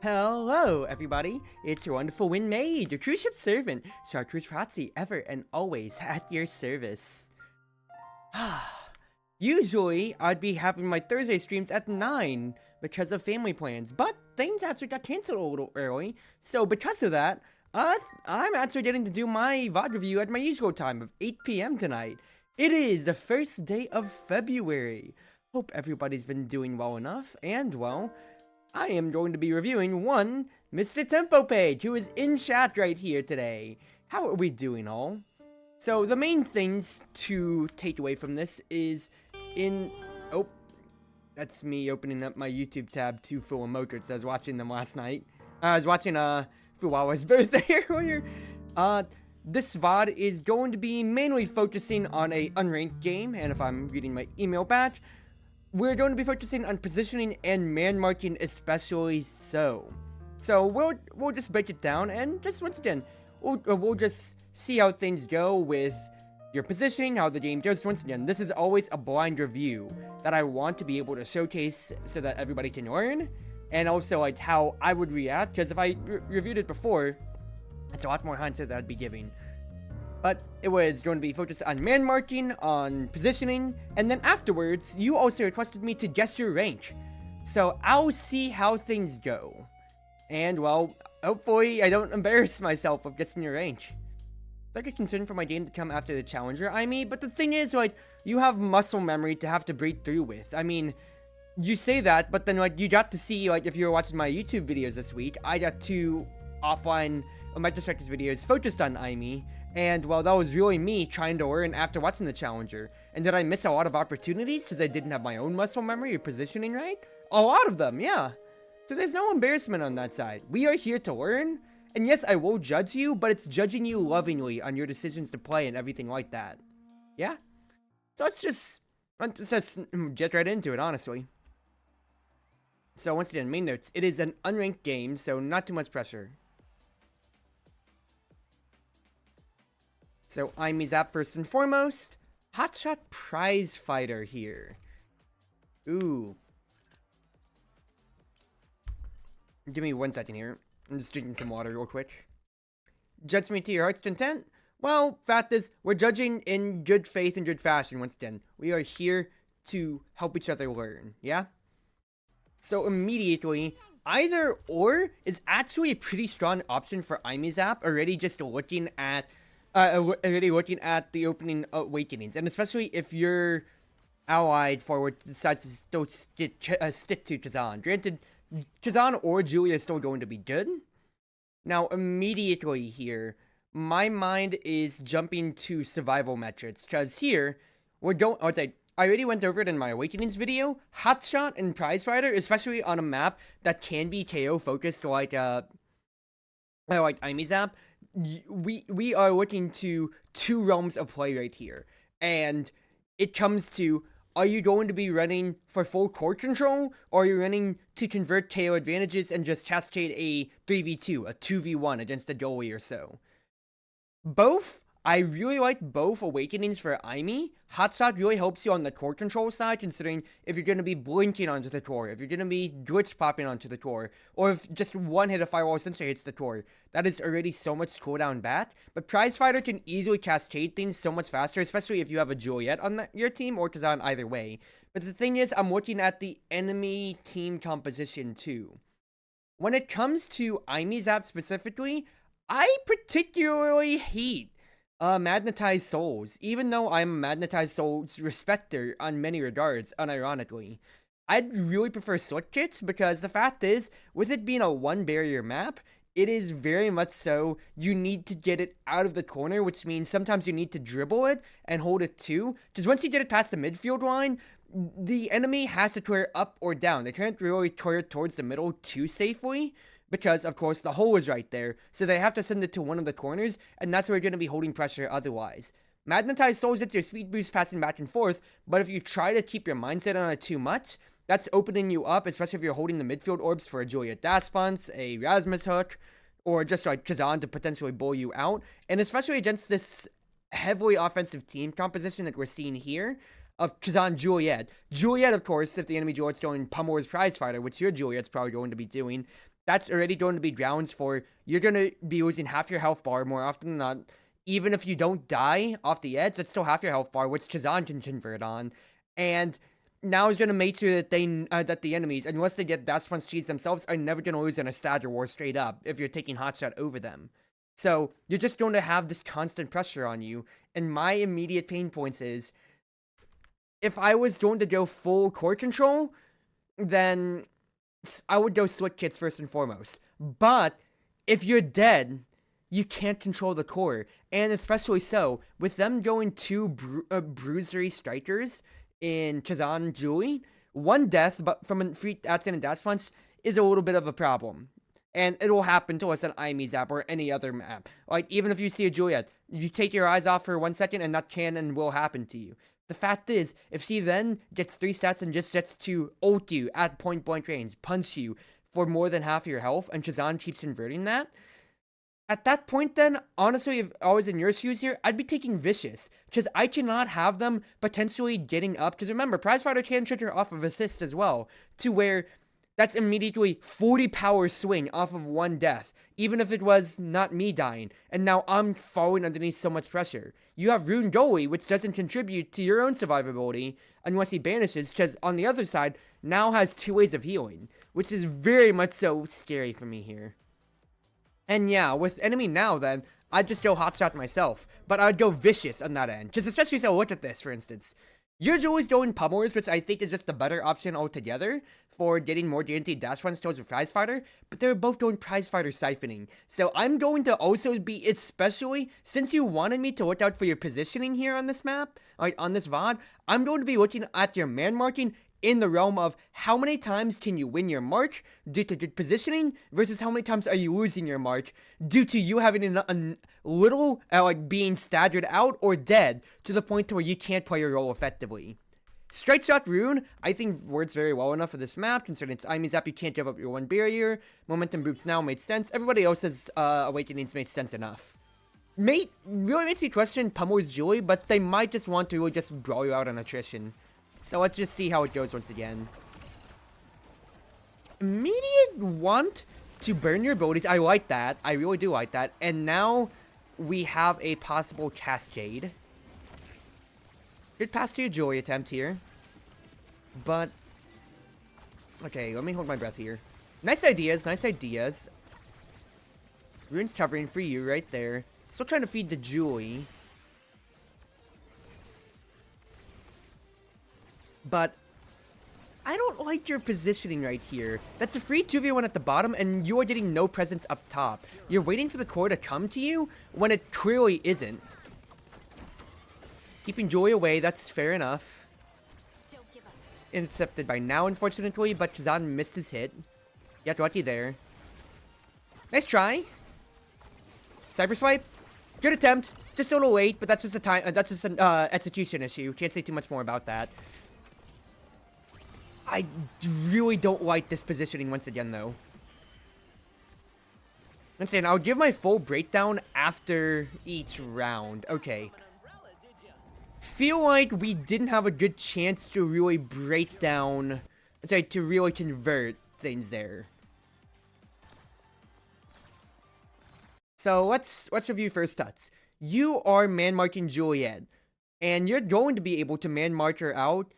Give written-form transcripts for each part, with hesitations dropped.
Hello, everybody. It's your Wonderful Wind Maid, your Cruz Ship Servant, Chartreuse Proxy, ever and always at your service. Usually, I'd be having my Thursday streams at 9 because of family plans, but things actually got canceled a little early, so because of that, I'm actually getting to do my VOD review at my usual time of 8 p.m. tonight. It is the first day of February. Hope everybody's been doing well enough, and well, I am going to be reviewing one Mr. Tempo Page, who is in chat right here today. How are we doing all? So the main things to take away from this is oh, that's me opening up my YouTube tab to full emojis. I was watching them last night. I was watching Fuwawa's birthday earlier. This VOD is going to be mainly focusing on a unranked game, and if I'm reading my email batch, we're going to be focusing on positioning and man marking especially so. So we'll just break it down and just once again, we'll just see how things go with your positioning, how the game goes. Once again, this is always a blind review that I want to be able to showcase so that everybody can learn, and also like how I would react, because if I reviewed it before, it's a lot more hindsight that I'd be giving. But it was going to be focused on man marking, on positioning, and then afterwards, you also requested me to guess your rank. So I'll see how things go. And well, hopefully I don't embarrass myself with guessing your rank. Like a concern for my game to come after the challenger, but the thing is, like, you have muscle memory to have to break through with. I mean, you say that, but then like you got to see, like, if you were watching my YouTube videos this week, I got two offline Microstructures videos focused on Aimi, and well, that was really me trying to learn after watching the challenger. And did I miss a lot of opportunities because I didn't have my own muscle memory or positioning right? A lot of them, yeah. So there's no embarrassment on that side. We are here to learn, and yes, I will judge you, but it's judging you lovingly on your decisions to play and everything like that. Yeah? So let's just get right into it, honestly. So once again, main notes. It is an unranked game, so not too much pressure. So Aimi's app first and foremost. Hotshot prize fighter here. Ooh. Give me 1 second here. I'm just drinking some water real quick. Judge me to your heart's content? Well, fact is, we're judging in good faith and good fashion once again. We are here to help each other learn, yeah? So immediately, either or is actually a pretty strong option for Aimi's app, already just looking at the opening awakenings, and especially if your allied forward decides to still stick to Kazan. Granted, Kazan or Julia is still going to be good. Now, immediately here, my mind is jumping to survival metrics, because here, I already went over it in my Awakenings video. Hotshot and Prize Fighter, especially on a map that can be KO focused like Aimi's app, we are looking to two realms of play right here. And it comes to, are you going to be running for full core control, or are you running to convert KO advantages and just cascade a 3v2, a 2v1 against a goalie or so? Both, I really like both Awakenings for Aimi. Hotshot really helps you on the core control side, considering if you're going to be blinking onto the core, if you're going to be glitch popping onto the core, or if just one hit of Firewall Sensor hits the core, that is already so much cooldown back. But Prize Fighter can easily cascade things so much faster, especially if you have a Juliet on your team or Kazan either way. But the thing is, I'm looking at the enemy team composition too. When it comes to Aimi's app specifically, I particularly hate Magnetized Souls, even though I'm a Magnetized Souls respecter on many regards, unironically. I'd really prefer Slick Kits, because the fact is, with it being a one barrier map, it is very much so, you need to get it out of the corner, which means sometimes you need to dribble it and hold it too, because once you get it past the midfield line, the enemy has to clear up or down. They can't really clear towards the middle too safely, because, of course, the hole is right there, so they have to send it to one of the corners, and that's where you're going to be holding pressure otherwise. Magnetized Souls gets your speed boost passing back and forth, but if you try to keep your mindset on it too much, that's opening you up, especially if you're holding the midfield orbs for a Juliet Dash Punch, a Rasmus Hook, or just like Kazan to potentially blow you out, and especially against this heavily offensive team composition that we're seeing here, of Kazan Juliet. Juliet, of course, if the enemy Juliet's going Pummel's Prize Fighter, which your Juliet's probably going to be doing, that's already going to be grounds for you're going to be losing half your health bar more often than not. Even if you don't die off the edge, that's still half your health bar, which Chazan can convert on. And now is going to make sure that that the enemies, unless they get Dash Punch cheese themselves, are never going to lose in a stagger war straight up if you're taking hotshot over them. So you're just going to have this constant pressure on you. And my immediate pain points is, if I was going to go full core control, then I would go Slick Kits first and foremost. But if you're dead, you can't control the core. And especially so, with them going two bruisery strikers in Chazan and Julie, one death but from a free outstanding dash punch is a little bit of a problem. And it will happen to us on IME Zap or any other map. Like, even if you see a Juliet, you take your eyes off for 1 second and that can and will happen to you. The fact is, if she then gets 3 stats and just gets to ult you at point blank range, punch you for more than half your health, and Chazan keeps converting that, at that point then, honestly, if I was in your shoes here, I'd be taking Vicious, because I cannot have them potentially getting up, because remember, Prizefighter can trigger off of assist as well, to where that's immediately 40 power swing off of 1 death, even if it was not me dying, and now I'm falling underneath so much pressure. You have Rune Goalie, which doesn't contribute to your own survivability, unless he banishes, because on the other side, now has 2 ways of healing, which is very much so scary for me here. And yeah, with enemy now then, I'd just go hotshot myself, but I'd go Vicious on that end, because especially so look at this, for instance. You're always going Pummelers, which I think is just the better option altogether for getting more guaranteed dash runs towards a Prizefighter, but they're both going Prizefighter siphoning. So I'm going to also be, especially since you wanted me to look out for your positioning here on this map, like on this VOD, I'm going to be looking at your man marking in the realm of how many times can you win your mark due to good positioning versus how many times are you losing your mark due to you having a little like being staggered out or dead to the point to where you can't play your role effectively. Strike Shot Rune, I think works very well enough for this map, considering it's IME Zap, you can't give up your 1 barrier. Momentum Boots now made sense. Everybody else's Awakenings made sense enough. Really makes you question Pummel's Julie, but they might just want to really just brawl you out on attrition. So let's just see how it goes once again. Immediate want to burn your abilities. I like that. I really do like that. And now we have a possible Cascade. Good pass to your Joy attempt here. But, okay, let me hold my breath here. Nice ideas, nice ideas. Rune's covering for you right there. Still trying to feed the Julie. But I don't like your positioning right here. That's a free 2v1 at the bottom, and you are getting no presence up top. You're waiting for the core to come to you when it clearly isn't. Keeping Joy away, that's fair enough. Intercepted by now, unfortunately, but Kazan missed his hit. Got lucky there. Nice try. Cyber Swipe. Good attempt. Just a little late, but that's just an execution issue. Can't say too much more about that. I really don't like this positioning once again, though. I'm saying I'll give my full breakdown after each round. Okay. Feel like we didn't have a good chance to really break down, to really convert things there. So let's review first stats. You are man marking Juliet, and you're going to be able to man mark her out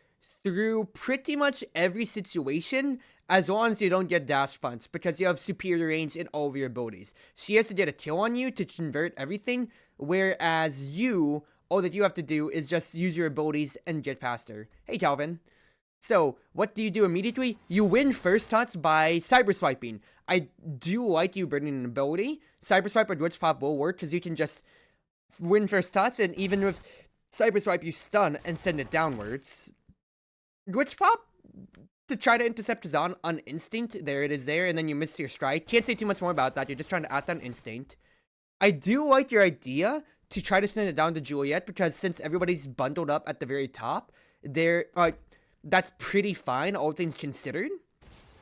through pretty much every situation, as long as you don't get dash punch, because you have superior range in all of your abilities. She has to get a kill on you to convert everything, whereas you, all that you have to do is just use your abilities and get past her. Hey, Calvin. So, what do you do immediately? You win first touch by cyber swiping. I do like you burning an ability. Cyber swipe or glitch pop will work, because you can just win first touch, and even with cyber swipe, you stun and send it downwards. Glitch pop to try to intercept Kazan on instinct. There it is there, and then you miss your strike. Can't say too much more about that. You're just trying to act on instinct. I do like your idea to try to send it down to Juliet, because since everybody's bundled up at the very top, that's pretty fine, all things considered.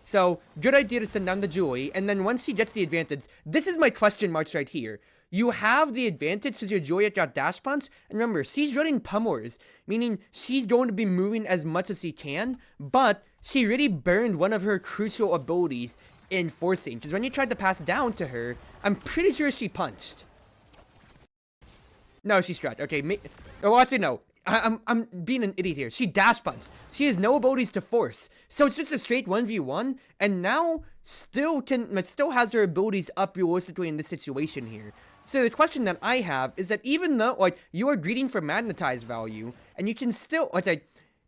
So, good idea to send down to Julie, and then once she gets the advantage, this is my question marks right here. You have the advantage because your Juliet got dash punch, and remember, she's running Pummelers, meaning she's going to be moving as much as she can, but she already burned one of her crucial abilities enforcing. Because when you tried to pass down to her, I'm pretty sure she punched. No, she stretched. Okay, well, actually, no. I'm being an idiot here. She dash punched. She has no abilities to force. So it's just a straight 1v1, and now still has her abilities up realistically in this situation here. So the question that I have is that even though, like, you are greeting for magnetized value, and you can still,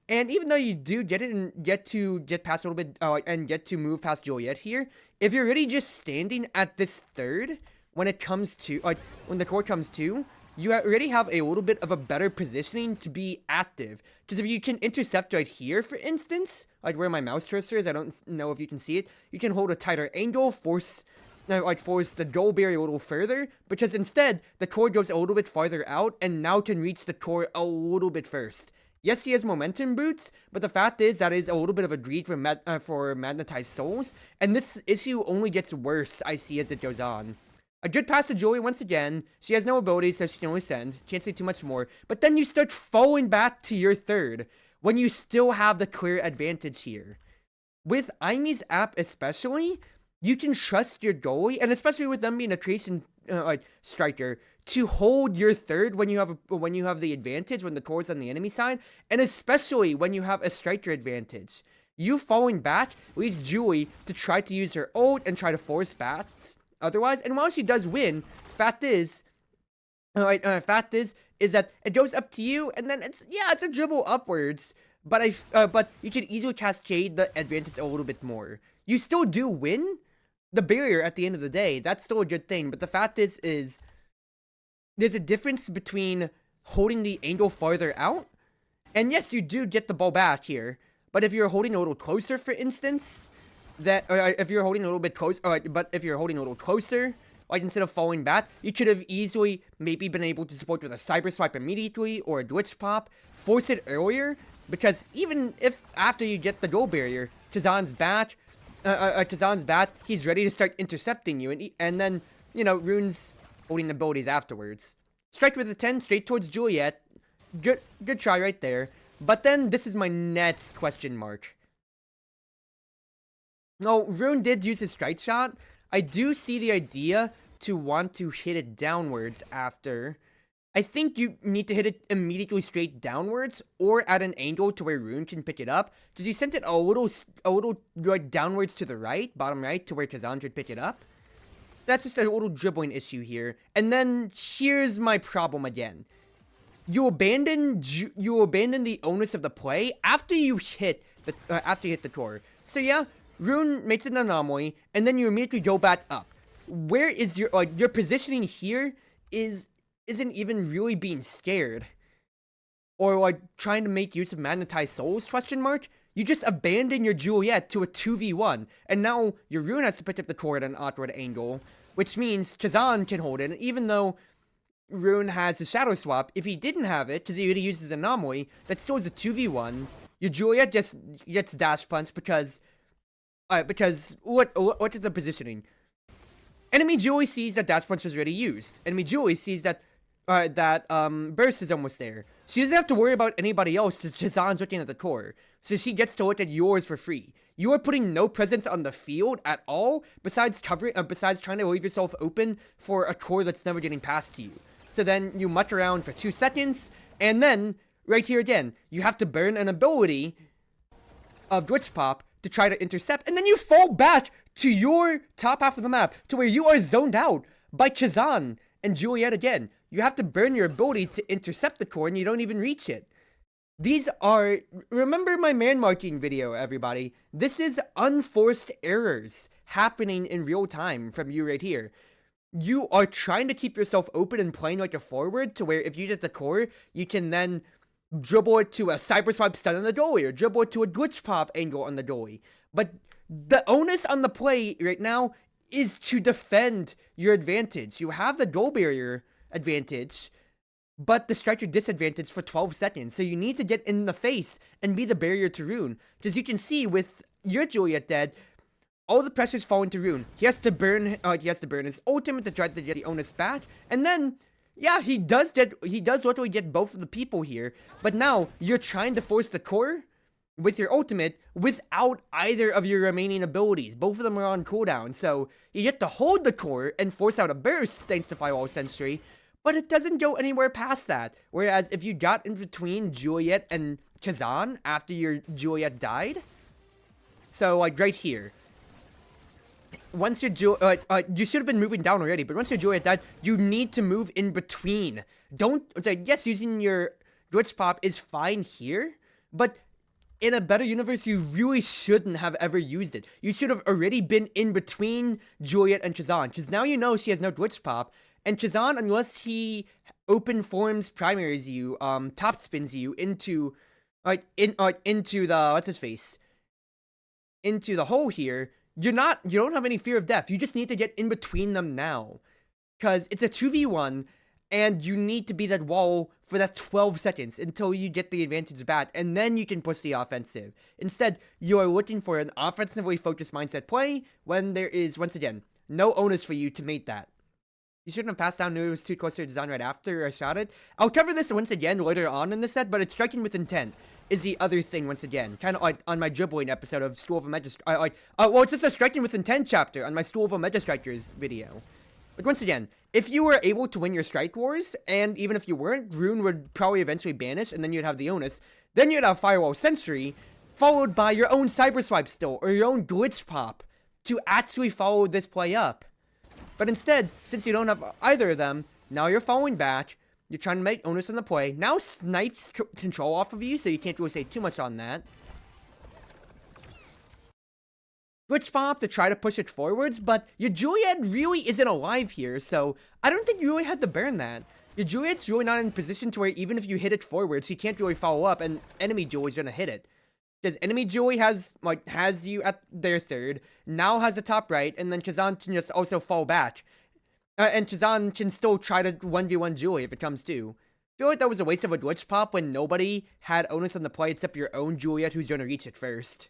and even though you do get it and get past a little bit, and get to move past Juliet here, if you're really just standing at this third, when it comes to, when the core comes to, you already have a little bit of a better positioning to be active. Because if you can intercept right here, for instance, like where my mouse cursor is, I don't know if you can see it, you can hold a tighter angle, force the goal barrier a little further, because instead, the core goes a little bit farther out, and now can reach the core a little bit first. Yes, he has momentum boots, but the fact is that is a little bit of a greed for magnetized souls, and this issue only gets worse, I see, as it goes on. A good pass to Julie once again. She has no abilities, so she can only send. Can't say too much more. But then you start falling back to your third, when you still have the clear advantage here. With Aimi's app especially, you can trust your goalie, and especially with them being a creation striker, to hold your third when you have the advantage when the core's on the enemy side, and especially when you have a striker advantage. You falling back leads Julie to try to use her ult and try to force back otherwise, and while she does win, fact is that it goes up to you, and then it's a dribble upwards, but you can easily cascade the advantage a little bit more. You still do win the barrier at the end of the day. That's still a good thing, but the fact is there's a difference between holding the angle farther out, and yes, you do get the ball back here, but if you're holding a little closer, for instance, if you're holding a little bit close, but if you're holding a little closer, like instead of falling back, you could have easily maybe been able to support with a cyber swipe immediately or a glitch pop, force it earlier, because even if after you get the goal barrier, Kazan's back, he's ready to start intercepting you, and then, you know, Rune's holding abilities afterwards. Strike with a 10 straight towards Juliet. Good try right there. But then this is my next question mark. Oh, Rune did use his strike shot. I do see the idea to want to hit it downwards after. I think you need to hit it immediately straight downwards or at an angle to where Rune can pick it up, because you sent it a little like downwards to the right, bottom right, to where Kazan should pick it up. That's just a little dribbling issue here. And then here's my problem again. You abandon the onus of the play after you hit the core. So yeah, Rune makes an anomaly, and then you immediately go back up. Where is your positioning here isn't even really being scared, or like trying to make use of magnetized souls ? You just abandon your Juliet to a 2v1, and now your Rune has to pick up the core at an awkward angle, which means Kazan can hold it, and even though Rune has a shadow swap, if he didn't have it, because he already uses anomaly, that still is a 2v1. Your Juliet just gets dash punched because what is the positioning? Enemy Julie sees that dash punch was already used. Enemy Julie sees that burst is almost there. She doesn't have to worry about anybody else because Kazan's looking at the core. So she gets to look at yours for free. You are putting no presence on the field at all, besides trying to leave yourself open for a core that's never getting past to you. So then you muck around for 2 seconds, and then, right here again, you have to burn an ability of Glitch Pop to try to intercept, and then you fall back to your top half of the map, to where you are zoned out by Kazan and Juliet again. You have to burn your abilities to intercept the core, and you don't even reach it. These are, remember my man marking video, everybody. This is unforced errors happening in real time from you right here. You are trying to keep yourself open and playing like a forward, to where if you get the core, you can then dribble it to a cyber swipe stun on the goalie, or dribble it to a glitch pop angle on the goalie. But the onus on the play right now is to defend your advantage. You have the goal barrier advantage, but the striker disadvantage for 12 seconds. So you need to get in the face and be the barrier to Rune. Because you can see with your Juliet dead, all the pressure's falling to Rune. He has to burn his ultimate to try to get the onus back, and then yeah, he does literally get both of the people here, but now you're trying to force the core with your ultimate without either of your remaining abilities. Both of them are on cooldown, so you get to hold the core and force out a burst thanks to Firewall Sentry, but it doesn't go anywhere past that. Whereas if you got in between Juliet and Kazan after your Juliet died, so like right here, once your you should have been moving down already, but once your Juliet died, you need to move in between. Don't, yes, using your glitch pop is fine here, but in a better universe, you really shouldn't have ever used it. You should have already been in between Juliet and Kazan, because now you know she has no glitch pop, and Kazan, unless he open forms primaries you, top spins you into, into the, what's his face? Into the hole here, you don't have any fear of death. You just need to get in between them now. Because it's a 2v1, and you need to be that wall for that 12 seconds until you get the advantage back, and then you can push the offensive. Instead, you are looking for an offensively focused mindset play when there is, once again, no onus for you to mate that. You shouldn't have passed down, knew it was too close to your design right after I shot it. I'll cover this once again later on in the set, but it's striking with intent is the other thing once again. Kind of like on my dribbling episode of School of a Mega well, it's just a striking with intent chapter on my School of a Mega Strikers video. But once again, if you were able to win your Strike Wars, and even if you weren't, Rune would probably eventually banish, and then you'd have the onus. Then you'd have Firewall Sentry, followed by your own Cyber Swipe still, or your own Glitch Pop, to actually follow this play up. But instead, since you don't have either of them, now you're following back, you're trying to make onus on the play. Now snipes control off of you, so you can't really say too much on that. Glitch pop to try to push it forwards, but your Juliet really isn't alive here, so I don't think you really had to burn that. Your Juliet's really not in position to where even if you hit it forwards, she can't really follow up, and enemy Julie's gonna hit it. Because enemy Julie has you at their third, now has the top right, and then Kazan can just also fall back. And Kazan can still try to 1v1 Julie if it comes to. I feel like that was a waste of a glitch pop when nobody had onus on the play except your own Juliet who's gonna reach it first.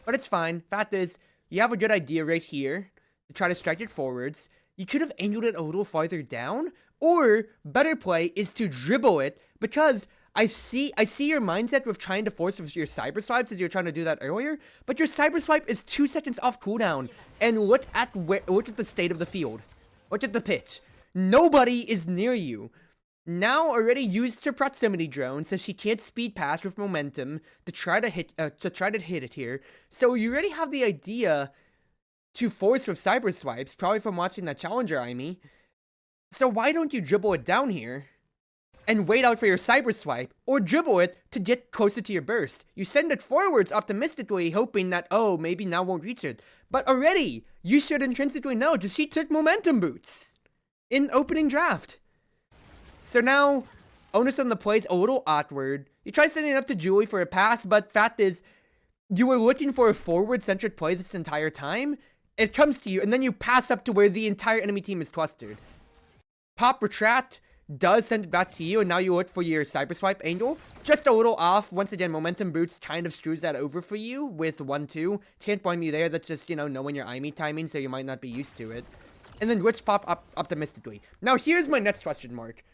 But it's fine. Fact is, you have a good idea right here to try to strike it forwards. You could have angled it a little farther down, or better play is to dribble it, because I see your mindset with trying to force with your cyber swipes as you're trying to do that earlier, but your cyber swipe is 2 seconds off cooldown, and look at the state of the field. Look at the pitch. Nobody is near you. Now already used her proximity drone, so she can't speed past with momentum to try to hit it here. So you already have the idea to force with cyber swipes, probably from watching that Challenger Imi. So why don't you dribble it down here and wait out for your cyber swipe, or dribble it to get closer to your burst? You send it forwards optimistically, hoping that, oh, maybe now won't reach it. But already, you should intrinsically know, because she took momentum boots in opening draft. So now, onus on the play is a little awkward. You try sending it up to Julie for a pass, but fact is, you were looking for a forward-centric play this entire time. It comes to you, and then you pass up to where the entire enemy team is clustered. Pop retract does send it back to you, and now you look for your cyber swipe angle. Just a little off. Once again, momentum boots kind of screws that over for you with 1-2. Can't blame you there. That's just, knowing your Imi timing, so you might not be used to it. And then glitch pop up optimistically. Now, here's my next question mark.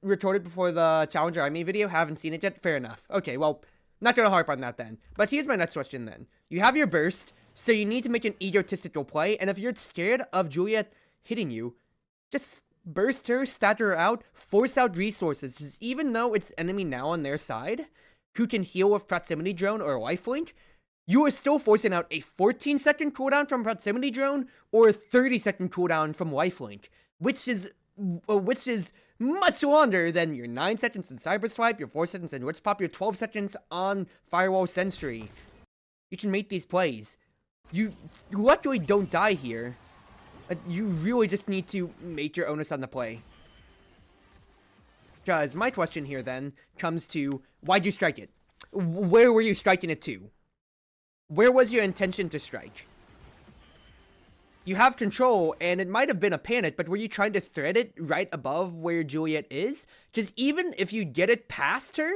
Retorted before the Challenger Imi video, haven't seen it yet, fair enough. Okay, well, not gonna harp on that then. But here's my next question then. You have your burst, so you need to make an egotistical play, and if you're scared of Juliet hitting you, just burst her, stat her out, force out resources, 'cause even though it's enemy now on their side, who can heal with proximity drone or lifelink, you are still forcing out a 14-second cooldown from proximity drone, or a 30-second cooldown from lifelink, which is much longer than your 9 seconds in cyber swipe, your 4 seconds in glitch pop, your 12 seconds on firewall sentry. You can make these plays. You luckily don't die here. You really just need to make your onus on the play. Because my question here then comes to, why'd you strike it? Where were you striking it to? Where was your intention to strike? You have control, and it might have been a panic, but were you trying to thread it right above where Juliet is? Because even if you get it past her,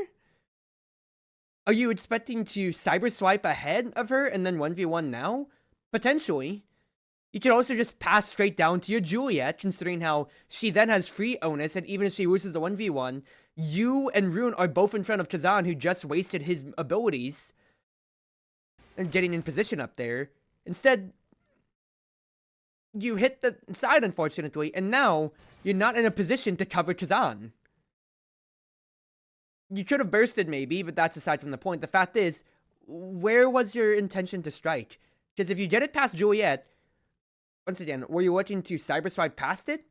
are you expecting to cyber swipe ahead of her and then 1v1 now? Potentially. You could also just pass straight down to your Juliet, considering how she then has free onus, and even if she loses the 1v1, you and Rune are both in front of Kazan, who just wasted his abilities and getting in position up there. Instead, you hit the side, unfortunately, and now you're not in a position to cover Kazan. You could have bursted, maybe, but that's aside from the point. The fact is, where was your intention to strike? Because if you get it past Juliet, once again, were you looking to cyber swipe past it?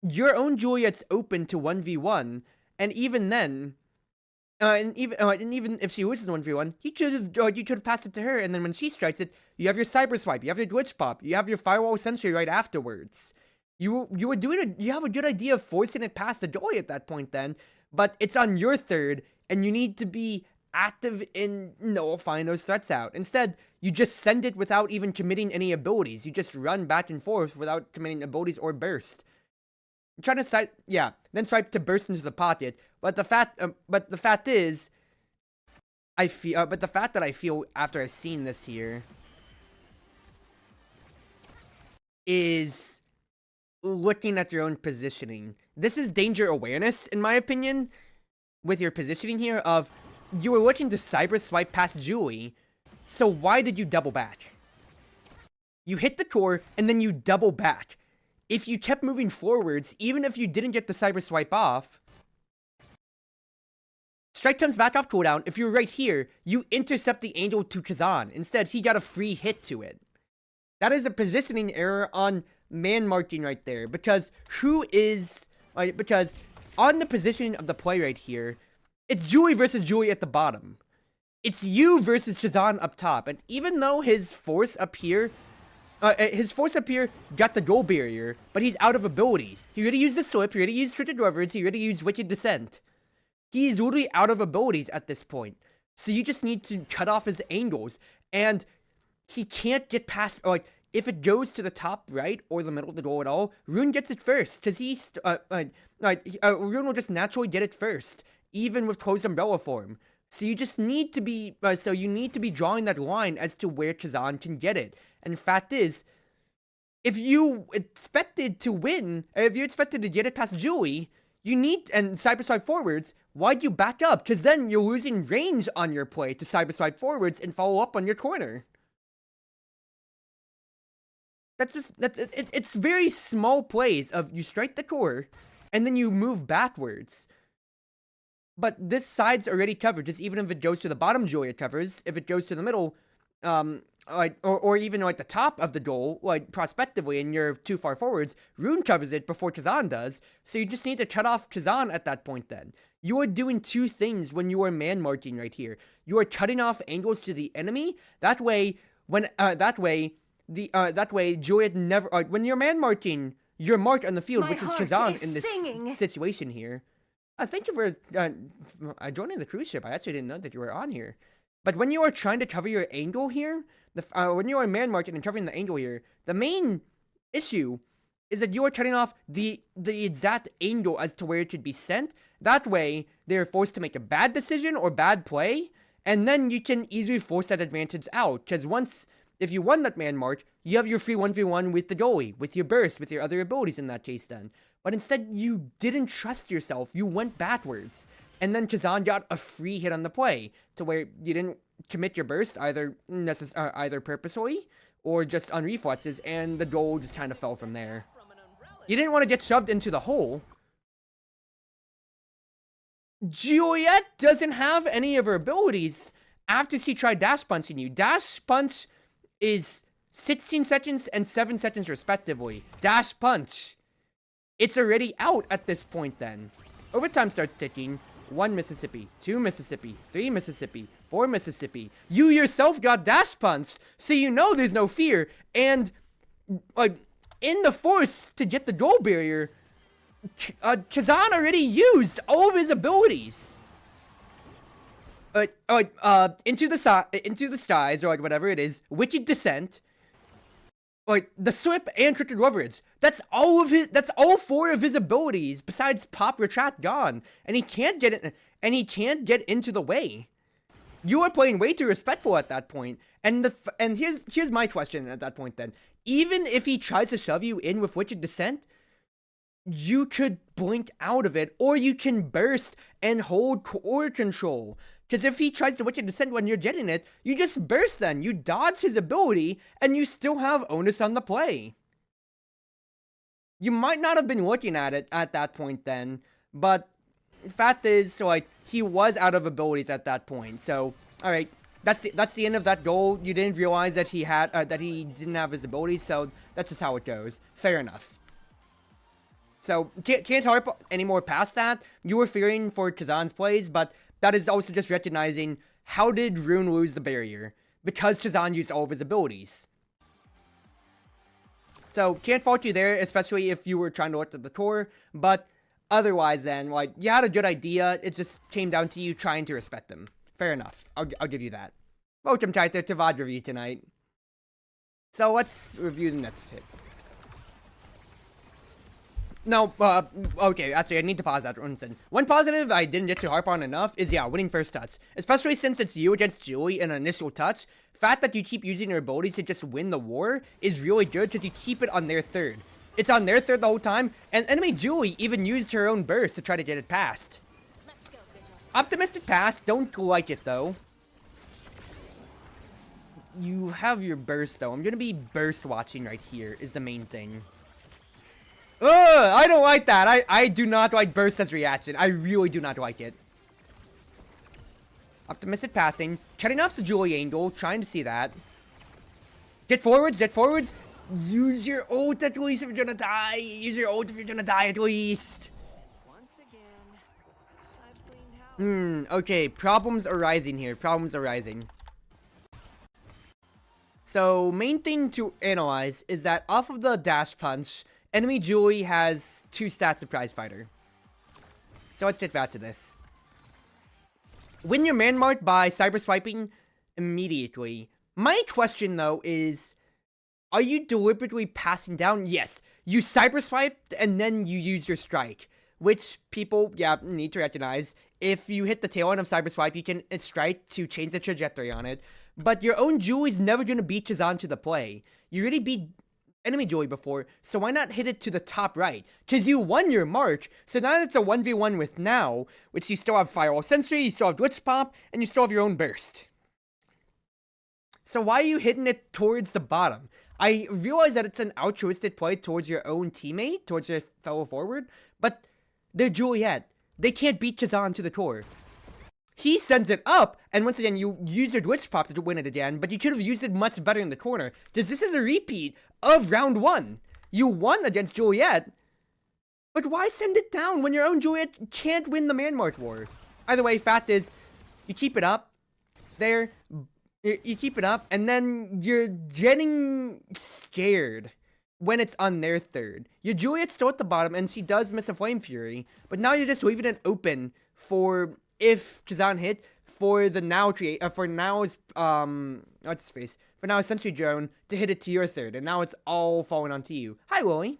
Your own Juliet's open to 1v1, and even then, and even if she loses 1v1, you could have passed it to her, and then when she strikes it, you have your cyber swipe, you have your glitch pop, you have your firewall sentry right afterwards. You have a good idea of forcing it past the Joy at that point then, but it's on your third, and you need to be active in nullifying those threats out. Instead, you just send it without even committing any abilities. You just run back and forth without committing abilities or burst. I'm trying to swipe, then swipe to burst into the pocket. But the fact is, I feel after I've seen this here is looking at your own positioning. This is danger awareness, in my opinion, with your positioning here of you were looking to cyber swipe past Julie, so why did you double back? You hit the core, and then you double back. If you kept moving forwards, even if you didn't get the cyber swipe off, strike comes back off cooldown. If you're right here, you intercept the angel to Kazan. Instead, he got a free hit to it. That is a positioning error on man marking right there, because because on the positioning of the play right here, it's Julie versus Julie at the bottom. It's you versus Kazan up top, and even though his force up here got the goal barrier, but he's out of abilities. He already used the slip, he already used Trinket Reverence, he already used Wicked Descent. He's literally out of abilities at this point. So you just need to cut off his angles, and he can't get past, if it goes to the top right or the middle of the goal at all, Rune gets it first, because Rune will just naturally get it first, even with closed umbrella form. So you just need to be, drawing that line as to where Kazan can get it. And the fact is, if you expected to win, if you expected to get it past Julie, and cyber swipe forwards, why'd you back up? Because then you're losing range on your play to cyber swipe forwards and follow up on your corner. It's very small plays of you strike the core, and then you move backwards. But this side's already covered, just even if it goes to the bottom, Julia covers. If it goes to the middle, or even the top of the goal, prospectively, and you're too far forwards, Rune covers it before Kazan does. So you just need to cut off Kazan at that point. Then you are doing two things when you are man marking right here. You are cutting off angles to the enemy. That way, Juliet never. When you're man marking, you're marked on the field, which is Kazan in this situation here. Thank you for joining the cruise ship. I actually didn't know that you were on here. But when you are trying to cover your angle here, when you are man marking and covering the angle here, the main issue is that you are cutting off the exact angle as to where it should be sent. That way, they're forced to make a bad decision or bad play, and then you can easily force that advantage out. Because if you won that man mark, you have your free 1v1 with the goalie, with your burst, with your other abilities in that case then. But instead, you didn't trust yourself. You went backwards. And then Kazan got a free hit on the play, to where you didn't commit your burst either purposely or just on reflexes, and the goal just kind of fell from there. You didn't want to get shoved into the hole. Juliet doesn't have any of her abilities after she tried dash punching you. Dash punch is 16 seconds and 7 seconds respectively. Dash punch. It's already out at this point then. Overtime starts ticking. 1 Mississippi, 2 Mississippi, 3 Mississippi, 4 Mississippi. You yourself got dash punched, so you know there's no fear. And in the force to get the goal barrier, Kazan already used all of his abilities. Into the skies, or whatever it is, Wicked Descent, the slip and Crooked Leverage. That's all 4 of his abilities besides Pop Retract gone. And he can't get it, and he can't get into the way. You are playing way too respectful at that point. And here's my question at that point then. Even if he tries to shove you in with Wicked Descent, you could blink out of it, or you can burst and hold core control. Because if he tries to Wicked Descent when you're getting it, you just burst then. You dodge his ability, and you still have onus on the play. You might not have been looking at it at that point then, but fact is, so like, he was out of abilities at that point. So, alright, that's the end of that goal. You didn't realize that he didn't have his abilities, so that's just how it goes. Fair enough. So, can't harp any more past that. You were fearing for Kazan's plays, but that is also just recognizing, how did Rune lose the barrier? Because Kazan used all of his abilities. So, can't fault you there, especially if you were trying to look at the core, but otherwise then, like, you had a good idea, it just came down to you trying to respect them. Fair enough, I'll give you that. Welcome, Tyler, to VOD review tonight. So, let's review the next tip. No, okay, actually, I need to pause that one second. One positive I didn't get to harp on enough is, yeah, winning first touch. Especially since it's you against Julie in an initial touch. Fact that you keep using your abilities to just win the war is really good because you keep it on their third. It's on their third the whole time, and enemy Julie even used her own burst to try to get it past. Optimistic pass, don't like it though. You have your burst though. I'm gonna be burst watching right here is the main thing. Ugh, I don't like that. I do not like burst as reaction. I really do not like it. Optimistic passing. Cutting off the Julie angle. Trying to see that. Get forwards. Get forwards. Use your ult at least if you're gonna die. Use your ult if you're gonna die at least. Once again, okay. Problems arising here. Problems arising. So, main thing to analyze is that off of the dash punch, enemy Julie has 2 stats of Prize Fighter. So let's get back to this. Win your man mark by cyber swiping immediately. My question though is, are you deliberately passing down? Yes. You cyber swiped and then you use your strike. Which people, yeah, need to recognize. If you hit the tail end of cyber swipe, you can strike to change the trajectory on it. But your own Julie's never going to beat Kazan to the play. You already beat enemy Julie before, so why not hit it to the top right? Because you won your mark, so now it's a 1v1 with now, which you still have Firewall Sentry, you still have Glitch Pop, and you still have your own burst. So why are you hitting it towards the bottom? I realize that it's an altruistic play towards your own teammate, towards your fellow forward, but they're Juliet. They can't beat Kazan to the core. He sends it up, and once again, you use your Glitch Pop to win it again, but you could have used it much better in the corner, because this is a repeat of round 1. You won against Juliet, but why send it down when your own Juliet can't win the man mark war? Either way, fact is, you keep it up, there, you keep it up, and then you're getting scared when it's on their third. Your Juliet's still at the bottom, and she does miss a Flame Fury, but now you're just leaving it open for, if Kazan hit, for the now for now's what's his face? For now Sentry Drone to hit it to your third, and now it's all falling onto you. Hi Lily.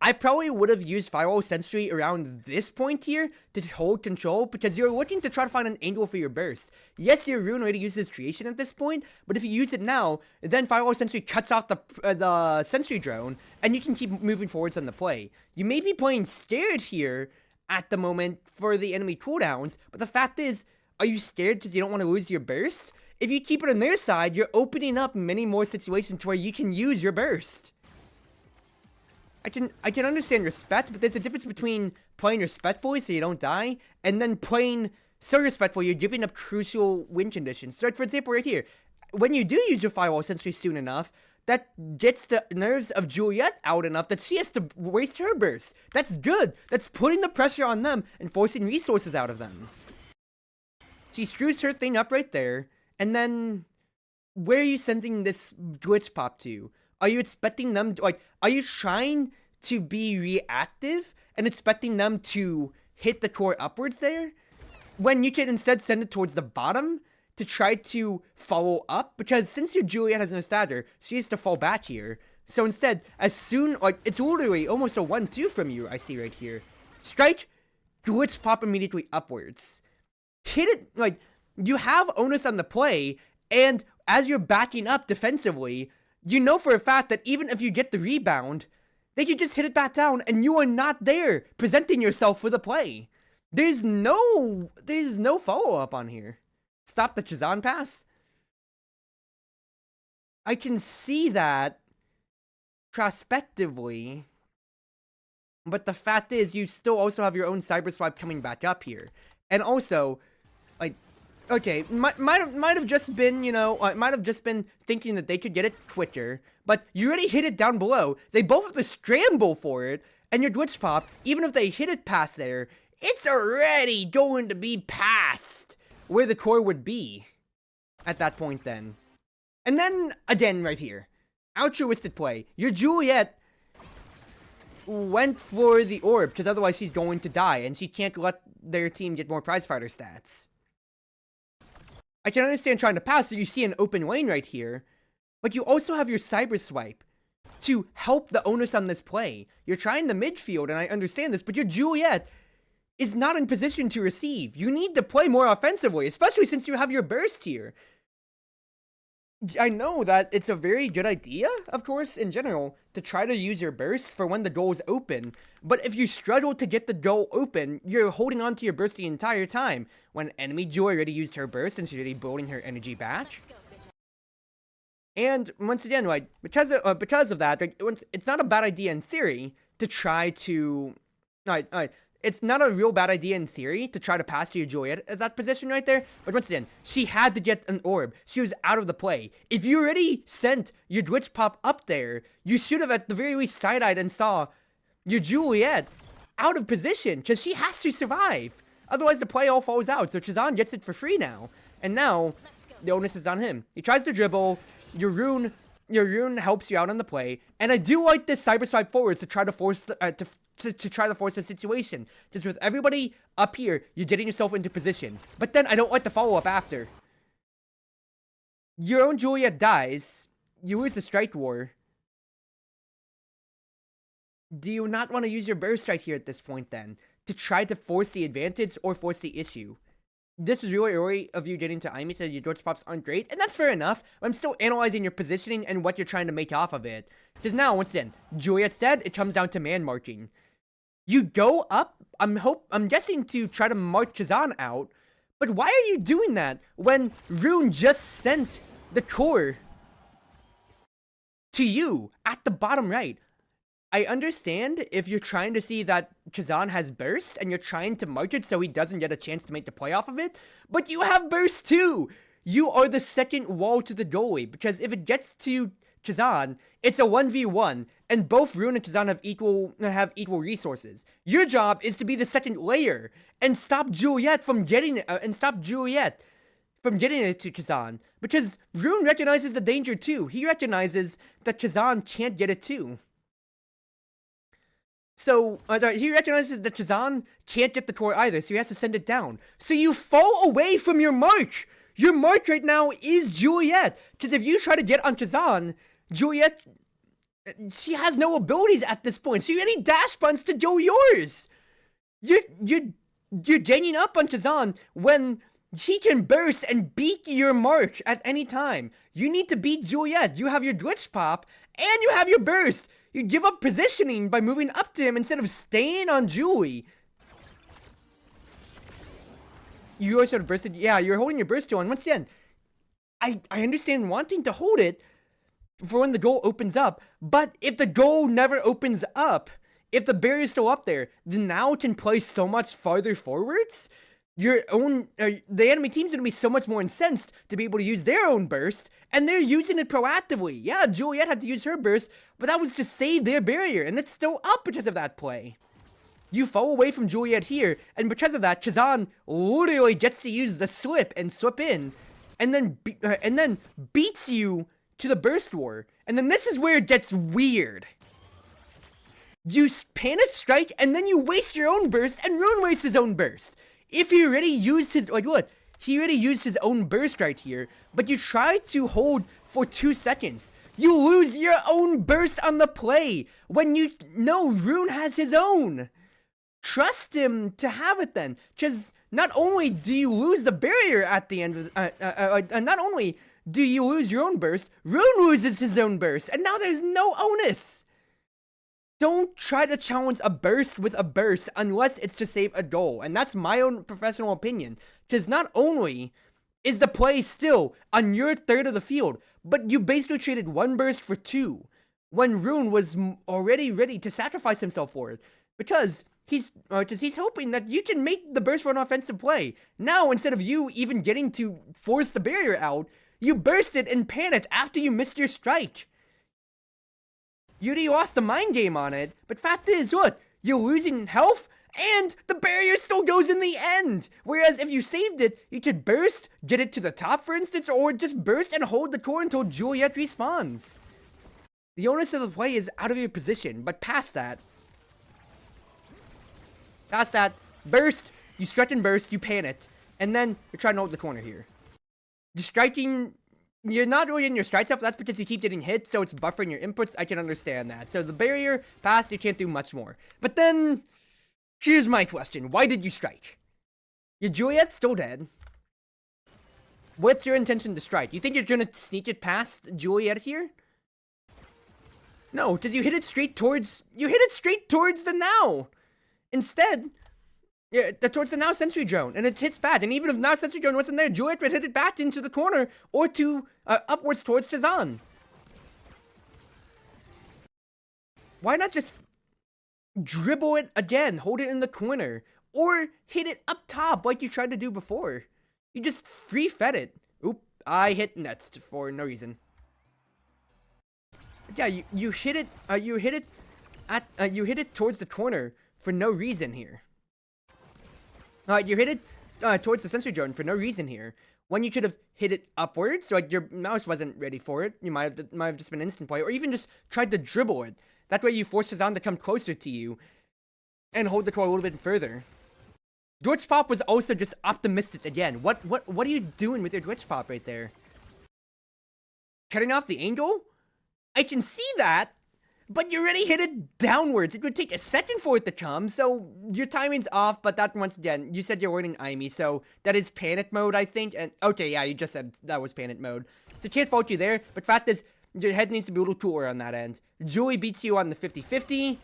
I probably would have used Firewall Sentry around this point here to hold control, because you're looking to try to find an angle for your burst. Yes, your Rune already uses Creation at this point, but if you use it now, then Firewall Sentry cuts off the Sentry Drone, and you can keep moving forwards on the play. You may be playing scared here at the moment for the enemy cooldowns, but the fact is, are you scared because you don't want to lose your burst? If you keep it on their side, you're opening up many more situations where you can use your burst. I can understand respect, but there's a difference between playing respectfully so you don't die, and then playing so respectfully you're giving up crucial win conditions. So, for example, right here, when you do use your Firewall Sentry soon enough, that gets the nerves of Juliet out enough that she has to waste her burst. That's good. That's putting the pressure on them and forcing resources out of them. She screws her thing up right there, and then where are you sending this Glitch Pop to? Are you expecting them to, like, are you trying to be reactive and expecting them to hit the core upwards there? When you can instead send it towards the bottom to try to follow up? Because since your Juliet has no stagger, she has to fall back here. So instead, as soon, like, it's literally almost a 1-2 from you, I see right here. Strike, Glitch Pop immediately upwards. hit it, like, you have onus on the play, and as you're backing up defensively, you know for a fact that even if you get the rebound, they could just hit it back down, and you are not there presenting yourself for the play. There's no follow-up on here. Stop the Chazan pass? I can see that prospectively, but the fact is you still also have your own cyber swipe coming back up here. And also, like, okay, might have just been, you know, might have just been thinking that they could get it quicker, but you already hit it down below. They both have to scramble for it, and your glitch pop, even if they hit it past there, it's already going to be past where the core would be at that point then. And then, again, right here, altruistic play. Your Juliet went for the orb, because otherwise she's going to die, and she can't let their team get more prize fighter stats. I can understand trying to pass, so you see an open lane right here, but you also have your cyber swipe to help the onus on this play. You're trying the midfield, and I understand this, but your Juliet is not in position to receive. You need to play more offensively, especially since you have your burst here. I know that it's a very good idea, of course, in general, to try to use your burst for when the goal is open, but if you struggle to get the goal open, you're holding on to your burst the entire time. When enemy Joy already used her burst and she's already building her energy back. And once again, like, because of that, like, it's not a bad idea in theory to try to... It's not a real bad idea in theory to try to pass to your Juliet at that position right there, but once again, she had to get an orb. She was out of the play. If you already sent your glitch pop up there, you should have at the very least side-eyed and saw your Juliet out of position, because she has to survive. Otherwise, the play all falls out, so Chazan gets it for free now. And now, the onus is on him. He tries to dribble, your rune helps you out on the play, and I do like this cyber swipe forwards to try to force the, to try to force the situation. Just with everybody up here, you're getting yourself into position. But then I don't like the follow-up after. Your own Juliet dies. You lose the strike war. Do you not want to use your burst right here at this point then? To try to force the advantage or force the issue? This is really early of you getting to Imi, so your glitch pops aren't great, and that's fair enough. I'm still analyzing your positioning and what you're trying to make off of it. Because now, once again, Juliet's dead, it comes down to man marking. You go up, I'm guessing to try to mark Chazan out, but why are you doing that when Rune just sent the core to you at the bottom right? I understand if you're trying to see that Chazan has burst and you're trying to mark it so he doesn't get a chance to make the play off of it, but you have burst too! You are the second wall to the goalie, because if it gets to Chazan, it's a 1v1, and both Rune and Chazan have equal resources. Your job is to be the second layer and stop Juliet from getting it, it to Chazan, because Rune recognizes the danger too. He recognizes that Chazan can't get it too. So, he recognizes that Chazan can't get the core either, so he has to send it down. So you fall away from your mark! Your mark right now is Juliet! Because if you try to get on Chazan, Juliet, she has no abilities at this point. She already dash punts to go yours! You're ganging up on Chazan when he can burst and beat your mark at any time. You need to beat Juliet. You have your glitch pop, and you have your burst! You give up positioning by moving up to him instead of staying on Julie. You always sort of bursted. Yeah, you're holding your burst to on. Once again, I understand wanting to hold it for when the goal opens up, but if the goal never opens up, if the barrier's still up there, then now it can play so much farther forwards. The enemy team's gonna be so much more incensed to be able to use their own burst, and they're using it proactively. Yeah, Juliet had to use her burst, but that was to save their barrier, and it's still up because of that play. You fall away from Juliet here, and because of that, Chazan literally gets to use the slip and slip in, and then beats you to the burst war. And then this is where it gets weird. You panic strike, and then you waste your own burst, and Rune wastes his own burst. If he already used his, like, look, he already used his own burst right here, but you try to hold for 2 seconds. You lose your own burst on the play when you know Rune has his own. trust him to have it then. Because not only do you lose the barrier at the end of not only do you lose your own burst, Rune loses his own burst, and now there's no onus. Don't try to challenge a burst with a burst unless it's to save a goal, and that's my own professional opinion. Because not only is the play still on your third of the field, but you basically traded one burst for two, when Rune was already ready to sacrifice himself for it, because he's hoping that you can make the burst for an offensive play. Now, instead of you even getting to force the barrier out, you bursted and panicked after you missed your strike. You already lost the mind game on it, but fact is, what? You're losing health, and the barrier still goes in the end. Whereas if you saved it, you could burst, get it to the top, for instance, or just burst and hold the core until Juliet respawns. The onus of the play is out of your position, but past that, burst, you stretch and burst, you panicked, and then you're trying to hold the corner here. You're striking. You're not really in your strike stuff, that's because you keep getting hit, so it's buffering your inputs. I can understand that. So the barrier passed, you can't do much more. But then, here's my question. Why did you strike? Your Juliet's still dead. What's your intention to strike? You think you're gonna sneak it past Juliet here? No, because you hit it straight towards the now. Instead, yeah, towards the now Sentry Drone, and it hits bad. And even if now Sentry Drone wasn't there, Juliet would hit it back into the corner or to upwards towards Chazan. Why not just dribble it again, hold it in the corner, or hit it up top like you tried to do before? You just free fed it. Oop! I hit nets for no reason. Yeah, you hit it. You hit it towards the corner for no reason here. You hit it towards the sentry drone for no reason here. When you could have hit it upwards, so like your mouse wasn't ready for it. You might have just been instant play, or even just tried to dribble it. That way you force Shazam to come closer to you and hold the core a little bit further. Glitch Pop was also just optimistic again. What are you doing with your Glitch Pop right there? Cutting off the angle? I can see that, but you already hit it downwards. It would take a second for it to come, so your timing's off, but that, once again, you said you're learning IME, so that is panic mode, I think, and, okay, yeah, you just said that was panic mode. So can't fault you there, but fact is, your head needs to be a little cooler on that end. Julie beats you on the 50-50,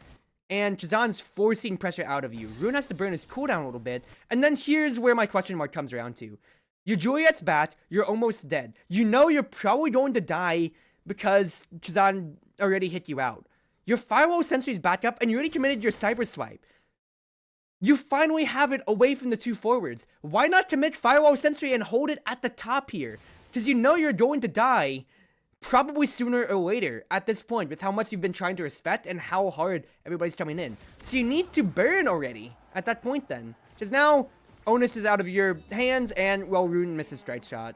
and Chazan's forcing pressure out of you. Rune has to burn his cooldown a little bit, and then here's where my question mark comes around to. Your Juliet's back, you're almost dead. You know you're probably going to die because Chazan already hit you out. Your firewall sentry's back up, and you already committed your cyber swipe. You finally have it away from the two forwards. Why not commit firewall sentry and hold it at the top here? Because you know you're going to die probably sooner or later at this point with how much you've been trying to respect and how hard everybody's coming in. So you need to burn already at that point then. Because now, onus is out of your hands, and, well, Rune misses strike shot.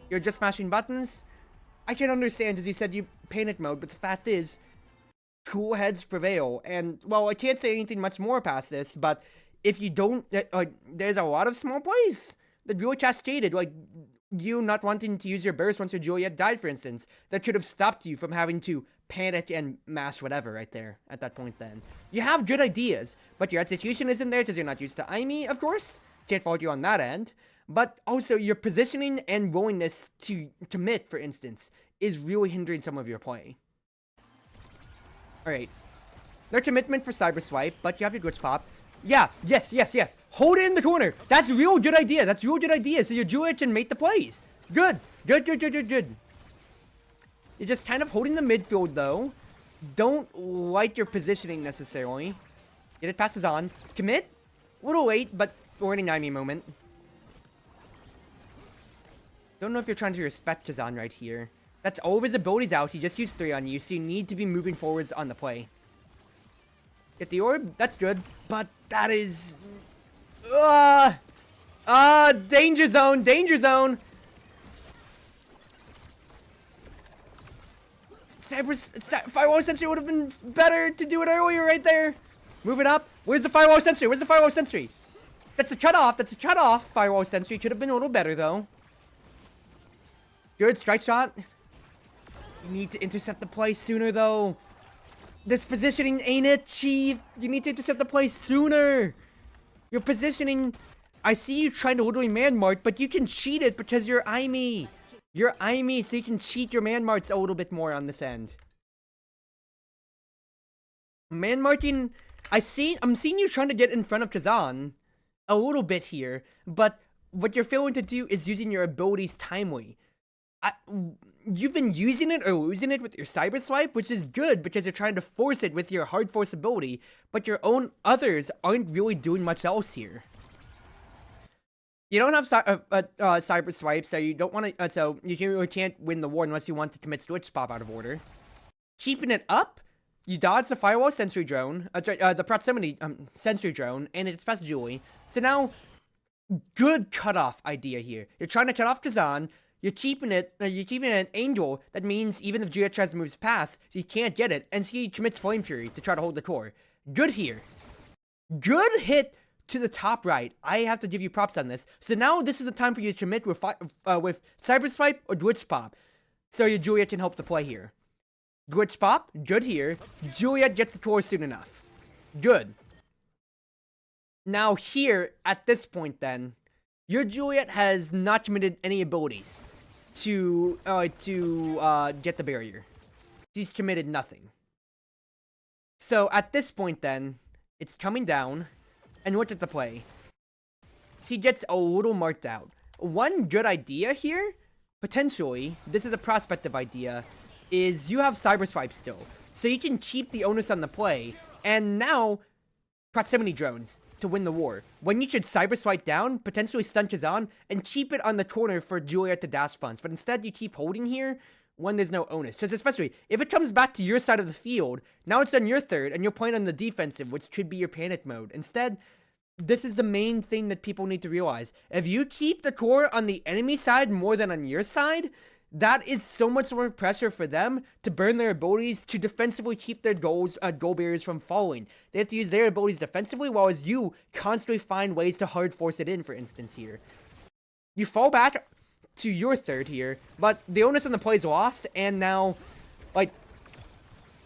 You're just smashing buttons? I can understand, as you said, you panic mode, but the fact is, cool heads prevail. And, well, I can't say anything much more past this, but if you don't, there's a lot of small plays that really cascaded, like you not wanting to use your burst once your Juliet died, for instance, that could have stopped you from having to panic and mash whatever right there at that point then. You have good ideas, but your execution isn't there because you're not used to IME, of course. Can't fault you on that end. But also, your positioning and willingness to commit, for instance, is really hindering some of your play. Alright. No commitment for Cyber Swipe, but you have your Glitch Pop. Yeah, yes. Hold it in the corner. That's a real good idea. So your Juliet can make the plays. Good. You're just kind of holding the midfield, though. Don't like your positioning, necessarily. Get it passes on. Commit. A little late, but learning IME moment. Don't know if you're trying to respect Chazan right here. That's all of his abilities out. He just used 3 on you, so you need to be moving forwards on the play. Get the orb. That's good. But that is... danger zone. Firewall Sentry would have been better to do it earlier right there. Move it up. Where's the Firewall Sentry? That's a cutoff. Firewall Sentry could have been a little better, though. Good strike shot. You need to intercept the play sooner, though. This positioning ain't it, Chief. You need to intercept the play sooner. Your positioning, I see you trying to literally man mark, but you can cheat it because you're IME. You're IME, so you can cheat your man marks a little bit more on this end. Man marking, I'm seeing you trying to get in front of Kazan a little bit here, but what you're failing to do is using your abilities timely. You've been using it or losing it with your cyber swipe, which is good because you're trying to force it with your hard force ability, but your own others aren't really doing much else here. You don't have cyber swipe, so you don't want to. So you really can't win the war unless you want to commit switch pop out of order. Keeping it up, you dodge the firewall sentry drone, the proximity sentry drone, and it's past Julie. So now, good cutoff idea here. You're trying to cut off Kazan. You're keeping it at an angle that means even if Juliet tries to move past, she can't get it, and she commits Flame Fury to try to hold the core. Good here. Good hit to the top right. I have to give you props on this. So now this is the time for you to commit with Cyber Swipe or Glitch Pop. So your Juliet can help the play here. Glitch Pop, good here. Juliet gets the core soon enough. Good. Now here, at this point then, your Juliet has not committed any abilities to get the barrier. She's committed nothing. So at this point then, it's coming down, and look at the play. She gets a little marked out. One good idea here, potentially, this is a prospective idea, is you have Cyber Swipe still. So you can keep the onus on the play, and now, proximity drones to win the war. When you should Cyber Swipe down, potentially stun Kazan, and keep it on the corner for Juliet to dash punch. But instead, you keep holding here when there's no onus. Because especially, if it comes back to your side of the field, now it's on your third, and you're playing on the defensive, which could be your panic mode. Instead, this is the main thing that people need to realize. If you keep the core on the enemy side more than on your side, that is so much more pressure for them to burn their abilities to defensively keep their goal barriers from falling. They have to use their abilities defensively, while as you constantly find ways to hard force it in, for instance here. You fall back to your third here, but the onus on the play is lost, and now, like,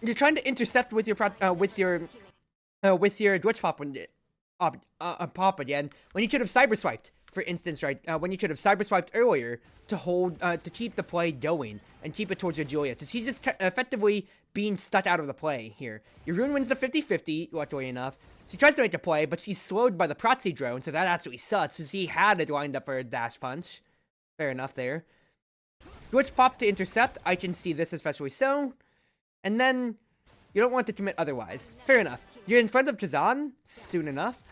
you're trying to intercept with your glitch pop again, when you should have cyber swiped. For instance, right, when you should have cyber swiped earlier to hold, to keep the play going and keep it towards your Julia, because she's just effectively being stuck out of the play here. Your Rune wins the 50-50, luckily enough. She tries to make the play, but she's slowed by the Proxy drone, so that absolutely sucks, so she had it lined up for a dash punch. Fair enough there. Glitch pop to intercept, I can see this especially so. And then, you don't want to commit otherwise. Fair enough. You're in front of Kazan, soon enough,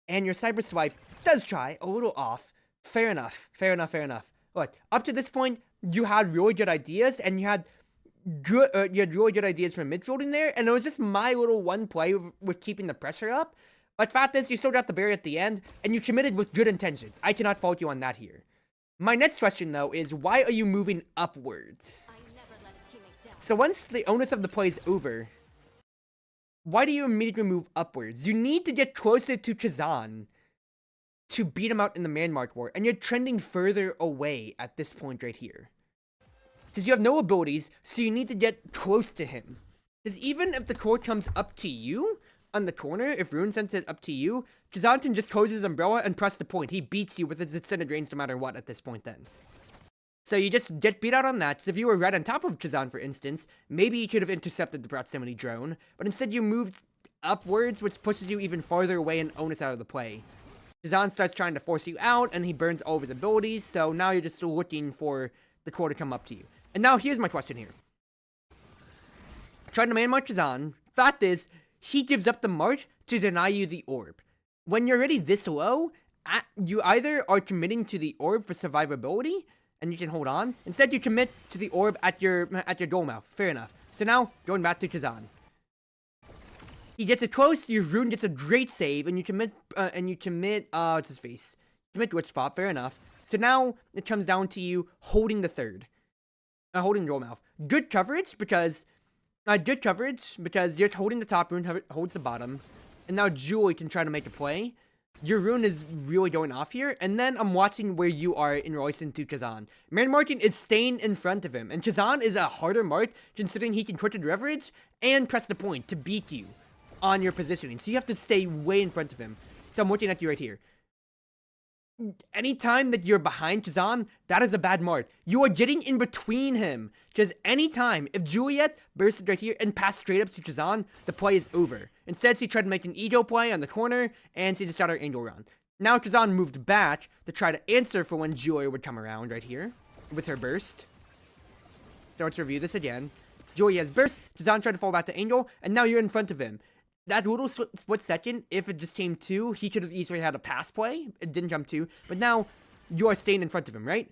and your cyber swipe does try a little off. Fair enough. Fair enough. Fair enough. Look, up to this point, you had really good ideas, and you had really good ideas for midfielding there, and it was just my little one play with keeping the pressure up. But fact is, you still got the barrier at the end, and you committed with good intentions. I cannot fault you on that here. My next question, though, is why are you moving upwards? So once the onus of the play is over, why do you immediately move upwards? You need to get closer to Kazan to beat him out in the man mark war, and you're trending further away at this point right here. Because you have no abilities, so you need to get close to him. Because even if the core comes up to you on the corner, if Rune sends it up to you, Kazan can just close his umbrella and press the point. He beats you with his extended range no matter what at this point then. So you just get beat out on that. So if you were right on top of Kazan, for instance, maybe you could have intercepted the proximity drone, but instead you moved upwards, which pushes you even farther away and onus out of the play. Kazan starts trying to force you out, and he burns all of his abilities, so now you're just looking for the core to come up to you. And now here's my question here. Trying to man mark Kazan, fact is, he gives up the mark to deny you the orb. When you're already this low, you either are committing to the orb for survivability, and you can hold on. Instead, you commit to the orb at your goal mouth. Fair enough. So now, going back to Kazan. He gets it close, your Rune gets a great save, and you commit, what's his face? Commit Glitch Pop, fair enough. So now, it comes down to you holding the third. Holding goal mouth. Good coverage, because you're holding the top, Rune holds the bottom. And now Julie can try to make a play. your rune is really going off here, and then I'm watching where you are in relation to Chazan. Man marking is staying in front of him, and Chazan is a harder mark considering he can quick leverage and press the point to beat you on your positioning. So you have to stay way in front of him. So I'm looking at you right here. Anytime that you're behind Chazan, that is a bad mark. You are getting in between him. Because anytime, if Juliet bursted right here and passed straight up to Chazan, the play is over. Instead, she tried to make an ego play on the corner, and she just got her angel round. Now Chazan moved back to try to answer for when Julia would come around right here with her burst. So let's review this again. Julia's burst, Chazan tried to fall back to angel, and now you're in front of him. That little split second, if it just came 2, he could have easily had a pass play. It didn't jump 2. But now, you are staying in front of him, right?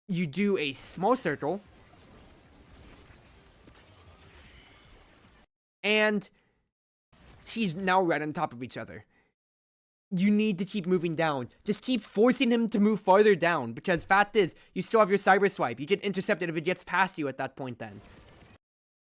You do a small circle. And he's now right on top of each other. You need to keep moving down. Just keep forcing him to move farther down. Because fact is, you still have your cyber swipe. You get intercepted if it gets past you at that point then.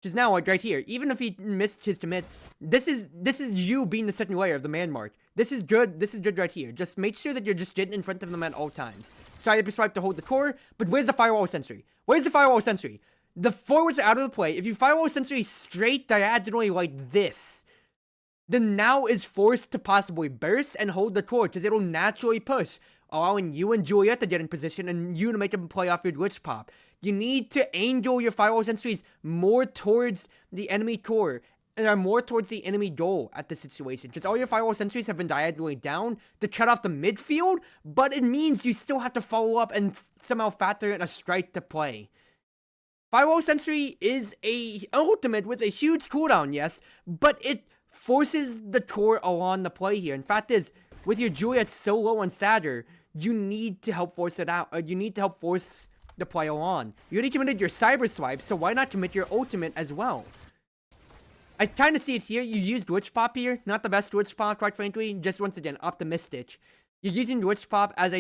Because now, like right here, even if he missed his commit, this is you being the second layer of the man mark. This is good. This is good right here. Just make sure that you're just getting in front of them at all times. Cyber swipe to hold the core, but where's the firewall sentry? Where's the firewall sentry? The forwards are out of the play. If you firewall sentry straight diagonally like this, then now is forced to possibly burst and hold the core because it'll naturally push, allowing you and Juliet to get in position and you to make a play off your glitch pop. You need to angle your firewall sentries more towards the enemy core and are more towards the enemy goal at this situation. Because all your firewall sentries have been diagonally down to cut off the midfield, but it means you still have to follow up and somehow factor in a strike to play. Firewall sentry is a ultimate with a huge cooldown, yes, but it forces the core along the play here. In fact is, with your Juliet so low on stagger, you need to help force it out. You need to help force the play along. You already committed your cyber swipe, so why not commit your ultimate as well? I kind of see it here. You used glitch pop here. Not the best glitch pop, quite frankly. Just once again, optimistic. You're using glitch pop as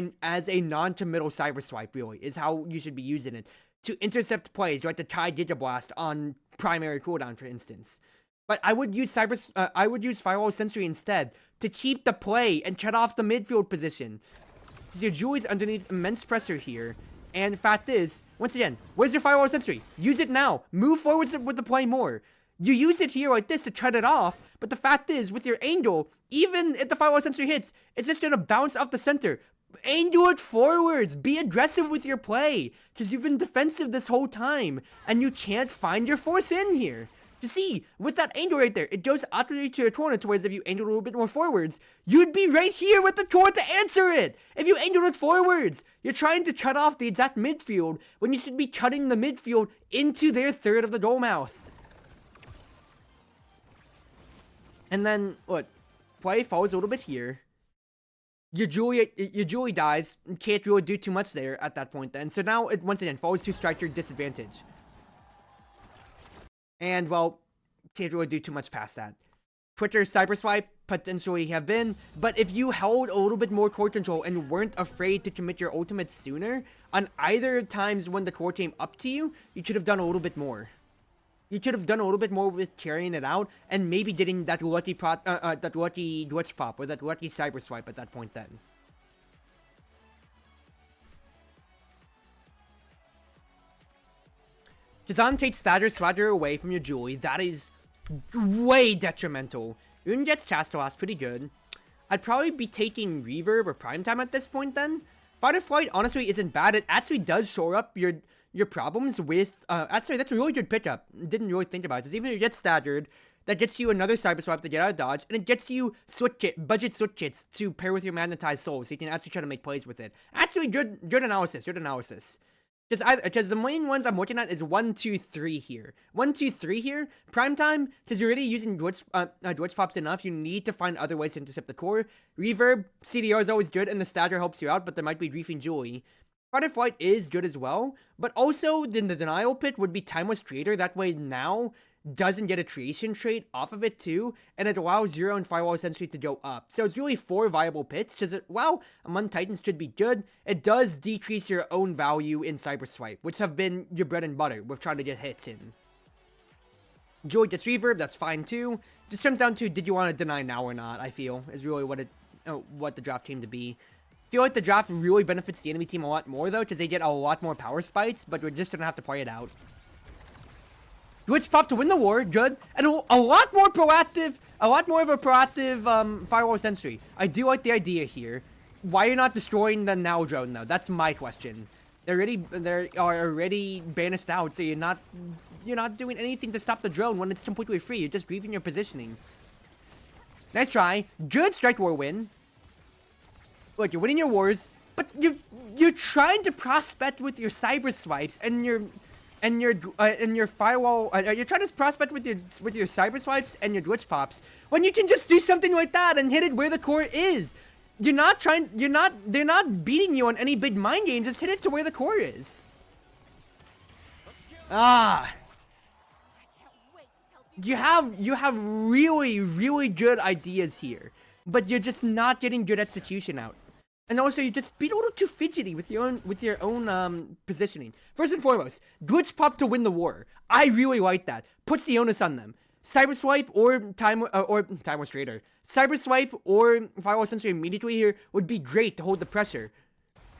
a non-committal cyber swipe, really, is how you should be using it. To intercept plays, like the Tide Giga Blast on primary cooldown, for instance. But I would use Firewall Sentry instead to keep the play and cut off the midfield position. Because your Julie's underneath immense pressure here. And fact is, once again, where's your Firewall Sentry? Use it now. Move forwards with the play more. You use it here like this to cut it off, but the fact is, with your angle, even if the Firewall Sentry hits, it's just gonna bounce off the center. Angle it forwards. Be aggressive with your play, because you've been defensive this whole time, and you can't find your force in here. You see, with that angle right there, it goes automatically to your corner, to whereas if you angle a little bit more forwards, you'd be right here with the core to answer it! If you angle it forwards, you're trying to cut off the exact midfield, when you should be cutting the midfield into their third of the goal mouth. And then, what? Play falls a little bit here. Your Julie dies, can't really do too much there at that point then, so now it once again falls to striker disadvantage. And, well, can't really do too much past that. Quicker cyber swipe potentially have been, but if you held a little bit more core control and weren't afraid to commit your ultimate sooner, on either times when the core came up to you, you could have done a little bit more. You could have done a little bit more with carrying it out, and maybe getting that lucky glitch pop, or that lucky cyber swipe at that point then. Kazan takes Stagger Swagger away from your Julie. That is way detrimental. Une gets Castellas pretty good. I'd probably be taking Reverb or Primetime at this point then. Fight or Flight honestly isn't bad. It actually does shore up your problems with... actually, that's a really good pickup. Didn't really think about it. Because even if you get staggered, that gets you another Cyber Swap to get out of dodge. And it gets you budget switch kits to pair with your Magnetized Soul. So you can actually try to make plays with it. Actually, good analysis. Good analysis. Because the main ones I'm looking at is 1, 2, 3 here. 1, 2, 3 here. Primetime, because you're already using glitch pops enough, you need to find other ways to intercept the core. Reverb, CDR is always good, and the stagger helps you out, but there might be Griefing Julie. Fight or Flight is good as well, but also then the Denial Pit would be Timeless Creator. That way now doesn't get a creation trait off of it too, and it allows Zero and Firewall Sentry to go up. So it's really 4 viable pits, because while Among Titans should be good, it does decrease your own value in Cyber Swipe, which have been your bread and butter with trying to get hits in. Joy gets Reverb, that's fine too. Just comes down to, did you want to deny now or not, I feel, is really what it what the draft came to be. Feel like the draft really benefits the enemy team a lot more though, because they get a lot more power spikes, but we're just gonna have to play it out. Glitch pop to win the war, good, and a lot more proactive, a lot more of a proactive firewall sentry. I do like the idea here. Why are you not destroying the now drone though? That's my question. They are already banished out, so you're not doing anything to stop the drone when it's completely free. You're just griefing your positioning. Nice try, good strike war win. Look, you're winning your wars, but you're trying to prospect with your cyber swipes and your firewall. You're trying to prospect with your cyber swipes and your glitch pops when you can just do something like that and hit it where the core is. They're not beating you on any big mind games. Just hit it to where the core is. You have really good ideas here, but you're just not getting good execution out. And also, you just being a little too fidgety with your own positioning. First and foremost, glitch pop to win the war. I really like that. Puts the onus on them. Cyber swipe or time was traitor. Cyber swipe or firewall sentry immediately here would be great to hold the pressure,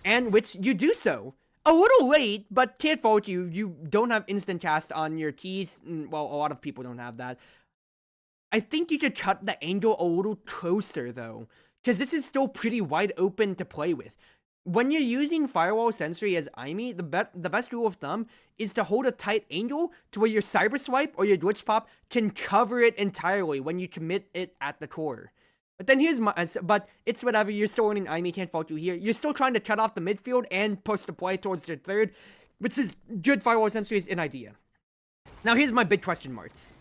and which you do so. A little late, but can't fault you. You don't have instant cast on your keys. Well, a lot of people don't have that. I think you should cut the angle a little closer though, because this is still pretty wide open to play with. When you're using Firewall Sentry as Aimee, the best rule of thumb is to hold a tight angle to where your Cyber Swipe or your Glitch Pop can cover it entirely when you commit it at the core. But then but it's whatever, you're still owning Aimee, can't fault you here. You're still trying to cut off the midfield and push the play towards their third, which is good Firewall Sentry is an idea. Now here's my big question marks.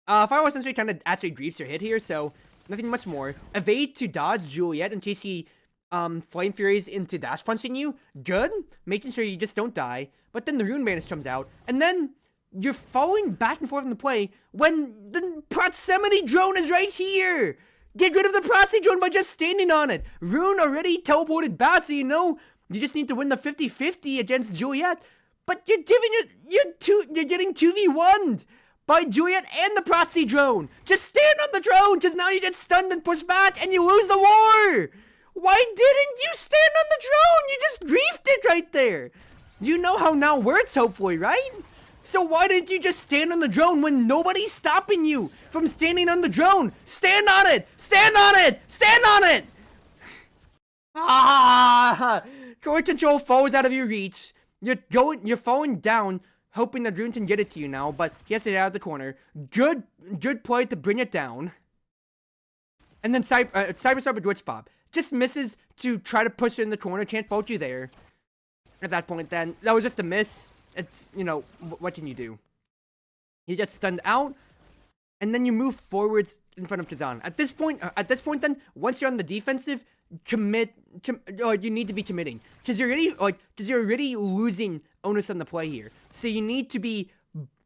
Firewall Sentry kind of actually griefs your hit here, so nothing much more. Evade to dodge Juliet in case he Flame Furies into dash punching you. Good. Making sure you just don't die. But then the Rune Banish comes out, and then you're falling back and forth in the play when the Proximity drone is right here. Get rid of the Proxy drone by just standing on it. Rune already teleported back, so you know you just need to win the 50-50 against Juliet. But you're getting 2v1'd by Juliet and the Proxy drone. Just stand on the drone, because now you get stunned and pushed back, and you lose the war. Why didn't you stand on the drone? You just griefed it right there. You know how now works, hopefully, right? So why didn't you just stand on the drone when nobody's stopping you from standing on the drone? Stand on it! Stand on it! Stand on it! Core control falls out of your reach. You're falling down, hoping that Rune can get it to you now, but he has to get out of the corner. Good play to bring it down. And then Cyber Swipe with Glitch Pop. Just misses to try to push it in the corner. Can't fault you there. At that point, then that was just a miss. It's, you know, what can you do? You get stunned out, and then you move forwards in front of Kazan. At this point, then once you're on the defensive, you need to be committing because you're already losing onus on the play here. So you need to be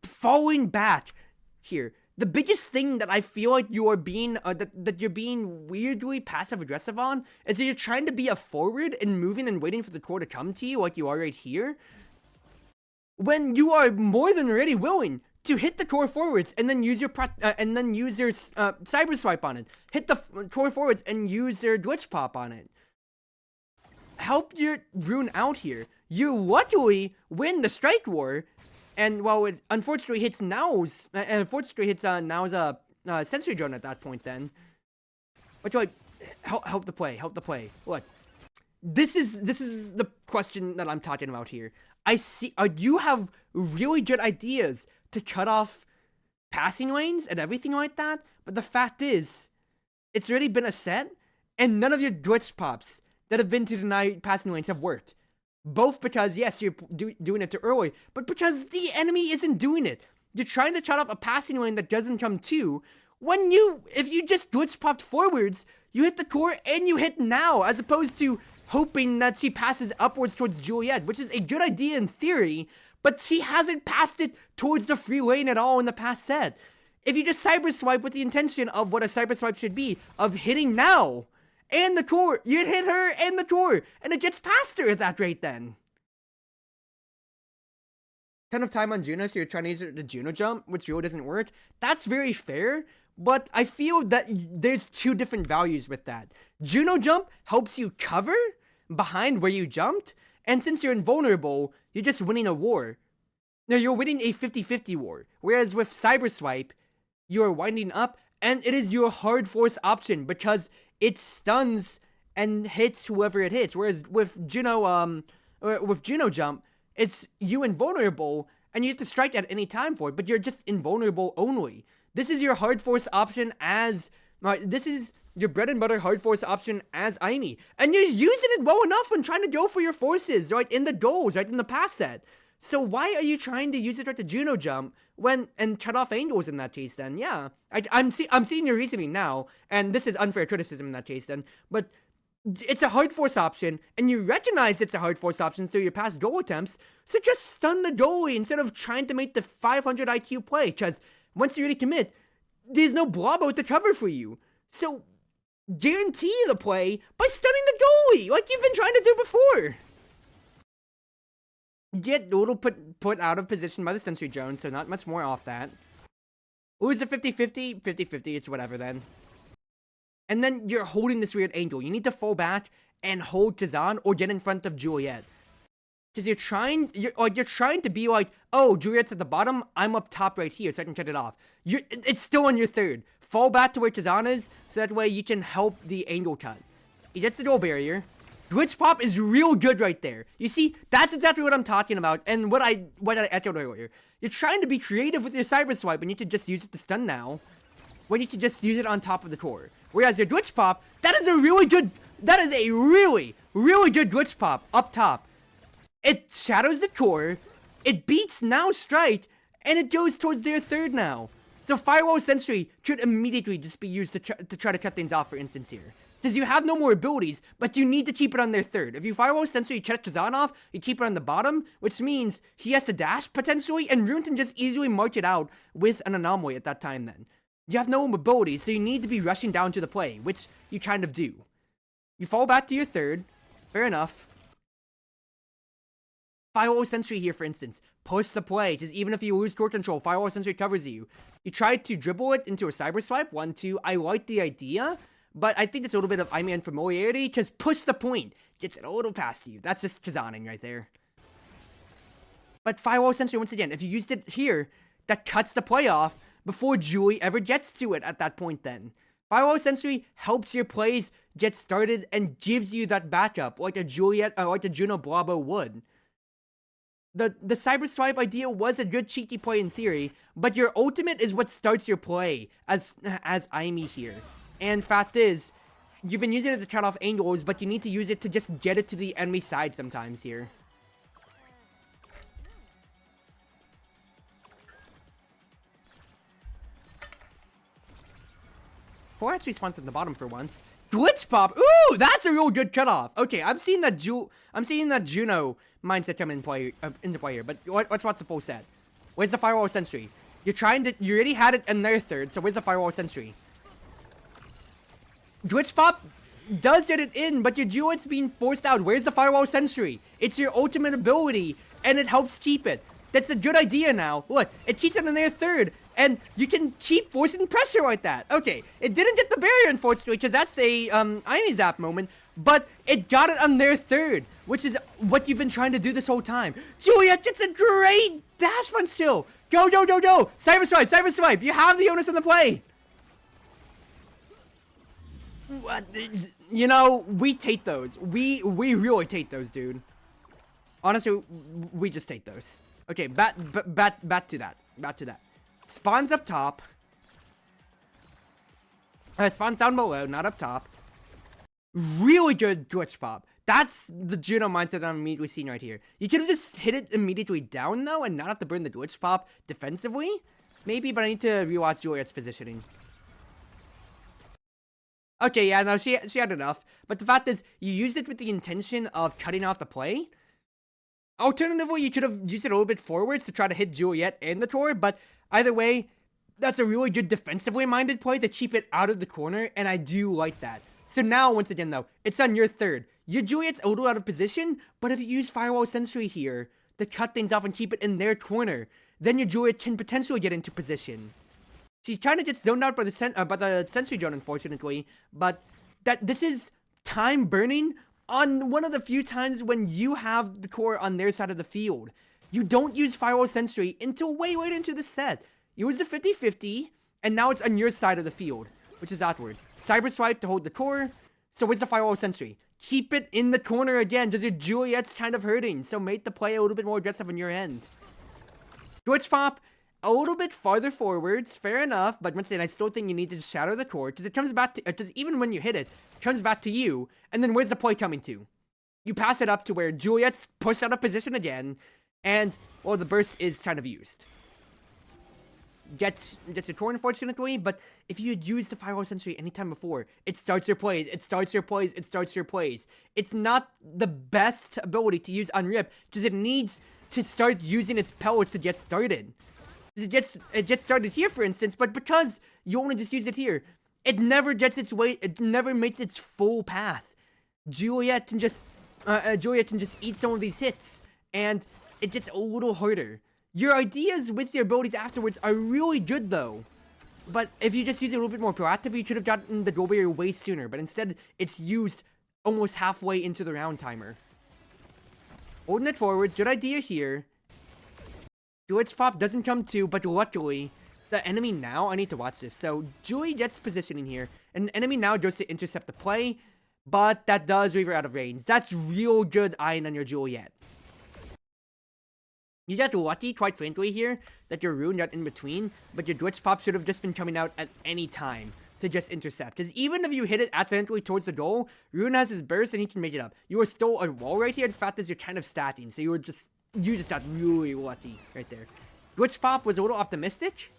falling back here. The biggest thing that I feel like you are being that you're being weirdly passive aggressive on is that you're trying to be a forward and moving and waiting for the core to come to you like you are right here, when you are more than already willing to hit the core forwards and then use your cyber swipe on it. Hit the core forwards and use your glitch pop on it. Help your Rune out here. You luckily win the strike war. And while it unfortunately hits Now's, sensory drone at that point then. But you're like, help the play. Look, this is the question that I'm talking about here. I see, you have really good ideas to cut off passing lanes and everything like that, but the fact is, it's already been a set, and none of your glitch pops that have been to deny passing lanes have worked. Both because, yes, you're doing it too early, but because the enemy isn't doing it. You're trying to cut off a passing lane that doesn't come to. If you just glitch popped forwards, you hit the core and you hit now, as opposed to hoping that she passes upwards towards Juliet, which is a good idea in theory, but she hasn't passed it towards the free lane at all in the past set. If you just cyber swipe with the intention of what a cyber swipe should be, of hitting now, and the core, you'd hit her and the core, and it gets past her at that rate then. Ton of time on Juno, so you're trying to use the Juno jump, which really doesn't work. That's very fair, but I feel that there's two different values with that. Juno Jump helps you cover behind where you jumped, and since you're invulnerable, you're just winning a war. Now, you're winning a 50-50 war, whereas with Cyber Swipe, you're winding up, and it is your hard force option because it stuns and hits whoever it hits, whereas with Juno Jump, it's you invulnerable, and you have to strike at any time for it, but you're just invulnerable only. This is your hard force option as, this is your bread and butter hard force option as Aimi. And you're using it well enough when trying to go for your forces, right, in the goals, right, in the pass set. So why are you trying to use it right to Juno Jump and cut off angles in that case then? Yeah, I'm seeing your reasoning now, and this is unfair criticism in that case then, but it's a hard force option, and you recognize it's a hard force option through your past goal attempts, so just stun the goalie instead of trying to make the 500 IQ play, because once you really commit, there's no blobbo to cover for you. So guarantee the play by stunning the goalie, like you've been trying to do before. Get Noodle put out of position by the Sensory Drone, so not much more off that. Lose the 50-50? 50-50, it's whatever then. And then you're holding this weird angle. You need to fall back and hold Kazan or get in front of Juliet. Because you're trying to be like, oh, Juliet's at the bottom, I'm up top right here, so I can cut it off. It's still on your third. Fall back to where Kazan is, so that way you can help the angle cut. He gets the goal barrier. Glitch Pop is real good right there. You see, that's exactly what I'm talking about, and what I echoed earlier. You're trying to be creative with your Cyber Swipe, and you can just use it to stun now, when you can just use it on top of the core. Whereas your Glitch Pop, that is a really, really good Glitch Pop up top. It shadows the core, it beats Now Strike, and it goes towards their third now. So Firewall Sentry should immediately just be used to try to cut things off, for instance, here. Because you have no more abilities, but you need to keep it on their third. If you Firewall Sentry, you cut Kazan off, you keep it on the bottom, which means he has to dash, potentially, and Rune can just easily mark it out with an Anomaly at that time then. You have no abilities, so you need to be rushing down to the play, which you kind of do. You fall back to your third, fair enough. Firewall Sentry here, for instance. Push the play, because even if you lose core control, Firewall Sentry covers you. You try to dribble it into a Cyber Swipe, 1-2. I like the idea, but I think it's a little bit of Iman familiarity, because push the point. Gets it a little past you. That's just Kazaning right there. But Firewall Sentry, once again, if you used it here, that cuts the play off before Julie ever gets to it at that point then. Firewall Sentry helps your plays get started and gives you that backup, like a Juliet, or like a Juno Blobbo would. The Cyber Swipe idea was a good cheeky play in theory, but your ultimate is what starts your play, as Aimi here. And fact is, you've been using it to cut off angles, but you need to use it to just get it to the enemy side sometimes here. Poor actually spawns at the bottom for once. Glitch Pop! Ooh, that's a real good cutoff. Okay, I'm seeing that Juno mindset come into play here, but let's watch the full set. Where's the Firewall Sentry? You already had it in their third, so where's the Firewall Sentry? Glitch Pop does get it in, but your Juliet's being forced out. Where's the Firewall Sentry? It's your ultimate ability, and it helps keep it. That's a good idea now. Look, it keeps it in their third, and you can keep forcing pressure like that. Okay, it didn't get the barrier, unfortunately, because that's a Aimi Zap moment, but it got it on their third, which is what you've been trying to do this whole time. Juliet gets a great dash run still. Go, go, go, go. Cyber Swipe, Cyber Swipe. You have the onus on the play. What? You know, we take those. We really take those, dude. Honestly, we just take those. Okay, back to that. Back to that. Spawns up top. Spawns down below, not up top. Really good Glitch Pop. That's the Juno mindset that I'm immediately seeing right here. You could have just hit it immediately down, though, and not have to burn the Glitch Pop defensively. Maybe, but I need to rewatch Juliet's positioning. Okay, yeah, no, she had enough. But the fact is, you used it with the intention of cutting out the play. Alternatively, you could have used it a little bit forwards to try to hit Juliet and the core, but either way, that's a really good defensively minded play to keep it out of the corner, and I do like that. So now, once again, though, it's on your third. Your Juliet's a little out of position, but if you use Firewall Sentry here to cut things off and keep it in their corner, then your Juliet can potentially get into position. She kind of gets zoned out by the sentry drone, unfortunately. But this is time burning on one of the few times when you have the core on their side of the field. You don't use Firewall Sentry until way later into the set. You use the 50-50, and now it's on your side of the field, which is outward. Cyber Swipe to hold the core. So where's the Firewall Sentry? Keep it in the corner again, because your Juliet's kind of hurting. So make the play a little bit more aggressive on your end. Glitch Pop, a little bit farther forwards, fair enough, but once again, I still think you need to just shatter the core, because it comes back to, because even when you hit it, it comes back to you, and then where's the play coming to? You pass it up to where Juliet's pushed out of position again, and, well, the burst is kind of used. Gets a core, unfortunately, but if you had used the Firewall Sentry anytime before, it starts your plays, it starts your plays, it starts your plays. It's not the best ability to use on Rip, because it needs to start using its pellets to get started. It gets started here, for instance, but because you only just use it here, it never gets its way, it never makes its full path. Juliet can just eat some of these hits, and it gets a little harder. Your ideas with your abilities afterwards are really good, though. But if you just use it a little bit more proactively, you could have gotten the goal barrier way sooner. But instead, it's used almost halfway into the round timer. Holding it forwards, good idea here. Glitch Pop doesn't come to, but luckily, the enemy now, I need to watch this. So, Julie gets positioning here, and the enemy now goes to intercept the play, but that does leave her out of range. That's real good eyeing on your Juliet. You got lucky, quite frankly, here, that your Rune got in between, but your Glitch Pop should have just been coming out at any time to just intercept. Because even if you hit it accidentally towards the goal, Rune has his burst and he can make it up. You are still a wall right here. The fact is, you're kind of stacking, so you just got really lucky right there. Glitch Pop was a little optimistic.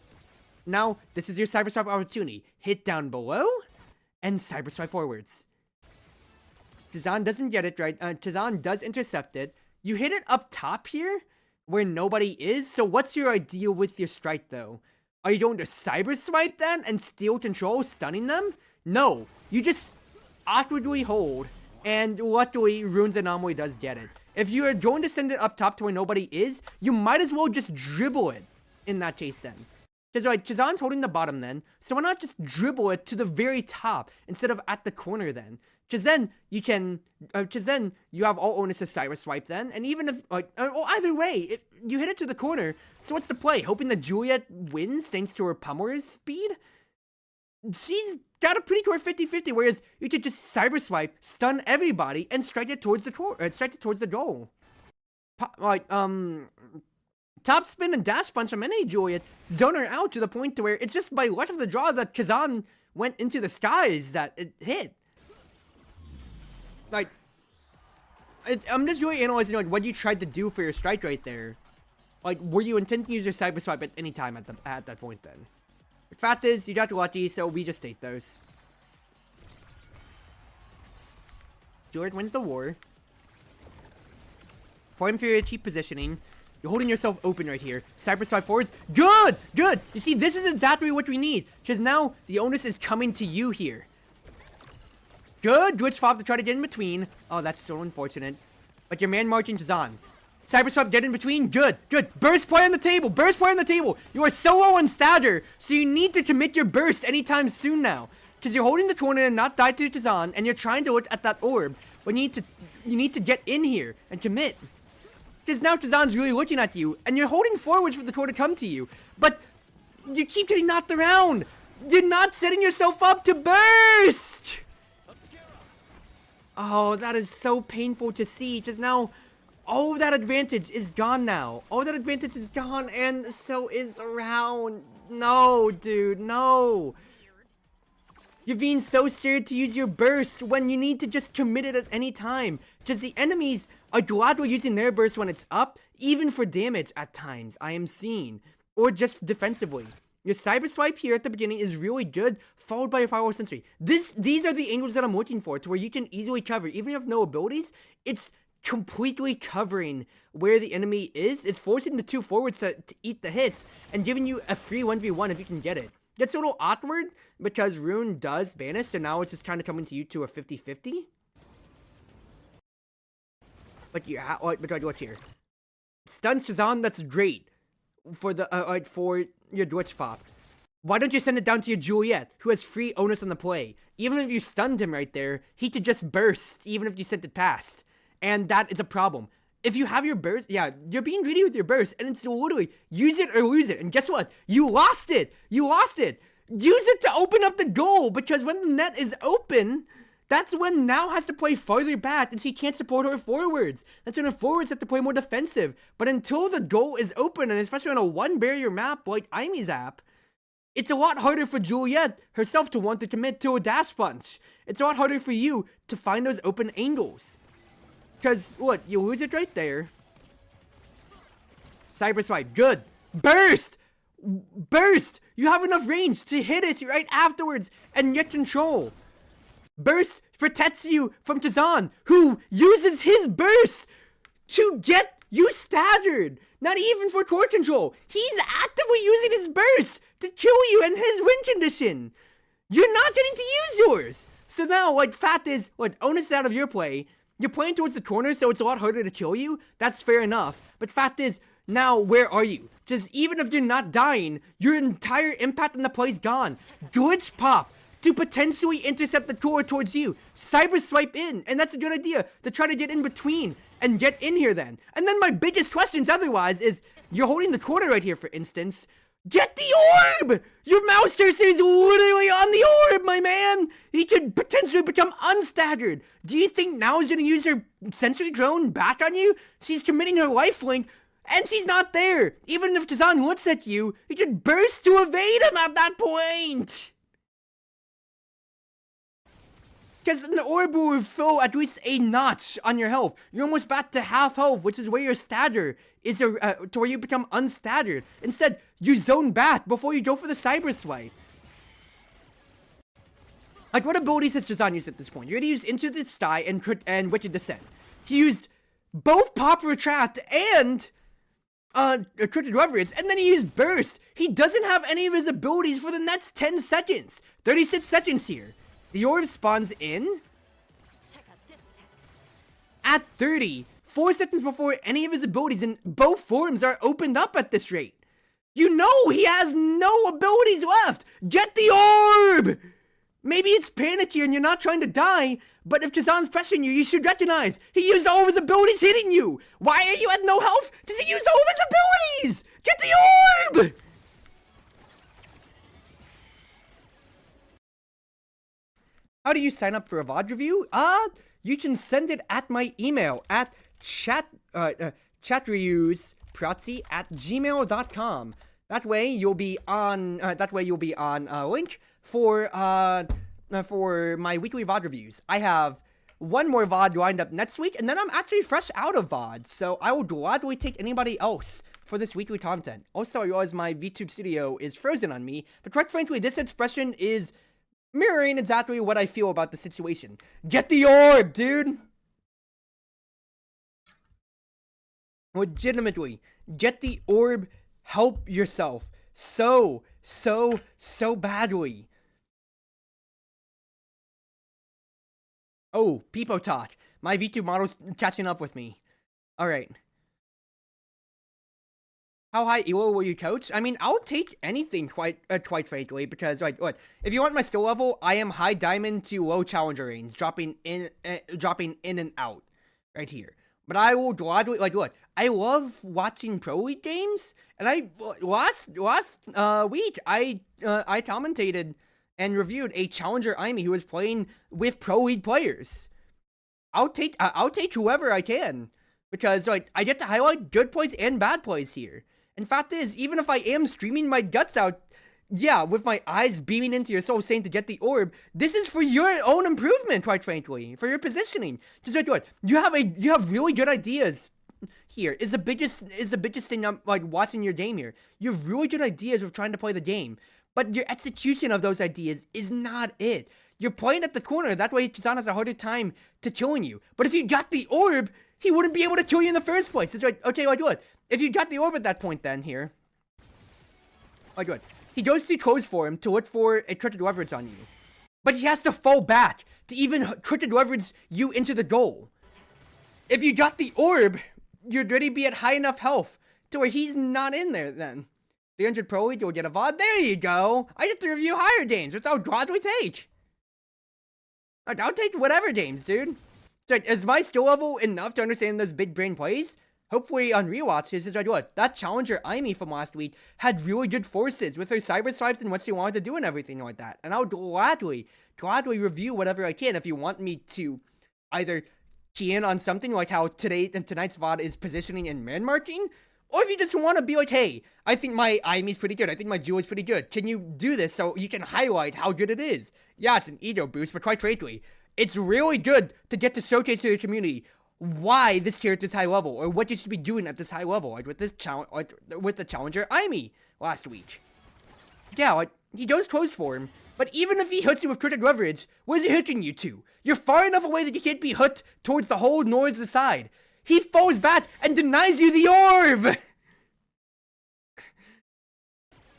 Now, this is your Cyber Swipe opportunity. Hit down below, and Cyber Swipe forwards. Tizan doesn't get it right. Tizan does intercept it. You hit it up top here, where nobody is. So what's your idea with your strike, though? Are you going to Cyber Swipe then and steal control, stunning them? No, you just awkwardly hold, and luckily, Rune's Anomaly does get it. If you are going to send it up top to where nobody is, you might as well just dribble it in that case then. Because, right, Chazan's holding the bottom then, so why not just dribble it to the very top instead of at the corner then? Because then you can, you have all onus to Cyber Swipe then, and even if, like, well, either way, if you hit it to the corner, so what's the play? Hoping that Juliet wins thanks to her pummeler's speed? She's got a pretty core 50-50, whereas you could just Cyber Swipe, stun everybody, and strike it towards the core, strike it towards the goal. Top spin and dash punch from any Juliet zone her out to the point to where it's just by luck of the draw that Kazan went into the skies that it hit. Like, I'm just really analyzing like what you tried to do for your strike right there. Like, were you intending to use your Cyber Swipe at any time at that point then? The fact is, you got lucky, so we just take those. Juliet wins the war. For inferiority positioning, you're holding yourself open right here. Cyber Swipe forwards. Good! Good! You see, this is exactly what we need. Because now, the onus is coming to you here. Good! Glitch Pop to try to get in between. Oh, that's so unfortunate. But your man marching is on. Cyber Swipe, get in between. Good! Good! Burst play on the table! Burst play on the table! You are so low on stagger, so you need to commit your burst anytime soon now. Because you're holding the corner and not die to Tizan, and you're trying to look at that orb. But you need to get in here and commit. Because now Tizan's really looking at you, and you're holding forwards for the core to come to you. But you keep getting knocked around. You're not setting yourself up to burst! Oh, that is so painful to see, because now all of that advantage is gone now. All of that advantage is gone, and so is the round. No, dude, no. You're being so scared to use your burst when you need to just commit it at any time. Because the enemies are gladly using their burst when it's up, even for damage at times, I am seeing. Or just defensively. Your Cyber Swipe here at the beginning is really good, followed by your Firewall Sentry. These are the angles that I'm looking for, to where you can easily cover. Even if you have no abilities, it's completely covering where the enemy is. It's forcing the two forwards to eat the hits, and giving you a free 1v1 if you can get it. Gets a little awkward, because Rune does banish, so now it's just kind of coming to you to a 50-50. But yeah, but watch here. Stuns Chazan, that's great. For the for your Glitch Pop. why don't you send it down to your Juliet, who has free onus on the play? Even if you stunned him right there, he could just burst, even if you sent it past. And that is a problem. If you have your burst, yeah, you're being greedy with your burst, and it's literally use it or lose it. And guess what? You lost it! You lost it! Use it to open up the goal, because when the net is open, that's when Now has to play farther back, and she can't support her forwards. That's when her forwards have to play more defensive. But until the goal is open, and especially on a one-barrier map like Imy's app, it's a lot harder for Juliet herself to want to commit to a dash punch. It's a lot harder for you to find those open angles. Because, what, you lose it right there. Cyber swipe, good. Burst! Burst! You have enough range to hit it right afterwards and get control. Burst protects you from Tazan, who uses his burst to get you staggered. Not even for core control. He's actively using his burst to kill you in his win condition. You're not getting to use yours. So now, like, fact is, what, onus is out of your play. You're playing towards the corner, so it's a lot harder to kill you. That's fair enough. But fact is, now, where are you? Just even if you're not dying, your entire impact on the play's gone. Glitch pop to potentially intercept the core towards you. Cyber swipe in, and that's a good idea, to try to get in between and get in here then. And then my biggest questions otherwise is, you're holding the corner right here, for instance. Get the orb! Your mouse cursor is literally on the orb, my man! He could potentially become unstaggered. Do you think Now is gonna use her sensory drone back on you? She's committing her lifelink, and she's not there. Even if Tazan looks at you, he could burst to evade him at that point. Because an orb will fill at least a notch on your health. You're almost back to half health, which is where your stagger is, to where you become unstaggered. Instead, you zone back before you go for the cyber swipe. Like, what abilities has Tazan used at this point? You're gonna use Into the Sky and Wicked Descent. He used both Pop Retract and Crooked Reverence, and then he used Burst. He doesn't have any of his abilities for the next 10 seconds. 36 seconds here. The orb spawns in at 30, 4 seconds before any of his abilities, and both forms are opened up at this rate. You know he has no abilities left. Get the orb! Maybe it's panic here and you're not trying to die, but if Tazan's pressuring you, you should recognize he used all of his abilities hitting you. Why are you at no health? Does he use all of his abilities? Get the orb! How do you sign up for a VOD review? You can send it at my email at chatreuseproxy@gmail.com. That way you'll be on a link for my weekly VOD reviews. I have one more VOD lined up next week, and then I'm actually fresh out of VOD, so I will gladly take anybody else for this weekly content. Also, I realize my VTube studio is frozen on me, but quite frankly, this expression is mirroring exactly what I feel about the situation. Get the orb, dude! Legitimately, get the orb. Help yourself so badly. Oh, Peepo Talk. My VTube model's catching up with me. Alright. How high elo will you coach? I mean, I'll take anything quite frankly, because like, what? If you want my skill level, I am high diamond to low challenger range, dropping in and out, right here. But I will gladly, like, look, I love watching Pro League games, and I last week I commentated and reviewed a challenger Imy who was playing with Pro League players. I'll take whoever I can, because like I get to highlight good plays and bad plays here. And fact is, even if I am streaming my guts out, yeah, with my eyes beaming into your soul saying to get the orb, this is for your own improvement, quite frankly, for your positioning. Just like what? You have really good ideas here. Is the biggest thing I'm like watching your game here. You have really good ideas of trying to play the game, but your execution of those ideas is not it. You're playing at the corner, that way Tazan has a harder time to killing you. But if you got the orb, he wouldn't be able to kill you in the first place. It's like, okay, like what? If you got the orb at that point then here, like what? He goes too close for him to look for a crooked leverage on you. But he has to fall back to even crooked leverage you into the goal. If you got the orb, you'd already be at high enough health to where he's not in there then. 300 pro lead, you'll get a VOD. There you go. I get to review higher games. Which I'll gladly take. I'll take whatever games, dude. So, is my skill level enough to understand those big brain plays? Hopefully on rewatches, is like what? That challenger Amy from last week had really good forces with her cyber swipes and what she wanted to do and everything like that. And I'll gladly review whatever I can if you want me to either key in on something like how tonight's VOD is positioning and man marking, or if you just want to be like, hey, I think my Amy's pretty good, I think my Julie's pretty good, can you do this so you can highlight how good it is? Yeah, it's an ego boost, but quite frankly, it's really good to get to showcase to the community why this character's high level, or what you should be doing at this high level, like with with the challenger Amy last week. Yeah, like, he goes closed for him, but even if he hits you with critic leverage, where's he hitting you to? You're far enough away that you can't be hooked towards the hole nor the side. He falls back and denies you the orb!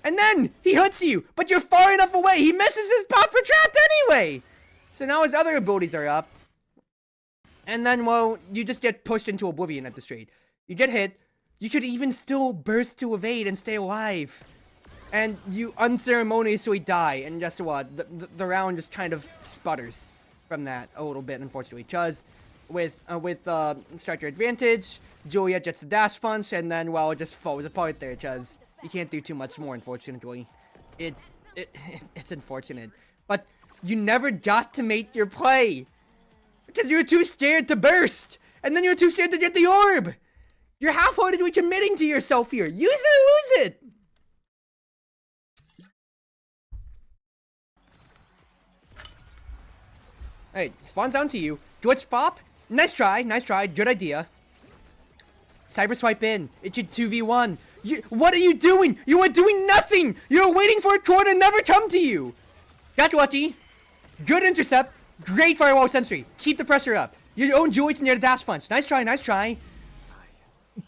And then, he hits you, but you're far enough away, he misses his pop retract anyway! So now his other abilities are up. And then, well, you just get pushed into oblivion at this rate. You get hit, you could even still burst to evade and stay alive. And you unceremoniously die, and guess what? The round just kind of sputters from that a little bit, unfortunately. Because with striker advantage, Juliet gets the dash punch, and then, well, it just falls apart there, because you can't do too much more, unfortunately. It's unfortunate. But you never got to make your play, because you were too scared to burst, and then you were too scared to get the orb. You're half-heartedly committing to yourself here. Use it or lose it. Alright, spawns down to you. Glitch pop. Nice try, good idea. Cyber swipe in. It should 2v1. What are you doing? You are doing nothing! You're waiting for a core to never come to you! Got lucky. Good intercept. Great firewall sentry. Keep the pressure up. Your own Julie can get a dash punch. Nice try.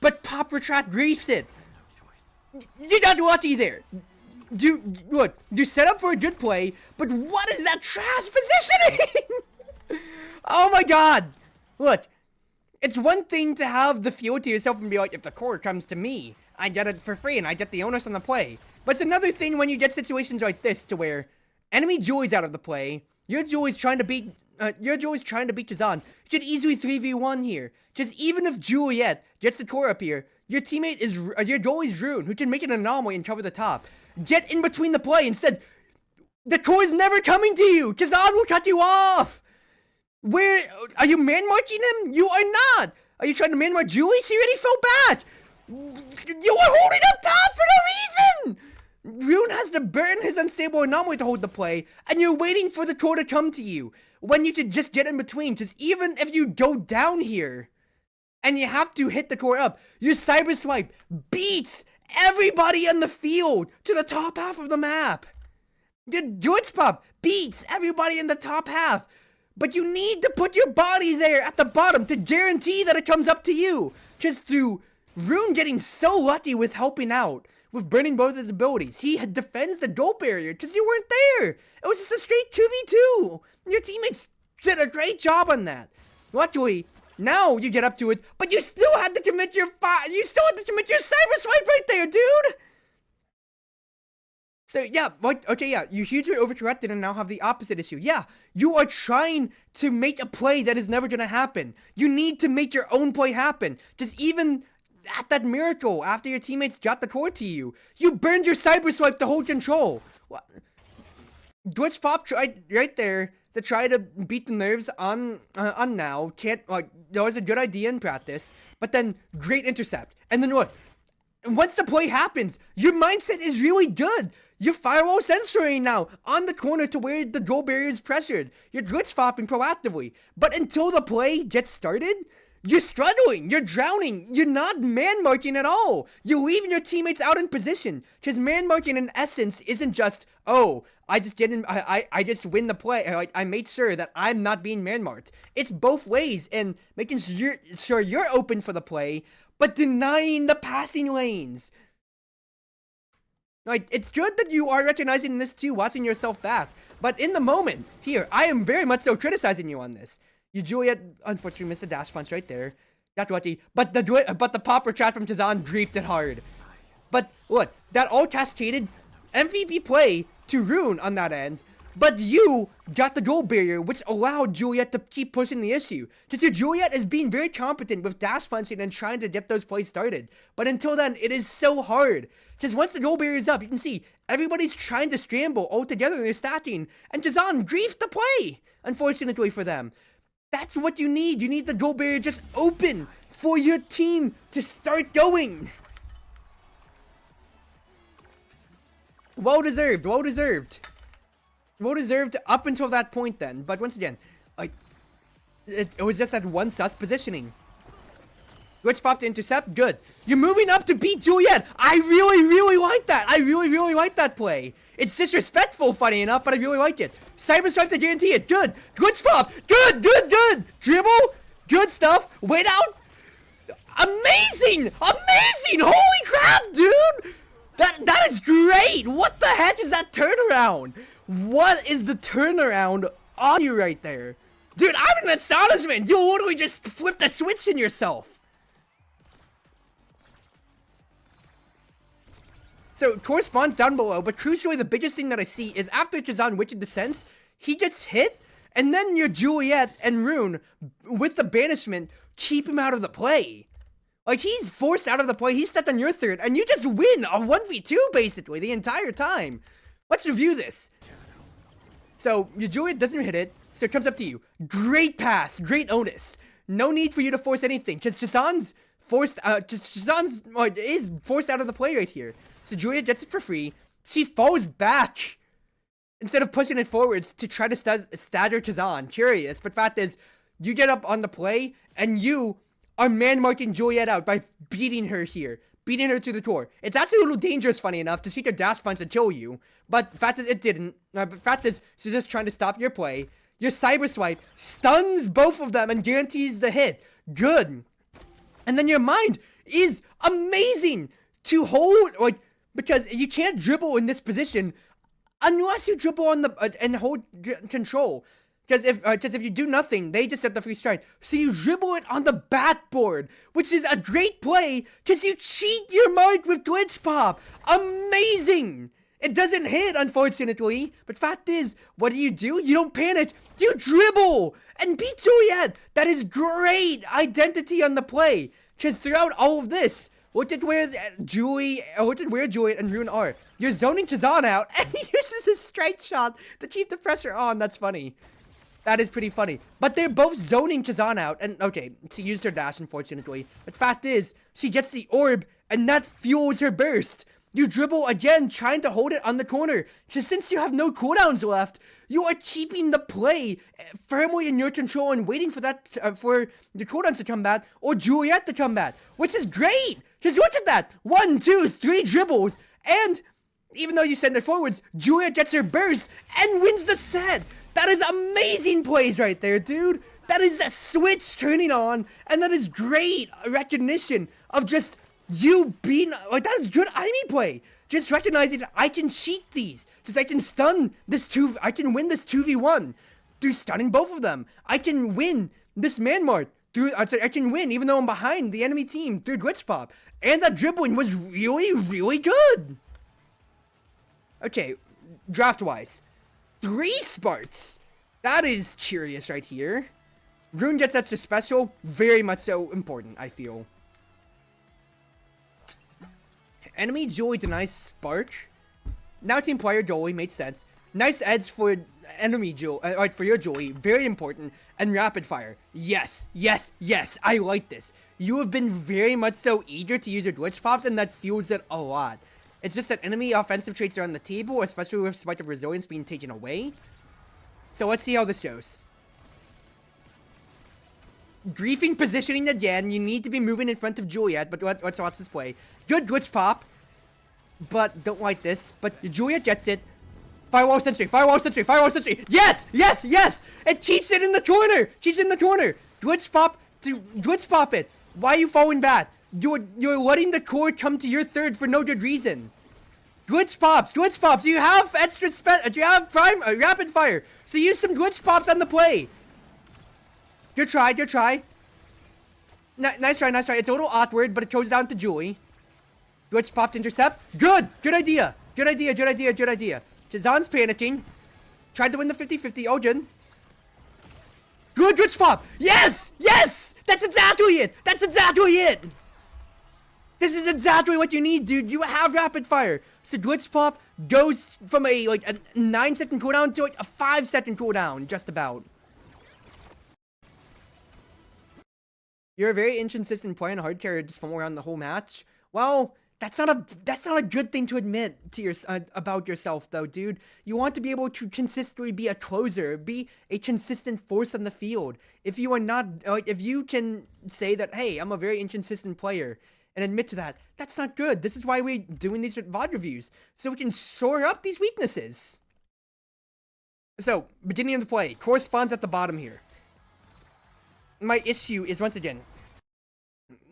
But pop retract griefs it. You got lucky there. Look, you set up for a good play, but what is that trash positioning? Oh my god! Look, it's one thing to have the feel to yourself and be like, if the core comes to me, I get it for free and I get the onus on the play. But it's another thing when you get situations like this to where enemy Julie's out of the play, your Julie's trying to beat Kazan. You could easily 3v1 here. Just even if Juliet gets the core up here, your teammate is your goalie's Rune, who can make an anomaly and cover the top. Get in between the play instead. The core is never coming to you. Kazan will cut you off. Where are you man marking him? You are not. Are you trying to man mark Julie? She already fell back. You are holding up top for no reason. Rune has to burn his unstable anomaly to hold the play, and you're waiting for the core to come to you, when you could just get in between, because even if you go down here, and you have to hit the core up, your cyber swipe beats everybody on the field to the top half of the map. Your glitch pop beats everybody in the top half, but you need to put your body there at the bottom to guarantee that it comes up to you, just through Rune getting so lucky with helping out, with burning both his abilities. He defends the goal barrier because you weren't there. It was just a straight 2v2. Your teammates did a great job on that. Luckily, now you get up to it, but you still had to commit your cyber swipe right there, dude. So yeah, you hugely overcorrected and now have the opposite issue. Yeah, you are trying to make a play that is never gonna happen. You need to make your own play happen. Just even at that miracle, after your teammates got the core to you, you burned your cyber swipe to hold control. What? Glitch Pop tried right there to try to beat the nerves on now. That was a good idea in practice, but then great intercept. And then what? Once the play happens, your mindset is really good. You're firewall censoring now on the corner to where the goal barrier is pressured. You're glitch popping proactively. But until the play gets started, you're struggling, you're drowning, you're not man-marking at all. You're leaving your teammates out in position. Because man-marking in essence isn't just, oh, I just win the play. I made sure that I'm not being man-marked. It's both ways, and making sure you're open for the play, but denying the passing lanes. It's good that you are recognizing this too, watching yourself back. But in the moment, here, I am very much so criticizing you on this. You Juliet, unfortunately, missed the dash punch right there. Got lucky. But the pop retract from Tazan griefed it hard. But Look, that all cascaded MVP play to Rune on that end. But you got the goal barrier, which allowed Juliet to keep pushing the issue. Because your Juliet is being very competent with dash function and trying to get those plays started. But until then, it is so hard. Because once the goal barrier is up, you can see everybody's trying to scramble all together and they're stacking. And Jazan griefed the play, unfortunately for them. That's what you need. You need the goal barrier just open for your team to start going. Well deserved, well deserved. Well deserved up until that point then. But once again, like, it was just that one sus positioning. Glitch pop to intercept, good. You're moving up to beat Juliet. I really like that. I really like that play. It's disrespectful, funny enough, but I really like it. Cyber strike to guarantee it, good. Glitch pop, good. Dribble, good stuff. Wait out. Amazing, holy crap, dude. That is great. What the heck is that turnaround? What is the turnaround on you right there? Dude, I'm in astonishment. You literally just flipped the switch in yourself. So, corresponds down below, but crucially the biggest thing that I see is after Chazan Wicked Descents, he gets hit, and then your Juliet and Rune, with the banishment, keep him out of the play. Like, he's forced out of the play, he's stepped on your third, and you just win a 1v2, basically, the entire time. Let's review this. So, your Juliet doesn't hit it, so it comes up to you. Great pass, great onus. No need for you to force anything, because Chazan's forced out, is forced out of the play right here. So Juliet gets it for free. She falls back instead of pushing it forwards to try to stagger Chazan. Curious, but fact is, you get up on the play, and you are man-marking Juliet out by beating her here. Beating her to the core. It's actually a little dangerous, funny enough, to see your dash punch and kill you. But fact is, it didn't. But fact is, she's just trying to stop your play. Your cyber swipe stuns both of them and guarantees the hit. Good. And then your mind is amazing to hold, like, because you can't dribble in this position unless you dribble on the and hold control. Because if you do nothing, they just have the free strike. So you dribble it on the backboard, which is a great play because you cheat your mind with glitch pop. Amazing. It doesn't hit, unfortunately. But fact is, what do? You don't panic. You dribble and beat Juliet. That is great identity on the play. Because throughout all of this, look at where Juliet and Rune are. You're zoning Chazan out, and he uses his strike shot to keep the pressure on. That's funny. That is pretty funny. But they're both zoning Chazan out, and okay, she used her dash, unfortunately. But fact is, she gets the orb, and that fuels her burst. You dribble again, trying to hold it on the corner. Just since you have no cooldowns left, you are keeping the play firmly in your control and waiting for that for the cooldowns to come back or Juliet to come back, which is great. Just look at that. 1, 2, 3 dribbles, and even though you send it forwards, Juliet gets her burst and wins the set. That is amazing plays right there, dude. That is a switch turning on, and that is great recognition of just you being, like, that is good IME play. Just recognizing I can cheat these. Just I can stun this I can win this 2v1 through stunning both of them. I can win this man-mart through, I can win even though I'm behind the enemy team through glitch pop. And that dribbling was really good. Okay, draft-wise. 3 Sparts. That is curious right here. Rune gets extra special. Very much so important, I feel. Enemy Joey denies Spark. Now team player Joey made sense. Nice edge for enemy Joey, for your Joey. Very important. And rapid fire. Yes. I like this. You have been very much so eager to use your glitch pops, and that fuels it a lot. It's just that enemy offensive traits are on the table, especially with Spike of Resilience being taken away. So let's see how this goes. Griefing positioning again. You need to be moving in front of Juliet, but let's watch this play. Good glitch pop, but don't like this. But Juliet gets it. Firewall sentry. Yes! It keeps it in the corner. Glitch pop it. Why are you falling back? You're letting the core come to your third for no good reason. Glitch pops. You have extra you have prime rapid fire. So use some glitch pops on the play. Good try. Nice try. It's a little awkward, but it goes down to Julie. Glitch popped intercept. Good! Good idea! Good idea, good idea, good idea. Jazan's panicking. Tried to win the 50-50. Ojin. Good glitch pop! Yes! Yes! That's exactly it! That's exactly it! This is exactly what you need, dude. You have rapid fire. So glitch pop goes from a 9-second cooldown to a 5-second cooldown, just about. You're a very inconsistent player in hard carry just from around the whole match. Well, that's not a good thing to admit to about yourself, though, dude. You want to be able to consistently be a closer, be a consistent force on the field. If you are not, if you can say that, hey, I'm a very inconsistent player, and admit to that, that's not good. This is why we're doing these VOD reviews, so we can shore up these weaknesses. So, beginning of the play, corresponds at the bottom here. My issue is, once again,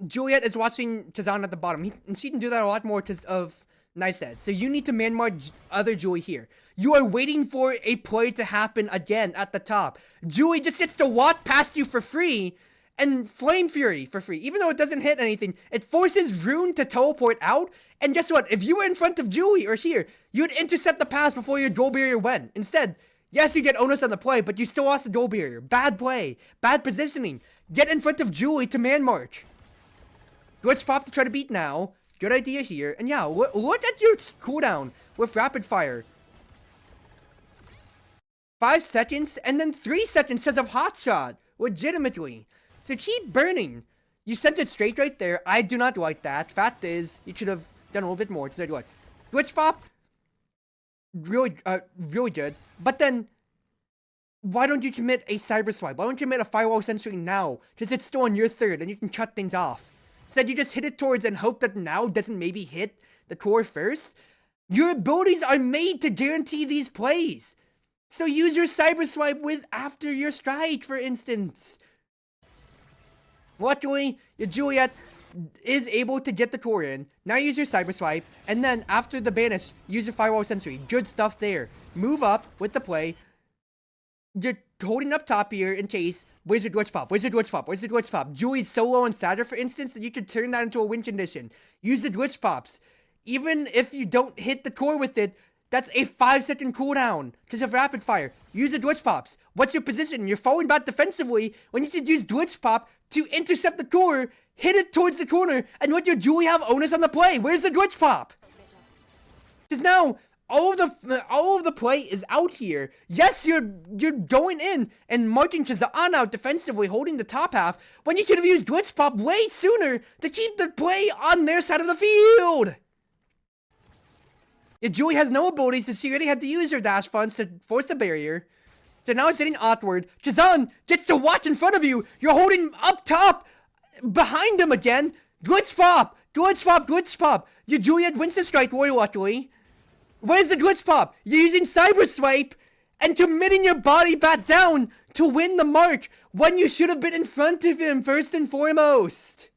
Juliet is watching Kazan at the bottom, and she can do that a lot more because of Nice Ed. So you need to man-mark other Julie here. You are waiting for a play to happen again at the top. Julie just gets to walk past you for free, and Flame Fury for free. Even though it doesn't hit anything, it forces Rune to teleport out, and guess what? If you were in front of Julie or here, you'd intercept the pass before your goal barrier went. Instead, yes, you get onus on the play, but you still lost the goal barrier. Bad play. Bad positioning. Get in front of Julie to man-mark. Glitch pop to try to beat now. Good idea here. And yeah, look at your cooldown with rapid fire. 5 seconds and then 3 seconds because of hot shot. Legitimately. So keep burning. You sent it straight right there. I do not like that. Fact is, you should have done a little bit more. Glitch pop. Really good. But then, why don't you commit a cyber swipe? Why don't you commit a firewall sentry now? Because it's still on your third and you can cut things off. Instead, you just hit it towards and hope that now doesn't maybe hit the core first. Your abilities are made to guarantee these plays. So use your cyber swipe with after your strike, for instance. Luckily, your Juliet is able to get the core in. Now use your cyber swipe, and then after the banish, use your firewall sentry. Good stuff there. Move up with the play. You're holding up top here in case. Where's your glitch pop? Where's your glitch pop? Where's your glitch pop? Julie's so low on stature, for instance, that you could turn that into a win condition. Use the glitch pops. Even if you don't hit the core with it, that's a 5-second cooldown because of rapid fire. Use the glitch pops. What's your position? You're falling back defensively when you should use glitch pop to intercept the core, hit it towards the corner, and let your Julie have onus on the play. Where's the glitch pop? Because now all of the play is out here. Yes, you're going in and marking Kazan out defensively, holding the top half, when you should have used glitch pop way sooner to keep the play on their side of the field. If Julie has no abilities, so she already had to use her dash funds to force the barrier. So now it's getting awkward. Kazan gets to watch in front of you. You're holding up top behind him again. Glitch pop! Glitch pop! Glitch pop! Your Juliet wins the strike war, luckily. Where's the glitch pop? You're using cyber swipe and committing your body back down to win the mark when you should have been in front of him first and foremost.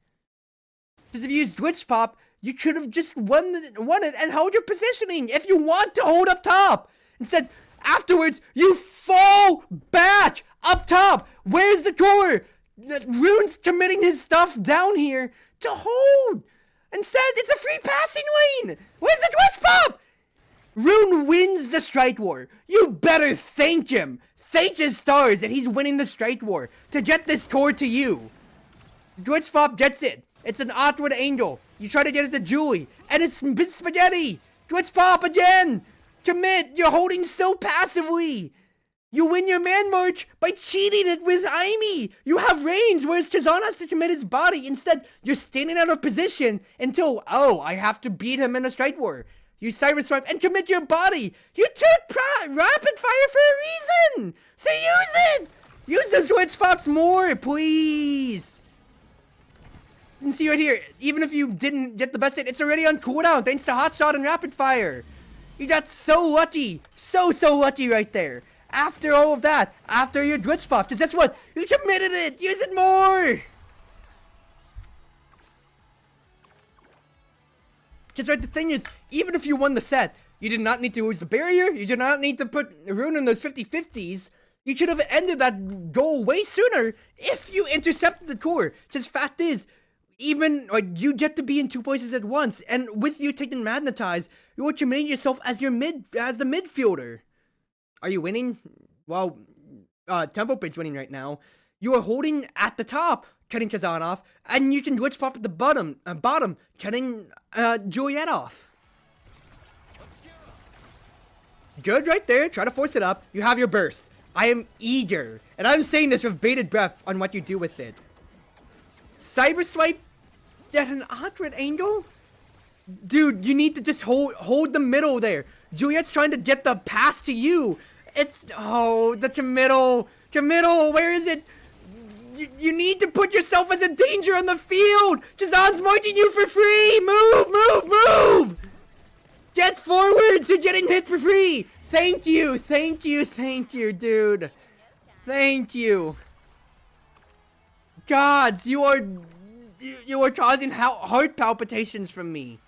Because if you used glitch pop, you could have just won it and held your positioning if you want to hold up top. Instead, afterwards, you fall back up top. Where's the core? Rune's committing his stuff down here to hold. Instead, it's a free passing lane. Where's the glitch pop? Rune wins the strike war. You better thank him. Thank his stars that he's winning the strike war to get this core to you. Glitch pop gets it. It's an awkward angle. You try to get it to Julie, and it's spaghetti. Glitch pop again. Commit. You're holding so passively. You win your man march by cheating it with Aimee. You have range, whereas Kazan has to commit his body. Instead, you're standing out of position until, oh, I have to beat him in a strike war. You cyber swipe and commit your body. You took rapid fire for a reason. So use it. Use those glitch pops more, please. You can see right here, even if you didn't get the best hit, it's already on cooldown thanks to hot shot and rapid fire. You got so lucky. So lucky right there. After all of that, after your glitch pop, because guess what? You committed it. Use it more. Because right, the thing is, even if you won the set, you did not need to lose the barrier. You did not need to put Rune in those 50-50s. You should have ended that goal way sooner if you intercepted the core. Because fact is, even, like, you get to be in 2 places at once, and with you taking Magnetize, you're committing yourself as the midfielder. Are you winning? Well, Tempo Brid's winning right now. You are holding at the top, cutting Chazan off, and you can glitch pop at the bottom, cutting Juliet off. Good right there. Try to force it up. You have your burst. I am eager, and I'm saying this with bated breath on what you do with it. Cyber Swipe at an awkward angle? Dude, you need to just hold the middle there. Juliet's trying to get the pass to you. It's, oh, the Jamil, where is it? You need to put yourself as a danger on the field. Chazan's marking you for free. Move. Get forwards. You're getting hit for free. Thank you, dude. Thank you. Gods, you are causing heart palpitations from me.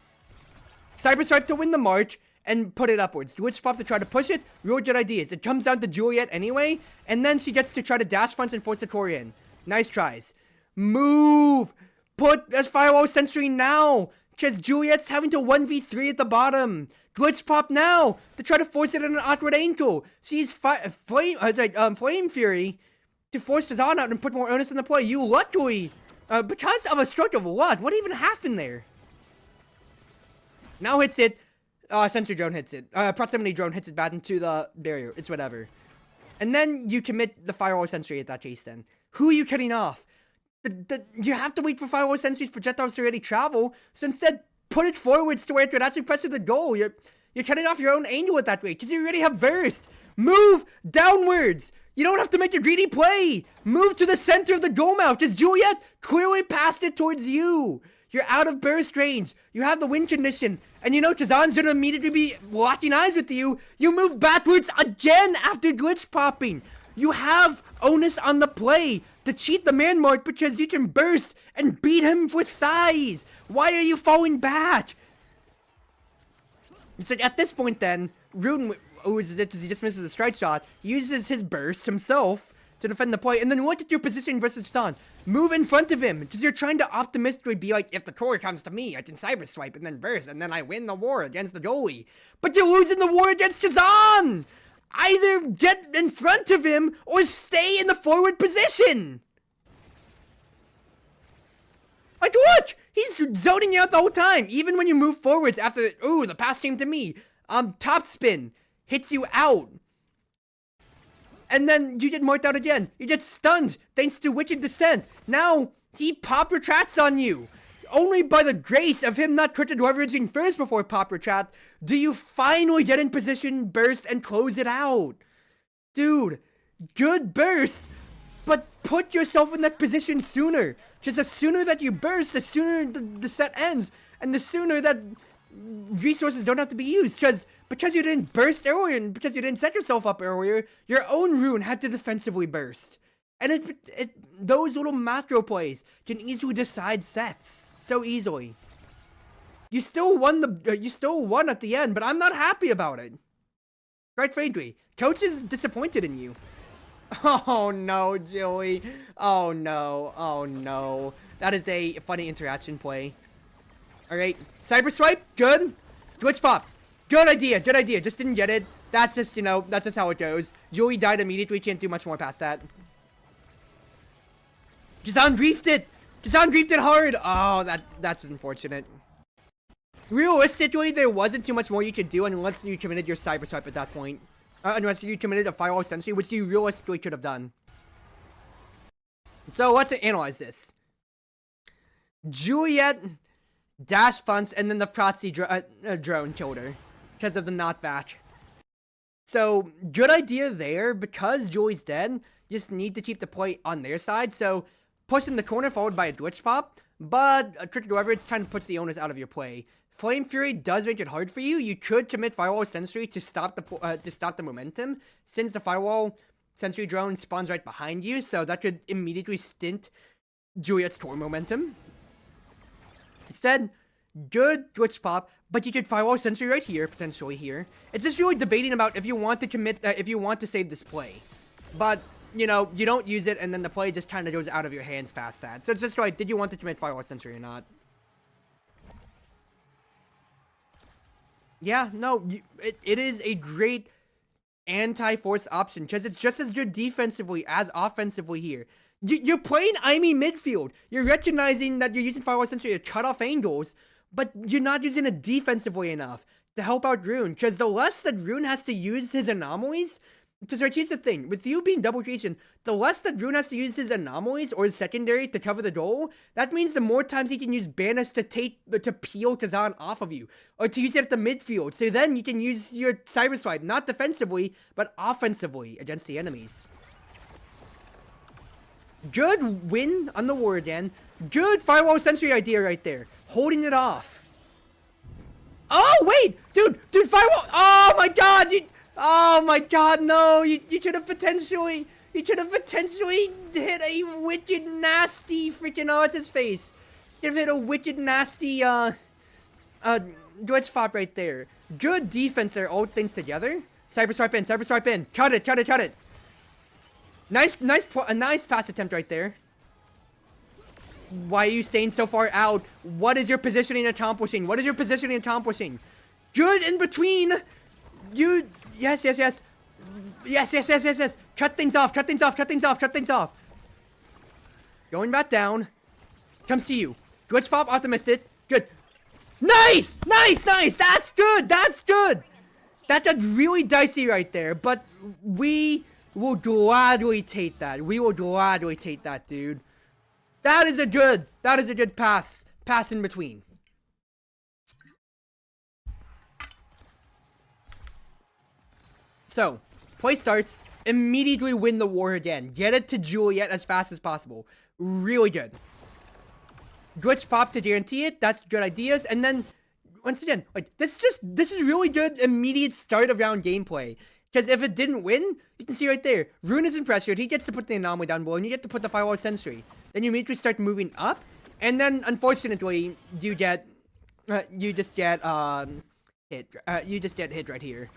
Cyber Swipe to win the march and put it upwards. Glitch pop to try to push it. Real good ideas. It comes down to Juliet anyway, and then she gets to try to dash punch and force the core in. Nice tries. Move. Put this firewall sentry now, because Juliet's having to 1v3 at the bottom. Glitch pop now to try to force it at an awkward angle. She's Flame Fury to force Chazan out and put more onus in the play. You luckily, because of a stroke of luck, what even happened there? Now hits it. Sensor drone hits it. Proximity drone hits it back into the barrier. It's whatever. And then you commit the firewall sentry at that case then. Who are you cutting off? You have to wait for firewall sentry's projectiles to already travel. So instead, put it forwards to where it could actually pressure the goal. You're cutting off your own angle at that rate because you already have burst. Move downwards. You don't have to make a greedy play. Move to the center of the goal mouth because Juliet clearly passed it towards you. You're out of burst range. You have the win condition. And you know Chazan's going to immediately be locking eyes with you. You move backwards again after glitch popping. You have onus on the play to cheat the man mark because you can burst and beat him with size. Why are you falling back? So at this point then, Rune loses it because he just misses a strike shot. He uses his burst himself to defend the play, and then look at your position versus Chazan. Move in front of him, because you're trying to optimistically be like, if the core comes to me, I can cyber swipe and then burst, and then I win the war against the goalie. But you're losing the war against Chazan! Either get in front of him, or stay in the forward position! Like, look! He's zoning you out the whole time, even when you move forwards after, ooh, the pass came to me. Top spin, hits you out. And then you get marked out again. You get stunned thanks to Wicked Descent. Now, he pop retracts on you. Only by the grace of him not cricket leveraging first before pop retract do you finally get in position, burst, and close it out. Dude, good burst, but put yourself in that position sooner. Because the sooner that you burst, the sooner the set ends. And the sooner that resources don't have to be used. Because you didn't burst earlier and because you didn't set yourself up earlier, your own rune had to defensively burst. And those little macro plays can easily decide sets so easily. You still won at the end, but I'm not happy about it. Quite frankly, coach is disappointed in you. Oh no, Joey. Oh no. That is a funny interaction play. Alright, cyber swipe, good. Glitch pop. Good idea. Just didn't get it. That's just, that's just how it goes. Joey died immediately. Can't do much more past that. Chazan griefed it hard. Oh, that's unfortunate. Realistically, there wasn't too much more you could do unless you committed your cyber swipe at that point. Unless you committed a firewall sentry, which you realistically could have done. So let's analyze this. Juliet dash punch, and then the proxy drone killed her because of the knockback. So, good idea there. Because Julie's dead, you just need to keep the play on their side. So, push in the corner followed by a glitch pop. But a trick leverage kind of puts the onus out of your play. Flame Fury does make it hard for you. You could commit Firewall Sentry to stop the momentum, since the Firewall Sentry drone spawns right behind you. So, that could immediately stint Juliet's core momentum. Instead, good glitch pop, but you could firewall sentry right here, potentially here. It's just really debating about if you want to commit, if you want to save this play. But you know, you don't use it, and then the play just kind of goes out of your hands past that. So it's just like, did you want to commit Firewall Sentry or not? Yeah, no, it is a great anti-force option, because it's just as good defensively as offensively here. You're playing Imi midfield. You're recognizing that you're using Firewall Sentry to cut off angles, but you're not using it defensively enough to help out Rune, because the less that Rune has to use his anomalies, because right, here's the thing, with you being double creation, the less that Rune has to use his anomalies or his secondary to cover the goal, that means the more times he can use Banish to peel Kazan off of you, or to use it at the midfield, so then you can use your Cyber Swipe, not defensively, but offensively against the enemies. Good win on the war again. Good Firewall Sentry idea right there. Holding it off. Oh, wait! Dude, Firewall! Oh my god! Oh my god, no! You should have potentially hit a wicked nasty freaking, oh, it's his face. You should have hit a wicked nasty, glitch pop right there. Good defense there, all things together. Cyber swipe in. Cut it. A nice pass attempt right there. Why are you staying so far out? What is your positioning accomplishing? Good in between. Yes. Cut things off. Going back down. Comes to you. Glitch pop, optimistic. Good. Nice. That's good. That got really dicey right there, but we will gladly take that. Dude. That is a good pass. Pass in between. So, play starts, immediately win the war again. Get it to Juliet as fast as possible. Really good. Glitch pop to guarantee it. That's good ideas. And then, once again, like, this is really good immediate start of round gameplay. Because if it didn't win, you can see right there, Rune isn't pressured, he gets to put the anomaly down below, and you get to put the Firewall Sentry. Then you immediately start moving up, and then, unfortunately, you just get hit right here.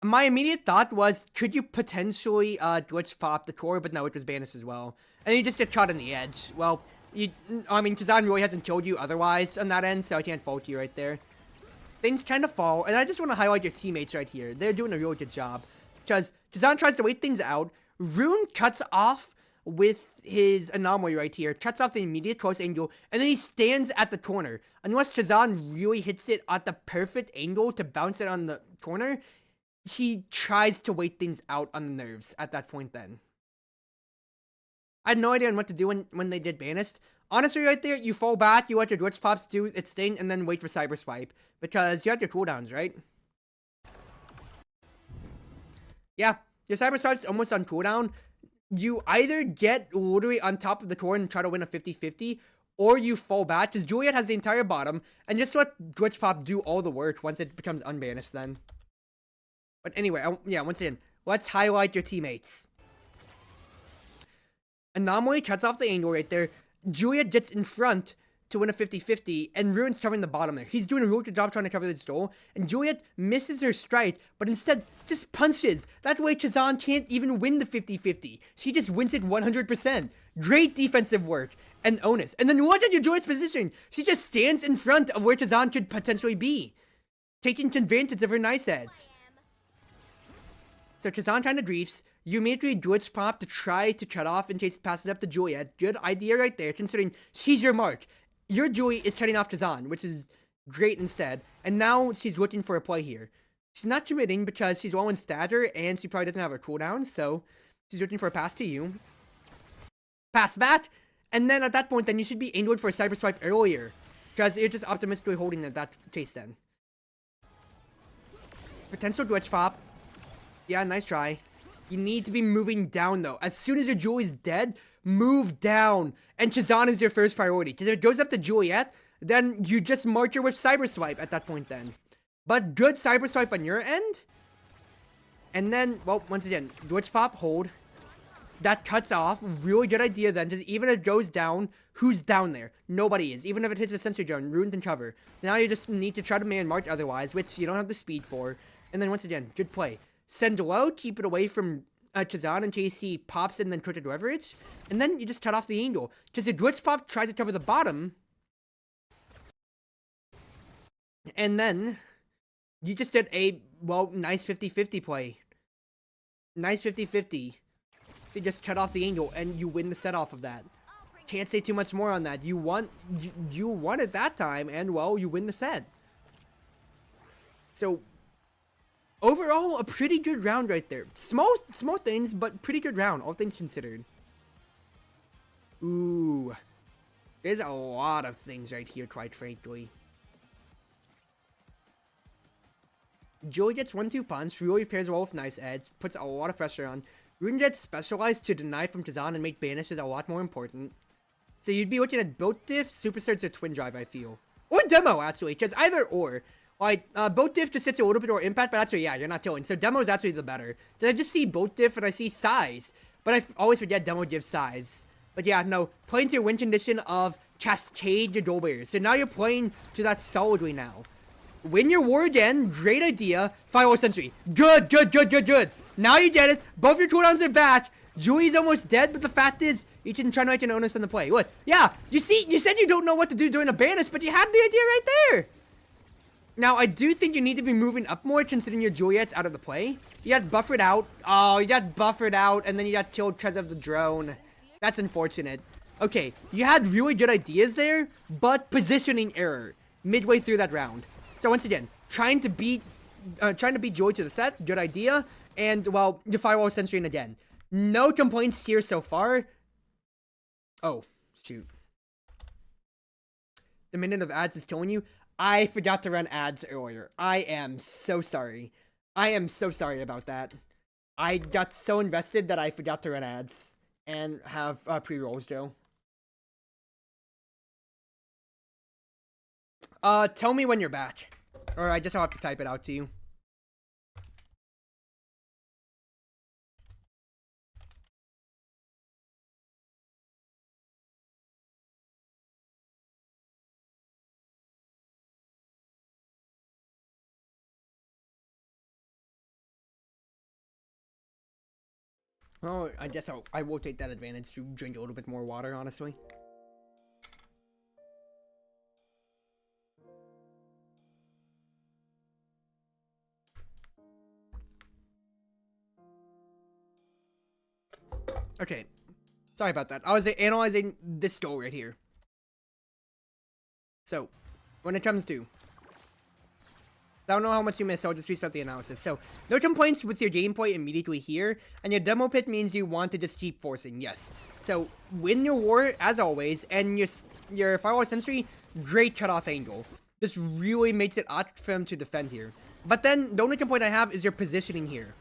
My immediate thought was, could you potentially glitch pop the core, but no, it was banished as well. And you just get caught on the edge. Well, Kazan really hasn't killed you otherwise on that end, so I can't fault you right there. Things kind of fall, and I just want to highlight your teammates right here. They're doing a really good job. Because Kazan tries to wait things out. Rune cuts off with his anomaly right here. Cuts off the immediate close angle, and then he stands at the corner. Unless Kazan really hits it at the perfect angle to bounce it on the corner, he tries to wait things out on the nerves at that point then. I had no idea on what to do when they did banished. Honestly, right there, you fall back, you let your glitch pops do its thing, and then wait for Cyber Swipe. Because you have your cooldowns, right? Yeah, your Cyber Swipe's almost on cooldown. You either get literally on top of the core and try to win a 50-50, or you fall back, because Juliet has the entire bottom, and just let glitch pop do all the work once it becomes unbanished then. But anyway, yeah, once again, let's highlight your teammates. Anomaly cuts off the angle right there. Juliet gets in front to win a 50-50, and Rune's covering the bottom there. He's doing a really good job trying to cover this goal, and Juliet misses her strike, but instead just punches. That way Kazan can't even win the 50-50. She just wins it 100%. Great defensive work, and onus. And then look at your Juliet's position. She just stands in front of where Kazan could potentially be, taking advantage of her nice edge. So Kazan kind of griefs. You immediately glitch pop to try to cut off in case it passes up to Juliet. Good idea right there, considering she's your mark. Your Julie is cutting off Kazan, which is great instead. And now she's looking for a play here. She's not committing because she's low in stature and she probably doesn't have her cooldown. So she's looking for a pass to you. Pass back. And then at that point, then you should be angled for a Cyber Swipe earlier. Because you're just optimistically holding at that case then. Potential glitch pop. Yeah, nice try. You need to be moving down, though. As soon as your Julie's dead, move down. And Kazan is your first priority. Because if it goes up to Juliet, then you just march her with Cyber Swipe at that point then. But good Cyber Swipe on your end. And then, well, once again, glitch pop, hold. That cuts off. Really good idea then. Because even if it goes down, who's down there? Nobody is. Even if it hits a sentry drone, ruined and cover. So now you just need to try to man march otherwise, which you don't have the speed for. And then once again, good play. Send low, keep it away from Chazan until you see pops and then Twisted Leverage. And then you just cut off the angle. Because the Glitch Pop tries to cover the bottom. And then you just did a, well, nice 50-50 play. Nice 50-50. You just cut off the angle and you win the set off of that. Can't say too much more on that. You won it that time, and well, you win the set. So overall, a pretty good round right there. Small things, but pretty good round, all things considered. Ooh, there's a lot of things right here, quite frankly. Joey gets 1-2 punch, really pairs well with nice edge, puts a lot of pressure on. Rune gets specialized to deny from Kazan and make banishes a lot more important. So you'd be looking at both diff, superstars, or twin drive, I feel. Or demo, actually, because either or. Like, both diff just hits a little bit more impact, but actually, yeah, you're not killing. So demo is actually the better. Did I just see both diff and I see size? But I always forget demo gives size. But yeah, no, playing to your win condition of Cascade your Gold Bears. So now you're playing to that solidly now. Win your war again, great idea. Firewall Sentry, good. Now you get it, both your cooldowns are back. Julie's almost dead, but the fact is, you can try to make an onus on the play. Look, yeah, you see, you said you don't know what to do during a banish, but you had the idea right there. Now, I do think you need to be moving up more, considering your Juliet's out of the play. You got buffered out. Oh, you got buffered out, and then you got killed because of the drone. That's unfortunate. Okay, you had really good ideas there, but positioning error midway through that round. So once again, trying to beat Joy to the set, good idea, and well, your firewall censoring again. No complaints here so far. Oh, shoot. The minute of ads is killing you. I forgot to run ads earlier. I am so sorry. I am so sorry about that. I got so invested that I forgot to run ads and have pre-rolls, Joe. Tell me when you're back. Or I guess I'll have to type it out to you. Oh, I guess I will take that advantage to drink a little bit more water, honestly. Okay, sorry about that. I was analyzing this goal right here. So, when it comes to... I don't know how much you missed, so I'll just restart the analysis. So, no complaints with your gameplay immediately here, and your demo pit means you want to just keep forcing, yes. So, win your war, as always, and your firewall sentry, great cutoff angle. This really makes it odd for him to defend here. But then, the only complaint I have is your positioning here.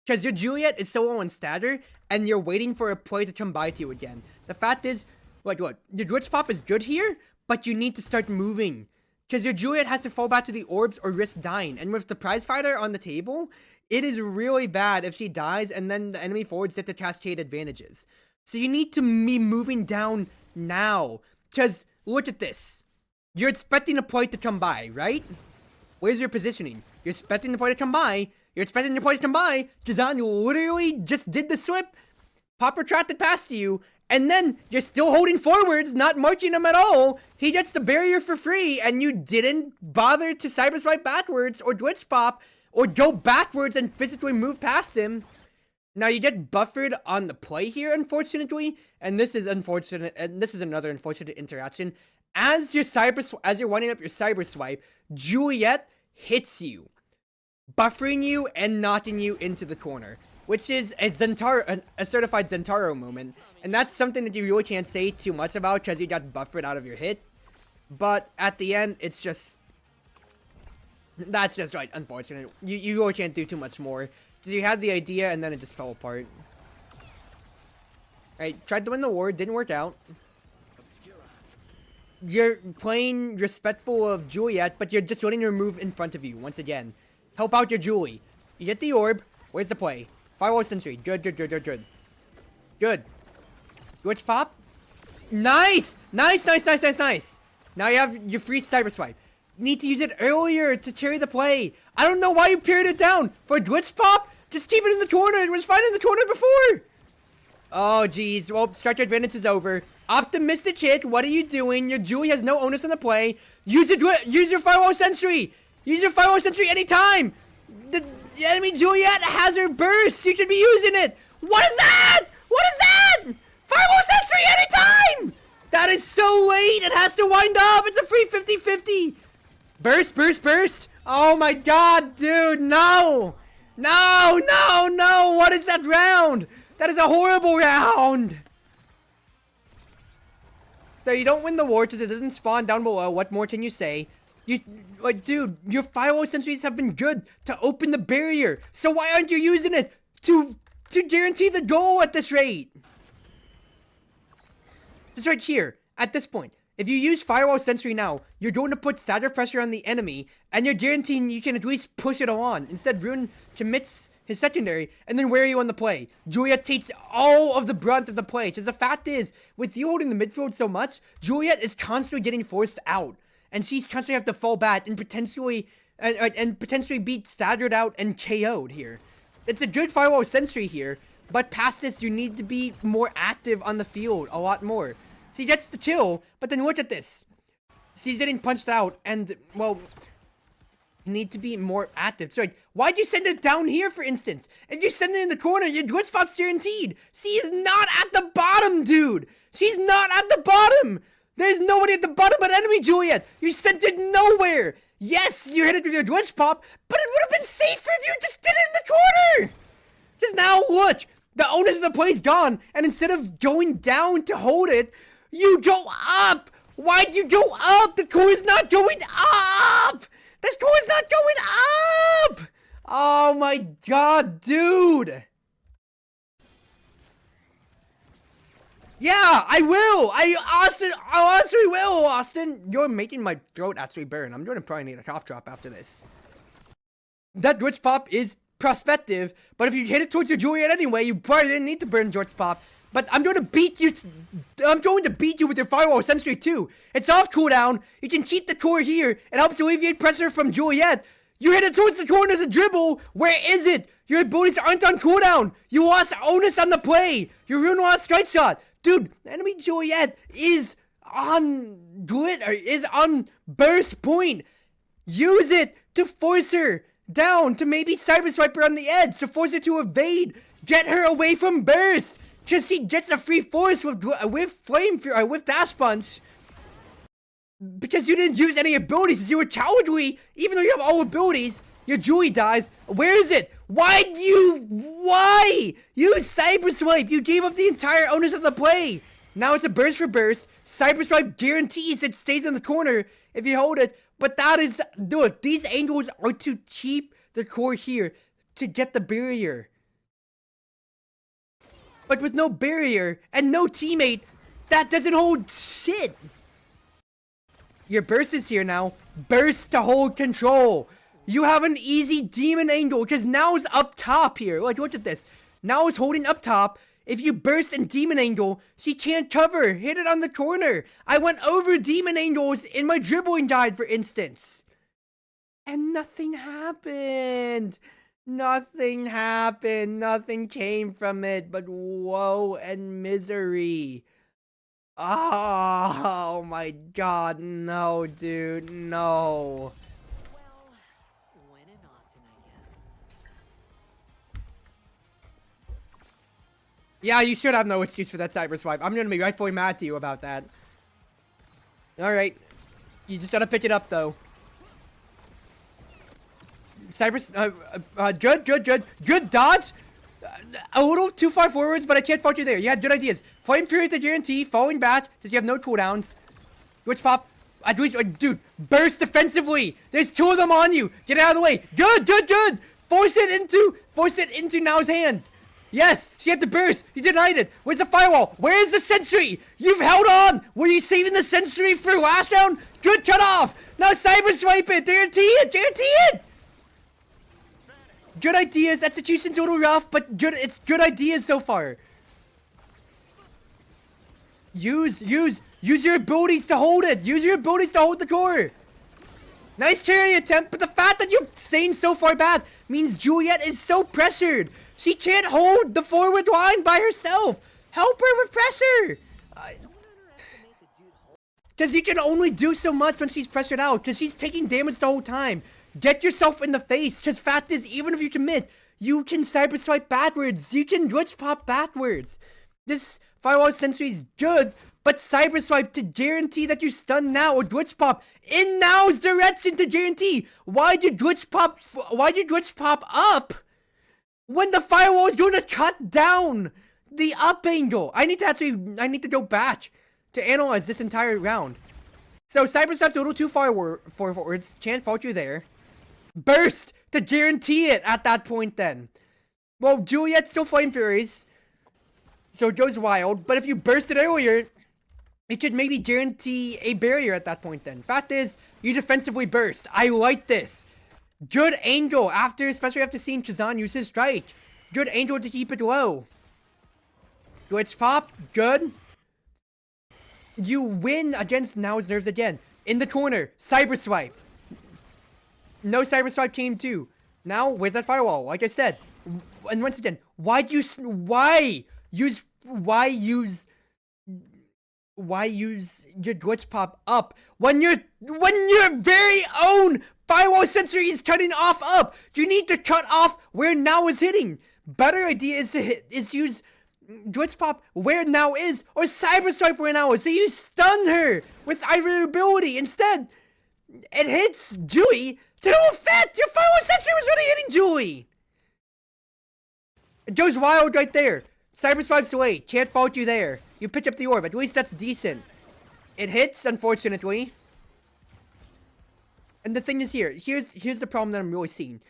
Because your Juliet is so low on stagger, and you're waiting for a play to come by to you again. The fact is, like what, your glitch pop is good here, but you need to start moving. Because your Juliet has to fall back to the orbs or risk dying. And with the prize fighter on the table, it is really bad if she dies and then the enemy forwards get the cascade advantages. So you need to be moving down now. Because look at this. You're expecting a play to come by, right? Where's your positioning? You're expecting the play to come by. You're expecting the play to come by. Jazan literally just did the slip. Pop retracted past you. And then, you're still holding forwards, not marching him at all. He gets the barrier for free, and you didn't bother to cyber swipe backwards, or glitch pop, or go backwards and physically move past him. Now, you get buffered on the play here, unfortunately, and this is unfortunate, and this is another unfortunate interaction. As you're winding up your cyber swipe, Juliet hits you, buffering you and knocking you into the corner, which is a certified Zentaro moment. And that's something that you really can't say too much about because you got buffered out of your hit. But at the end, it's just... That's just right, unfortunate. You really can't do too much more. Because you had the idea and then it just fell apart. Alright, tried to win the war, didn't work out. You're playing respectful of Juliet, but you're just letting her move in front of you once again. Help out your Julie. You get the orb. Where's the play? Firewall sentry. Good. Good. Glitch pop. Nice! Nice! Now you have your free cyber swipe. You need to use it earlier to carry the play. I don't know why you parried it down. For glitch pop, Just keep it in the corner. It was fine in the corner before. Oh, geez. Well, structure advantage is over. Optimistic hit. What are you doing? Your Julie has no onus on the play. Use your Firewall Sentry. Use your Firewall Sentry anytime. The enemy Juliet has her burst. You should be using it. What is that? What is that? Firewall Sentry anytime. That is so late. It has to wind up. It's a free 50-50. Burst, burst, burst. Oh my god, dude. No. No, no, no. What is that round? That is a horrible round. So you don't win the war because it doesn't spawn down below. What more can you say? Dude, your firewall sentries have been good to open the barrier. So why aren't you using it to guarantee the goal at this rate? Just right here, at this point. If you use Firewall Sentry now, you're going to put stagger pressure on the enemy, and you're guaranteeing you can at least push it on. Instead, Rune commits his secondary, and then where are you on the play? Juliet takes all of the brunt of the play, because the fact is, with you holding the midfield so much, Juliet is constantly getting forced out, and she's constantly have to fall back and potentially be staggered out and KO'd here. It's a good Firewall Sentry here, but past this, you need to be more active on the field, a lot more. She gets the kill, but then look at this. She's getting punched out, and, well, you need to be more active. Sorry, why'd you send it down here, for instance? If you send it in the corner, your glitch spot's guaranteed. She is not at the bottom, dude. She's not at the bottom. There's nobody at the bottom but enemy Juliet. You sent it nowhere. Yes, you hit it with your glitch pop, but it would have been safer if you just did it in the corner. Because now, look, the onus of the play's gone, and instead of going down to hold it, you go up! Why'd you go up? The core is not going up! The core is not going up! Oh my god, dude! Yeah, I will! I honestly will, Austin! You're making my throat actually burn. I'm gonna probably need a cough drop after this. That glitch pop is prospective, but if you hit it towards your Juliet anyway, you probably didn't need to burn glitch pop. But I'm going to beat you. I'm going to beat you with your Firewall Sentry too. It's off cooldown. You can keep the core here. It helps alleviate pressure from Juliet. You hit it towards the corner of the dribble. Where is it? Your abilities aren't on cooldown. You lost onus on the play. Your Rune lost strike shot. Dude, enemy Juliet is on burst point. Use it to force her down, to maybe cyber swipe her on the edge, to force her to evade. Get her away from burst. Just she gets a free force with with Dash Punch. Because you didn't use any abilities, you were cowardly. Even though you have all abilities, your Julie dies. Where is it? Why? You cyber swipe. You gave up the entire onus of the play. Now it's a burst for burst. Cyber swipe guarantees it stays in the corner if you hold it. But that is, dude, these angles are to keep the core here to get the barrier. But with no barrier and no teammate, that doesn't hold shit. Your burst is here now. Burst to hold control. You have an easy demon angle because now it's up top here. Like, look at this. Now it's holding up top. If you burst and demon angle, she can't cover. Hit it on the corner. I went over demon angles in my dribbling guide, for instance. And nothing happened. Nothing happened. Nothing came from it but woe and misery. Oh my god, no, dude, no. Well, when it oughtn't, I guess. Yeah, you should have no excuse for that cyber swipe. I'm gonna be rightfully mad to you about that. Alright. You just gotta pick it up, though. Good dodge. A little too far forwards, but I can't fault you there. You had good ideas. Flame Fury to guarantee, falling back, because you have no cooldowns. Glitch pop. Dude, burst defensively. There's two of them on you. Get out of the way. Good. Force it into Now's hands. Yes, she had the burst. You denied it. Where's the firewall? Where is the sentry? You've held on. Were you saving the sentry for last round? Good cut off. Now cyber swipe it. Guarantee it. Good ideas. Execution's a little rough, but it's good ideas so far. Use your abilities to hold it. Use your abilities to hold the core. Nice carry attempt, but the fact that you're staying so far back means Juliet is so pressured. She can't hold the forward line by herself. Help her with pressure. Because you can only do so much when she's pressured out. Because she's taking damage the whole time. Get yourself in the face. Because fact is, even if you commit, you can cyber swipe backwards. You can glitch pop backwards. This Firewall Sentry is good, but cyber swipe to guarantee that you stun now or glitch pop in now's direction to guarantee. Why'd you glitch pop up when the firewall is going to cut down the up angle? I need to go back to analyze this entire round. So cyber swipe's a little too far forwards. Can't fault you there. Burst to guarantee it at that point then. Well, Juliet's still Flame Furies, so it goes wild. But if you burst it earlier, it should maybe guarantee a barrier at that point then. Fact is, you defensively burst. I like this. Good angle especially after seeing Chazan use his strike. Good angle to keep it low. Glitch pop, good. You win against Now's nerves again. In the corner, cyber swipe. No cyber swipe came too. Now, where's that firewall? Like I said. And once again, why use your glitch pop up when your very own firewall sensor is cutting off up? You need to cut off where Now is hitting. Better idea is to use glitch pop where Now is, or cyber swipe where Now is, so you stun her with either ability. Instead, it hits Julie to no effect. Your firewall sensor was already hitting Julie. It goes wild right there. Cyber swipe's late. Can't fault you there. You pick up the orb. At least that's decent. It hits, unfortunately. And the thing is here's the problem that I'm really seeing.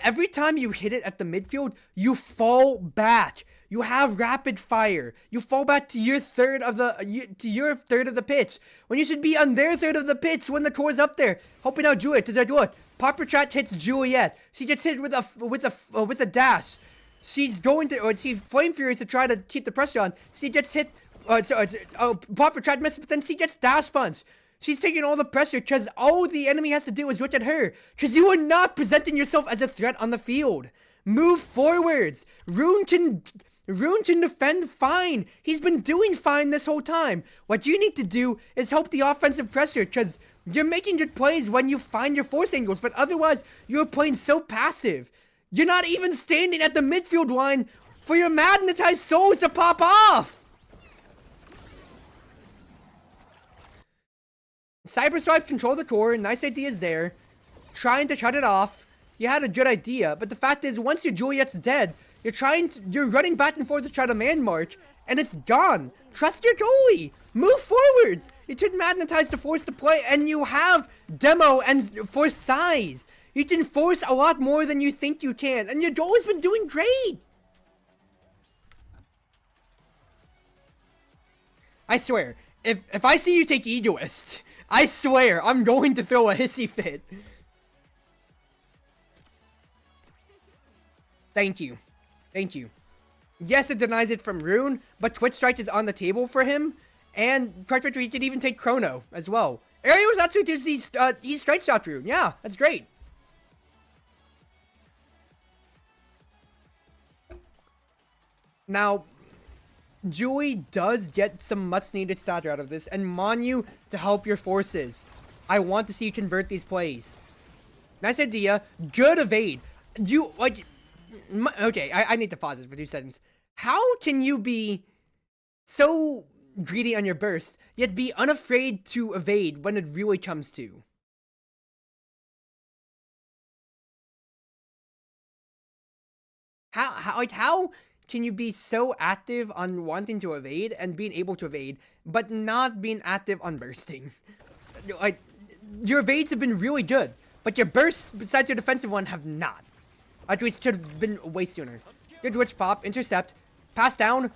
Every time you hit it at the midfield, you fall back. You have rapid fire. You fall back to your third of the pitch when you should be on their third of the pitch when the core's up there. Helping out Juliet. Does that do it? Pop Retreat hits Juliet. She gets hit with a dash. She's Flame Furies to try to keep the pressure on. She gets hit. Pop Retreat misses, but then she gets dash punch. She's taking all the pressure because all the enemy has to do is look at her. Because you are not presenting yourself as a threat on the field. Move forwards. Rune can defend fine. He's been doing fine this whole time. What you need to do is help the offensive pressure, because you're making good plays when you find your force angles, but otherwise you're playing so passive. You're not even standing at the midfield line for your magnetized souls to pop off. Cyber Swipe control the core. Nice ideas there. Trying to cut it off. You had a good idea, but the fact is, once your Juliet's dead, you're running back and forth to try to man march, and it's gone. Trust your goalie. Move forwards. You took magnetize to force the play, and you have demo and force size. You can force a lot more than you think you can, and your goalie's been doing great. I swear, if I see you take Egoist, I swear I'm going to throw a hissy fit. Thank you. Thank you. Yes, it denies it from Rune, but Twitch Strike is on the table for him, and he can even take Chrono as well. Area was actually does he strike shot Rune. Yeah, that's great. Now, Julie does get some much-needed stat out of this, and Monu to help your forces. I want to see you convert these plays. Nice idea. Good evade. Okay, I need to pause this for 2 seconds. How can you be so greedy on your burst, yet be unafraid to evade when it really comes to? How can you be so active on wanting to evade and being able to evade, but not being active on bursting? Like, your evades have been really good, but your bursts, besides your defensive one, have not. At least should have been way sooner. Good Witch Pop, intercept, pass down,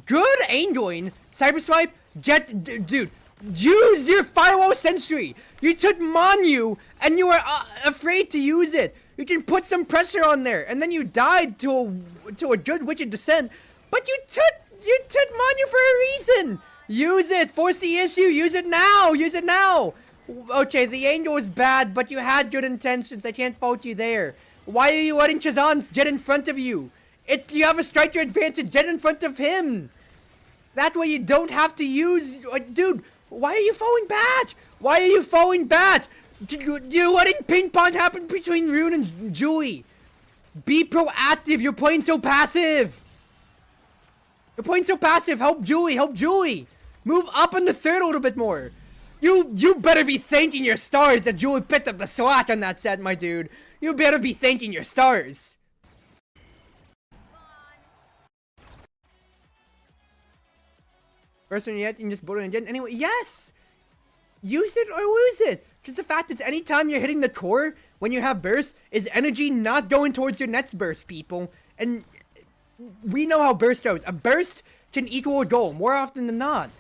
good angling, cyber swipe, dude, use your Firewall Sentry. You took Monu, and you were afraid to use it. You can put some pressure on there, and then you died to a good Wicked Descent, but you took Monu for a reason. Use it, force the issue, use it now, use it now. Okay, the angle was bad, but you had good intentions. I can't fault you there. Why are you letting Chazan's jet in front of you? You have a striker advantage, jet in front of him. That way you don't have to use, dude, why are you falling back? Why are you falling back? You're letting ping pong happen between Rune and Julie. Be proactive, you're playing so passive. You're playing so passive, help Julie, help Julie. Move up in the third a little bit more. You better be thanking your stars that Julie picked up the slack on that set, my dude. You better be thanking your stars. First one yet, you can just boot it again. Anyway, yes! Use it or lose it. Just the fact is, anytime you're hitting the core, when you have burst, is energy not going towards your next burst, people. And we know how burst goes. A burst can equal a goal, more often than not.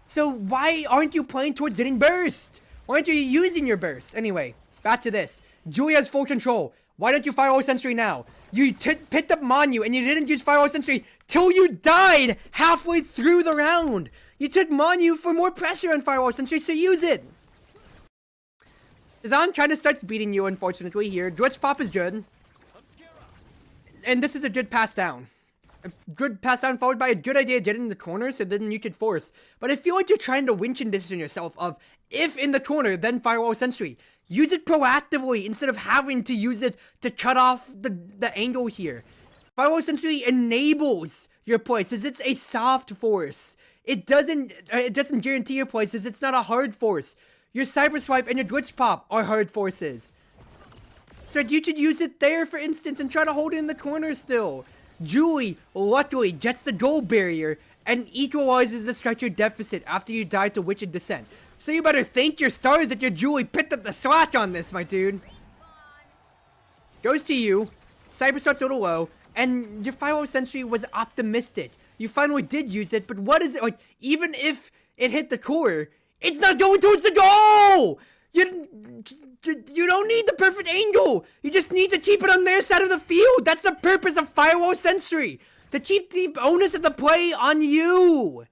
So why aren't you playing towards getting burst? Why aren't you using your burst? Anyway, back to this. Julie has full control. Why don't you Firewall Sentry now? You picked up Manu and you didn't use Firewall Sentry till you died halfway through the round. You took Manu for more pressure on Firewall Sentry, so use it. Zan trying to start beating you, unfortunately, here. Glitch Pop is good. And this is a good pass down. A good pass down followed by a good idea getting in the corner, so then you could force. But I feel like you're trying to winch condition yourself of, if in the corner, then Firewall Sentry. Use it proactively instead of having to use it to cut off the angle here. Firewall Sentry enables your places. It's a soft force. It doesn't guarantee your places. It's not a hard force. Your Cyber Swipe and your Glitch Pop are hard forces. So you should use it there, for instance, and try to hold it in the corner still. Julie, luckily, gets the goal barrier and equalizes the striker deficit after you die to Witch and Descent. So you better thank your stars that your Julie picked up the slack on this, my dude. Goes to you. Cyber Swipe's a little low. And your Firewall Sentry was optimistic. You finally did use it, but what is it? Like, even if it hit the core, it's not going towards the goal! You don't need the perfect angle. You just need to keep it on their side of the field. That's the purpose of Firewall Sentry. To keep the onus of the play on you.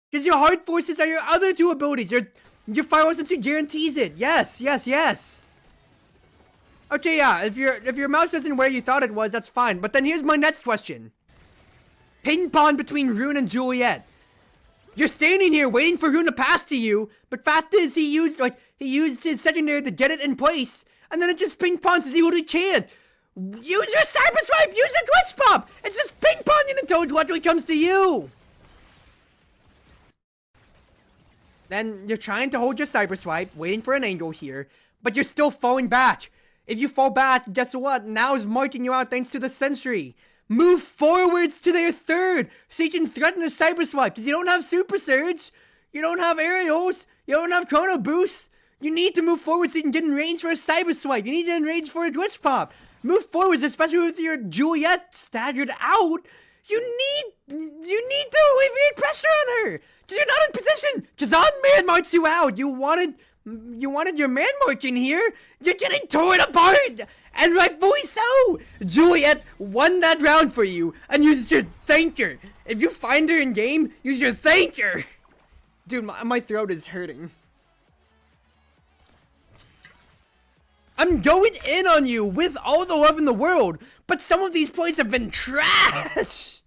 Because your hard forces are your other two abilities. Your Firewall Sentry guarantees it. Yes, yes, yes. Okay, yeah, if your mouse isn't where you thought it was, that's fine. But then here's my next question. Ping pong between Rune and Juliet. You're standing here waiting for Rune to pass to you, but fact is he used his secondary to get it in place, and then it just ping pongs as he literally can't. Use your Cyber Swipe, use a Glitch Pop! It's just ping ponging until it literally comes to you! Then you're trying to hold your Cyber Swipe, waiting for an angle here, but you're still falling back. If you fall back, guess what? Now is marking you out thanks to the Sentry. Move forwards to their third, so you can threaten a Cyber Swipe, because you don't have Super Surge, you don't have Aerials, you don't have Chrono Boost. You need to move forward so you can get in range for a Cyber Swipe. You need to get in range for a Glitch Pop. Move forwards, especially with your Juliet staggered out. You need to alleviate pressure on her, because you're not in position. Chazan man marks you out. You wanted your man marking here. You're getting torn apart. And rightfully so! Juliet won that round for you, and you should thank her. If you find her in game, you should thank her. Dude, my throat is hurting. I'm going in on you with all the love in the world, but some of these plays have been trash!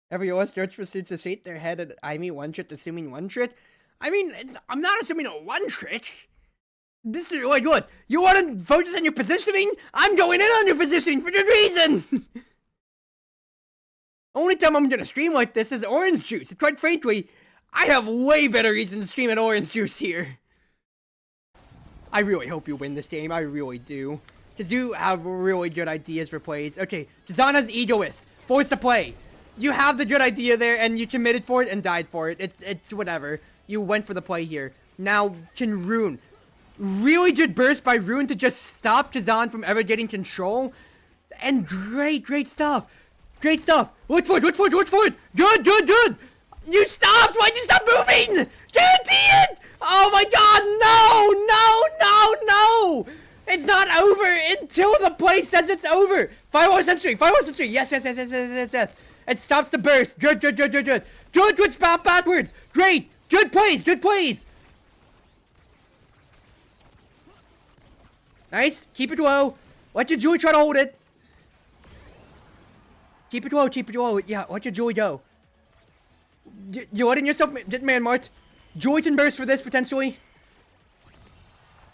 Every OS search for suits to shake their head at I mean one trick, assuming one trick. I mean, I'm not assuming a one trick. This is like, what? You want to focus on your positioning? I'm going in on your positioning for good reason! Only time I'm gonna stream like this is Orange Juice. And quite frankly, I have way better reason to stream at Orange Juice here. I really hope you win this game. I really do. Because you have really good ideas for plays. Okay, Jazana's Egoist. Forced to play. You have the good idea there, and you committed for it and died for it. It's whatever. You went for the play here. Now, can Rune. Really good burst by Rune to just stop Kazan from ever getting control. And great stuff. Great stuff. Look for it. Good. You stopped. Why'd you stop moving? Guarantee it. Oh my god, no. It's not over until the play says it's over. Firewall Sentry. Yes. It stops the burst. Good. Good, spot backwards. Great. Good plays. Nice. Keep it low. Let your Julie try to hold it. Keep it low. Keep it low. Yeah, let your Julie go. You're letting yourself get man-marked. Julie can burst for this, potentially.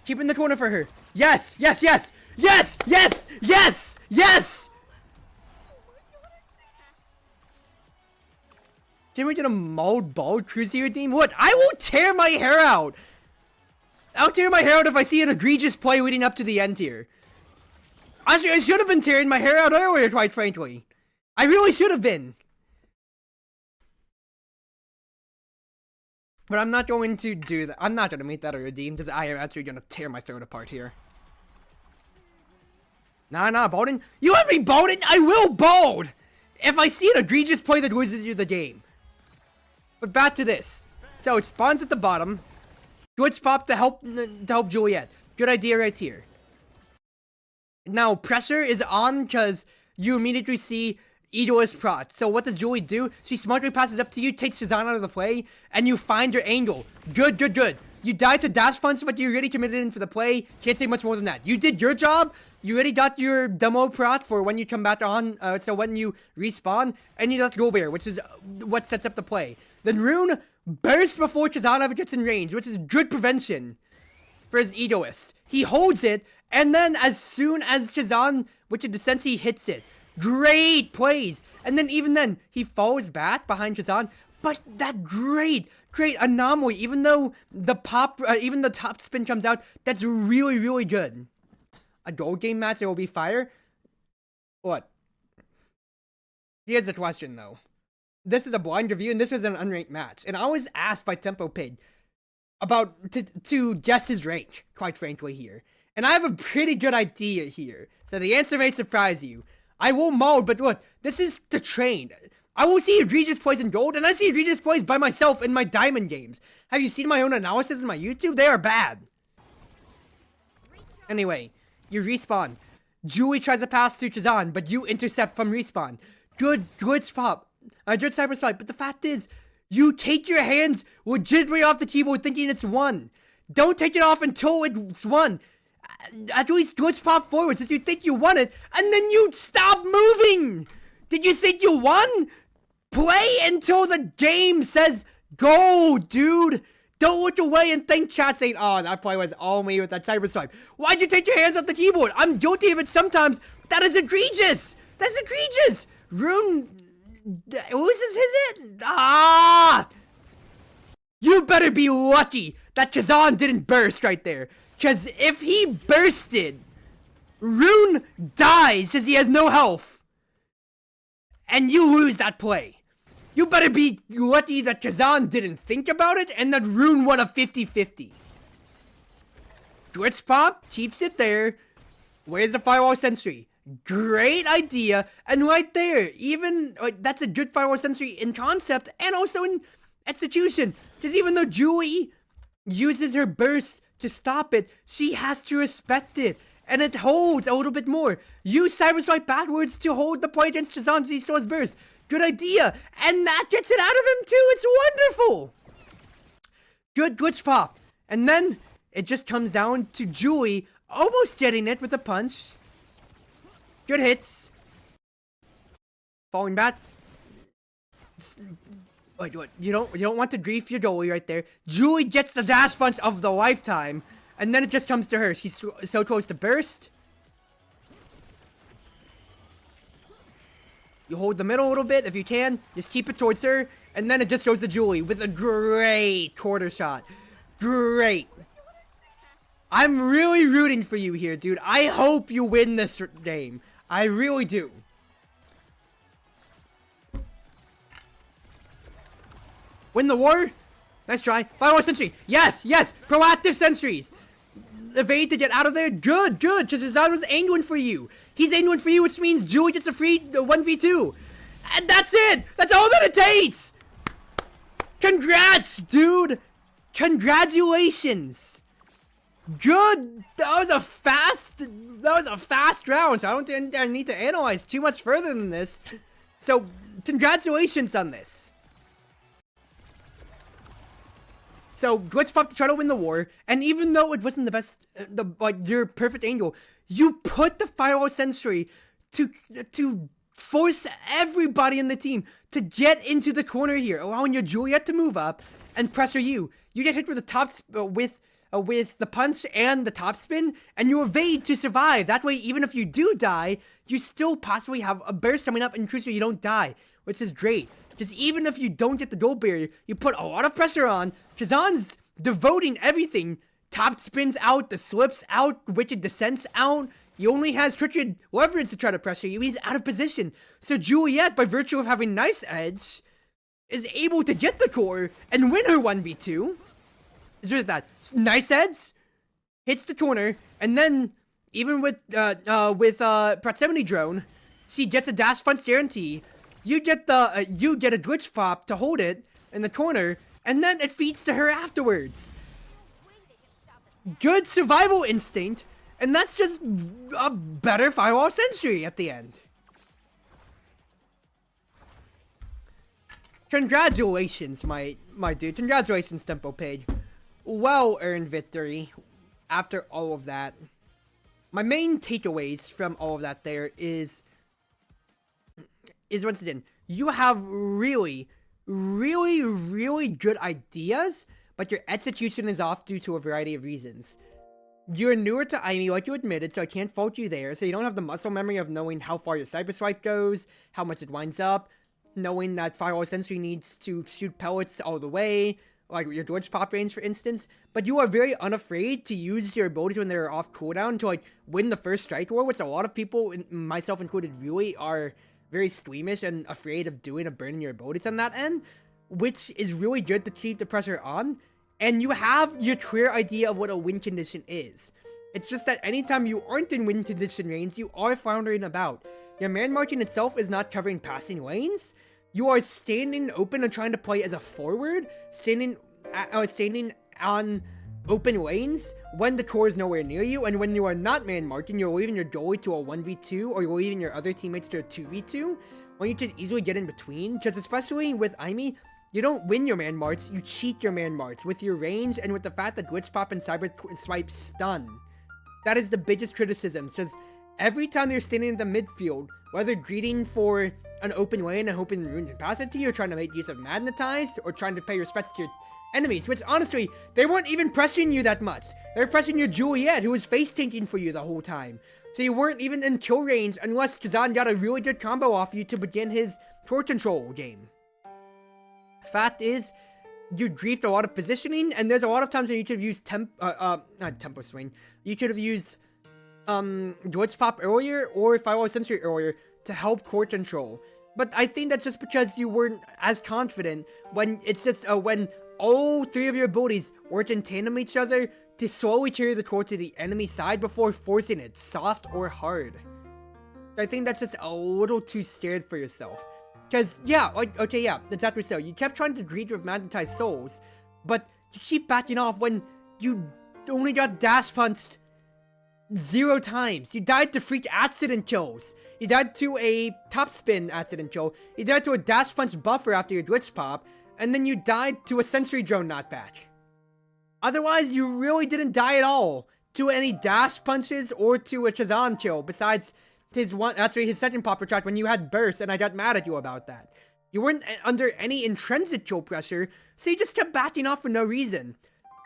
Keep in the corner for her. Yes! Yes! Yes! Yes! Yes! Yes! Yes! Can we get a mauled bald Cruzy redeem? What? I will tear my hair out! I'll tear my hair out if I see an egregious play leading up to the end here. Actually, I should have been tearing my hair out earlier, quite frankly. I really should have been. But I'm not going to do that. I'm not going to make that a redeem, because I am actually going to tear my throat apart here. Nah, Bolden. You let me Bolden? I will bold! If I see an egregious play that loses you the game. But back to this. So it spawns at the bottom. Good spot to help Juliet. Good idea right here. Now, pressure is on because you immediately see Egoist Prot. So what does Julie do? She smartly passes up to you, takes Shazan out of the play, and you find your angle. Good, good, good. You died to dash punch, but you're really committed in for the play. Can't say much more than that. You did your job. You already got your demo prot for when you come back on, so when you respawn, and you got Go Bear, which is what sets up the play. Then Rune bursts before Shazan ever gets in range, which is good prevention for his Egoist. He holds it, and then as soon as Shazan, which in the sense he hits it, great plays. And then even then, he falls back behind Shazan, but that great anomaly, even though the even the top spin comes out, that's really, really good. A gold game match, there will be fire? What? Here's the question, though. This is a blind review, and this was an unranked match. And I was asked by Tempo Pig about to guess his rank, quite frankly, here. And I have a pretty good idea here. So the answer may surprise you. I will mold, but look, this is the train. I will see egregious plays in gold, and I see egregious plays by myself in my diamond games. Have you seen my own analysis in my YouTube? They are bad. Anyway, you respawn. Julie tries to pass through Shazan, but you intercept from respawn. Good spot. Good cyber spot. But the fact is, you take your hands legitimately off the keyboard thinking it's won. Don't take it off until it's won. At least glitch pop forward since you think you won it, and then you stop moving! Did you think you won? Play until the game says go, dude! Don't look away and think chat saying, oh, that play was all me with that cyber swipe. Why'd you take your hands off the keyboard? I'm guilty of it sometimes. That is egregious! That's egregious! Rune loses his it? Ah! You better be lucky that Shazan didn't burst right there. Because if he bursted, Rune dies because he has no health. And you lose that play. You better be lucky that Shazan didn't think about it and that Rune won a 50-50. Glitch Pop keeps it there. Where's the Firewall Sentry? Great idea. And right there, even, that's a good Firewall Sentry in concept and also in execution. Because even though Julie uses her burst to stop it, she has to respect it. And it holds a little bit more. Use Cyber Swipe backwards to hold the play against Shazan so he still has burst. Good idea. And that gets it out of him too. It's wonderful. Good glitch pop. And then it just comes down to Julie almost getting it with a punch. Good hits. Falling back. Wait, you don't want to grief your goalie right there. Julie gets the dash punch of the lifetime, and then it just comes to her. She's so close to burst. You hold the middle a little bit if you can. Just keep it towards her, and then it just goes to Julie with a great quarter shot. Great. I'm really rooting for you here, dude. I hope you win this game. I really do. Win the war? Nice try. Firewall Sentry. Yes, yes. Proactive sentries. Evade to get out of there. Good, good. Because Shazan was angling for you. He's angling for you, which means Julie gets a free 1v2. And that's it. That's all that it takes. Congrats, dude. Congratulations. Good. That was a fast round. So I don't think I need to analyze too much further than this. So, congratulations on this. So glitch pop to try to win the war, and even though it wasn't the best, your perfect angle, you put the Firewall Sentry to force everybody in the team to get into the corner here, allowing your Juliet to move up and pressure you. You get hit with the with the punch and the top spin, and you evade to survive. That way, even if you do die, you still possibly have a burst coming up and crucial you don't die, which is great. Because even if you don't get the gold barrier, you put a lot of pressure on. Chazan's devoting everything. Top spins out, the slips out, wicked descents out. He only has Treacherous Leverage to try to pressure you. He's out of position. So Juliet, by virtue of having nice edge, is able to get the core and win her 1v2. Just that. Nice edge, hits the corner, and then even with proximity drone, she gets a dash punch guarantee. You get a glitch pop to hold it in the corner, and then it feeds to her afterwards. Good survival instinct, and that's just a better Firewall Sentry at the end. Congratulations, my dude. Congratulations, Tempo Page. Well-earned victory after all of that. My main takeaways from all of that there is once again, you have really, really, really good ideas, but your execution is off due to a variety of reasons. You're newer to IME, like you admitted, so I can't fault you there. So you don't have the muscle memory of knowing how far your cyber swipe goes, how much it winds up, knowing that Firewall Sentry needs to shoot pellets all the way, like your glitch pop range, for instance. But you are very unafraid to use your abilities when they're off cooldown to like win the first strike war, which a lot of people, myself included, really are very squeamish and afraid of doing or burning your abilities on that end, which is really good to keep the pressure on. And you have your clear idea of what a win condition is. It's just that anytime you aren't in win condition range, you are floundering about. Your man marking itself is not covering passing lanes. You are standing open and trying to play as a forward, standing on open lanes when the core is nowhere near you, and when you are not man marking, you're leaving your goalie to a 1v2, or you're leaving your other teammates to a 2v2, when you could easily get in between. Because especially with IME, you don't win your man marks, you cheat your man marks with your range and with the fact that glitch pop and cyber swipe stun. That is the biggest criticism, because every time you're standing in the midfield, whether greeting for an open lane and hoping the rune can pass it to you, or trying to make use of magnetized, or trying to pay respects to your enemies, which honestly, they weren't even pressuring you that much. They were pressuring your Juliet, who was face tanking for you the whole time. So you weren't even in kill range unless Kazan got a really good combo off you to begin his core control game. Fact is, you griefed a lot of positioning, and there's a lot of times where you could have used not tempo swing. You could have used glitch pop earlier or Firewall Sentry earlier to help core control. But I think that's just because you weren't as confident when it's just when all three of your abilities work in tandem with each other to slowly carry the core to the enemy side before forcing it, soft or hard. I think that's just a little too scared for yourself. Because, yeah, okay, yeah, exactly so. You kept trying to greet with magnetized souls, but you keep backing off when you only got dash punched 0 times. You died to freak accident kills. You died to a top spin accident kill. You died to a dash punch buffer after your glitch pop. And then you died to a sentry drone knockback. Otherwise, you really didn't die at all to any dash punches or to a Chazan kill, besides his second pop track when you had burst, and I got mad at you about that. You weren't under any intrinsic kill pressure, so you just kept backing off for no reason.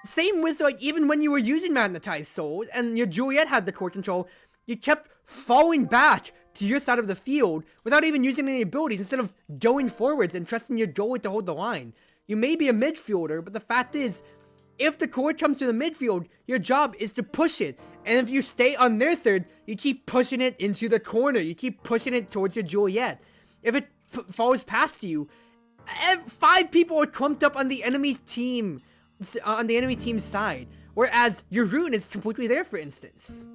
Same with, like, even when you were using magnetized souls, and your Juliet had the core control, you kept falling back to your side of the field without even using any abilities instead of going forwards and trusting your goalie to hold the line. You may be a midfielder, but the fact is, if the core comes to the midfield, your job is to push it. And if you stay on their third, you keep pushing it into the corner. You keep pushing it towards your Juliet. If it falls past you, 5 people are clumped up on the enemy's team, on the enemy team's side, whereas your rune is completely there, for instance.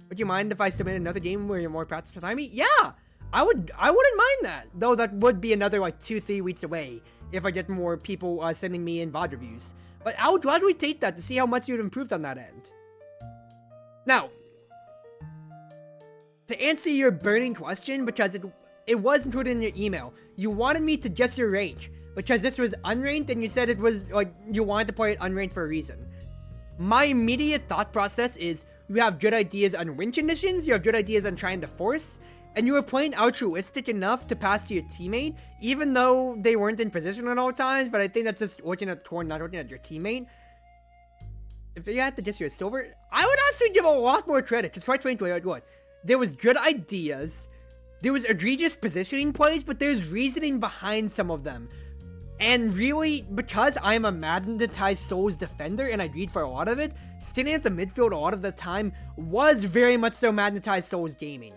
Would you mind if I submit another game where you're more practiced with IME? Yeah, I wouldn't mind that. Though that would be another like 2-3 weeks away if I get more people sending me in VOD reviews. But I would gladly take that to see how much you've improved on that end. Now, to answer your burning question, because it was included in your email, you wanted me to guess your range. because this was unranked and you said it was, like, you wanted to play it unranked for a reason. My immediate thought process is, you have good ideas on win conditions, you have good ideas on trying to force, and you were playing altruistic enough to pass to your teammate, even though they weren't in position at all times, but I think that's just looking at Torn, not looking at your teammate. If you had to just your silver, I would actually give a lot more credit, because quite frankly, like, look, there was good ideas, there was egregious positioning plays, but there's reasoning behind some of them. And really, because I'm a magnetized Souls defender and I read for a lot of it, standing at the midfield a lot of the time was very much so magnetized Souls gaming.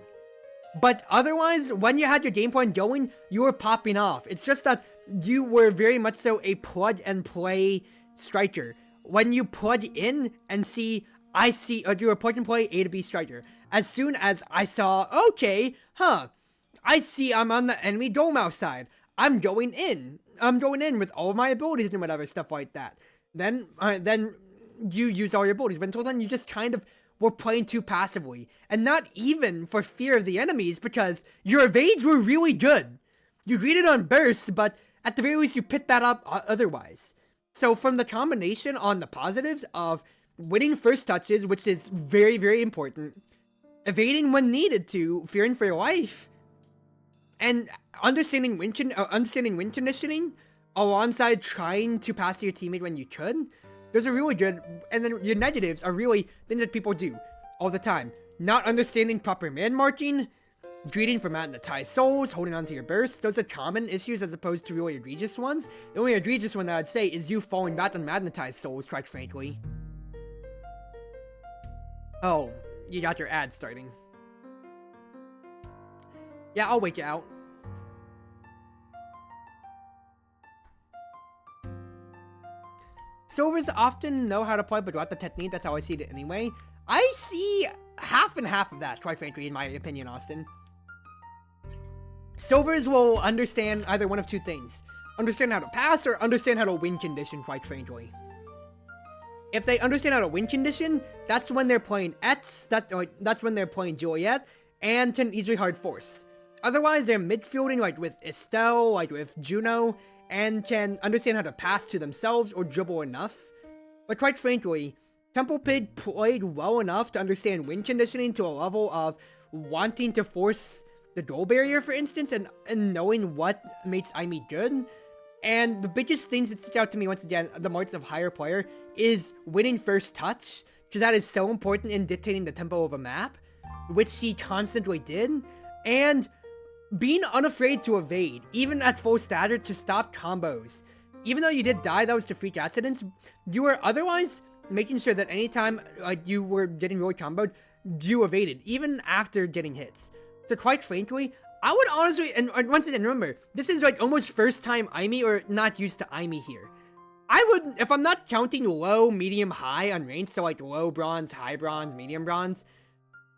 But otherwise, when you had your game plan going, you were popping off. It's just that you were very much so a plug and play striker. When you plug in and see, you're a plug and play A to B striker. As soon as I saw, okay, I see I'm on the enemy Dolmouth side. I'm going in with all of my abilities and whatever, stuff like that. Then you use all your abilities. But until then, you just kind of were playing too passively. And not even for fear of the enemies, because your evades were really good. You read it on burst, but at the very least, you picked that up otherwise. So from the combination on the positives of winning first touches, which is very, very important, evading when needed to, fearing for your life, and understanding win conditioning alongside trying to pass to your teammate when you could, those are really good. And then your negatives are really things that people do all the time. Not understanding proper man marking, greeting for magnetized souls, holding on to your bursts. Those are common issues as opposed to really egregious ones. The only egregious one that I'd say is you falling back on magnetized souls, quite frankly. Oh, you got your ad starting. Yeah, I'll wait you out. Silvers often know how to play, but without the technique, that's how I see it anyway. I see half and half of that, quite frankly, in my opinion, Austin. Silvers will understand either one of two things. Understand how to pass or understand how to win condition, quite frankly. If they understand how to win condition, that's when they're playing Ets, that's when they're playing Juliet, and can easily hard force. Otherwise, they're midfielding, like with Estelle, like with Juno, and can understand how to pass to themselves or dribble enough. But quite frankly, Temple Pig played well enough to understand win conditioning to a level of wanting to force the goal barrier, for instance, and knowing what makes Aimee good. And the biggest things that stick out to me, once again, the marks of higher player, is winning first touch, because that is so important in dictating the tempo of a map, which he constantly did, and being unafraid to evade, even at full stature, to stop combos. Even though you did die, that was to freak accidents, you were otherwise making sure that anytime you were getting really comboed, you evaded, even after getting hits. So quite frankly, I would honestly, and once again, remember, this is like almost first time Aimee, or not used to Aimee here. I would, if I'm not counting low, medium, high on range, so like low bronze, high bronze, medium bronze,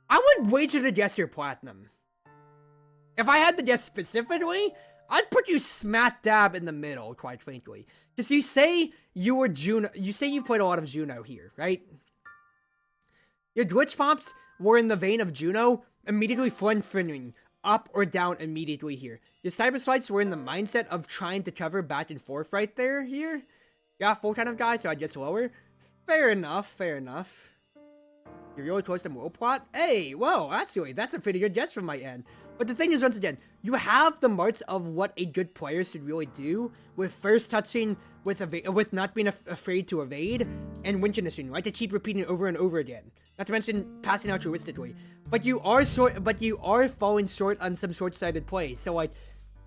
I would wager to guess you're platinum. If I had to guess specifically, I'd put you smack dab in the middle, quite frankly. Because you say you were Juno, you say you played a lot of Juno here, right? Your glitch pops were in the vein of Juno, immediately flinching up or down immediately here. Your cyber slides were in the mindset of trying to cover back and forth right there, here. Yeah, full kind of guy, so I guess lower. Fair enough, fair enough. You're really close to low plot? Hey, whoa, actually, that's a pretty good guess from my end. But the thing is, once again, you have the marks of what a good player should really do with first touching, with not being afraid to evade, and win conditioning, right? To keep repeating over and over again. Not to mention passing altruistically. But you are falling short on some short-sighted plays. So like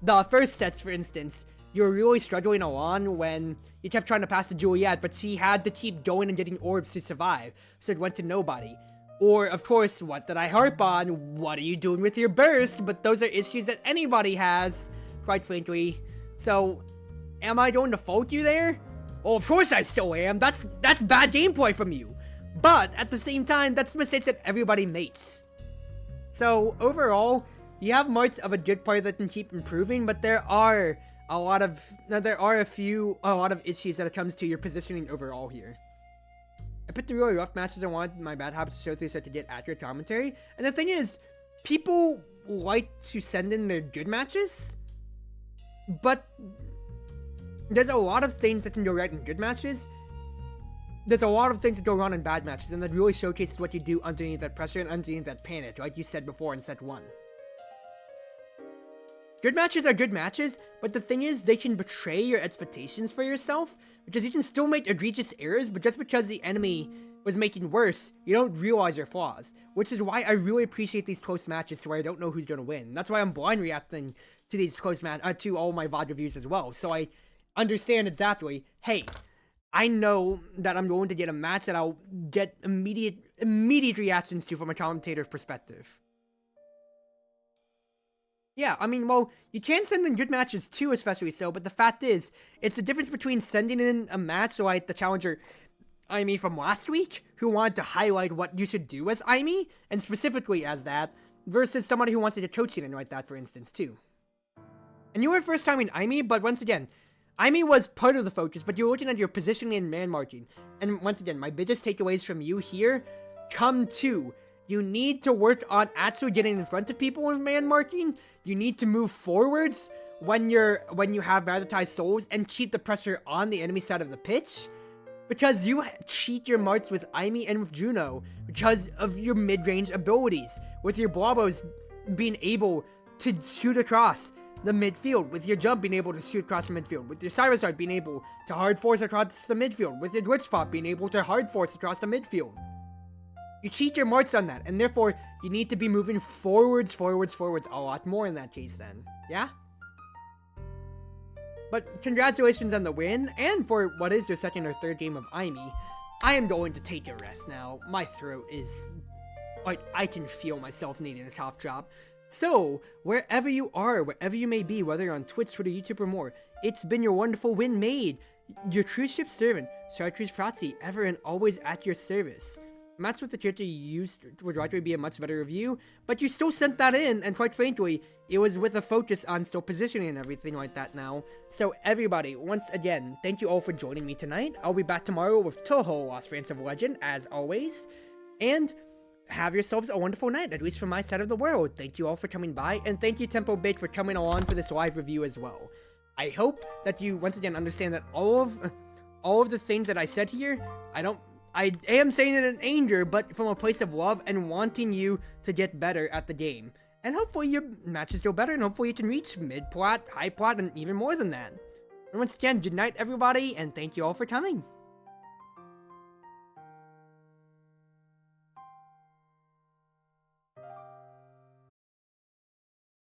the first sets, for instance, you're really struggling along when you kept trying to pass to Juliet, but she had to keep going and getting orbs to survive, so it went to nobody. Or, of course, what did I harp on? What are you doing with your burst? But those are issues that anybody has, quite frankly. So, am I going to fault you there? Well, of course I still am. That's bad gameplay from you. But, at the same time, that's mistakes that everybody makes. So, overall, you have marks of a good player that can keep improving, but there are a lot of issues that it comes to your positioning overall here. I picked the really rough matches I wanted my bad habits to show through so I could get accurate commentary. And the thing is, people like to send in their good matches, but there's a lot of things that can go right in good matches. There's a lot of things that go wrong in bad matches, and that really showcases what you do underneath that pressure and underneath that panic, like you said before in set 1. Good matches are good matches, but the thing is, they can betray your expectations for yourself, because you can still make egregious errors, but just because the enemy was making worse, you don't realize your flaws, which is why I really appreciate these close matches to where I don't know who's going to win. That's why I'm blind reacting to these close to all my VOD reviews as well, so I understand exactly, hey, I know that I'm going to get a match that I'll get immediate reactions to from a commentator's perspective. Yeah, I mean, well, you can send in good matches too, especially so, but the fact is, it's the difference between sending in a match like the challenger Aimee from last week, who wanted to highlight what you should do as Aimee, and specifically as that, versus somebody who wants to get coaching in like that, for instance, too. And you were first time in Aimee, but once again, Aimee was part of the focus, but you're looking at your positioning and man marking. And once again, my biggest takeaways from you here come to, you need to work on actually getting in front of people with man marking. You need to move forwards when you have magnetized souls and keep the pressure on the enemy side of the pitch. Because you cheat your marks with Aimee and with Juno because of your mid-range abilities. With your Blobos being able to shoot across the midfield, with your jump being able to shoot across the midfield, with your Cyrus Art being able to hard force across the midfield, with your Glitch Pop being able to hard force across the midfield. You cheat your marks on that, and therefore, you need to be moving forwards a lot more in that case then, yeah? But congratulations on the win, and for what is your second or third game of Aimee, I am going to take a rest now. My throat is, like, I can feel myself needing a cough drop. So, wherever you are, wherever you may be, whether you're on Twitch, Twitter, YouTube, or more, it's been your Wonderful Wind Maid, your Cruz Ship Servant, Chartreuse Proxy, ever and always at your service. Match with the character you used would likely be a much better review, but you still sent that in, and quite frankly, it was with a focus on still positioning and everything like that now. So everybody, once again, thank you all for joining me tonight. I'll be back tomorrow with Toho, Lost Branch of Legend, as always, and have yourselves a wonderful night, at least from my side of the world. Thank you all for coming by, and thank you Tempo Bait for coming along for this live review as well. I hope that you once again understand that all of the things that I said here, I am saying it in anger, but from a place of love and wanting you to get better at the game. And hopefully your matches go better, and hopefully you can reach mid-plat, high-plat, and even more than that. And once again, good night everybody, and thank you all for coming.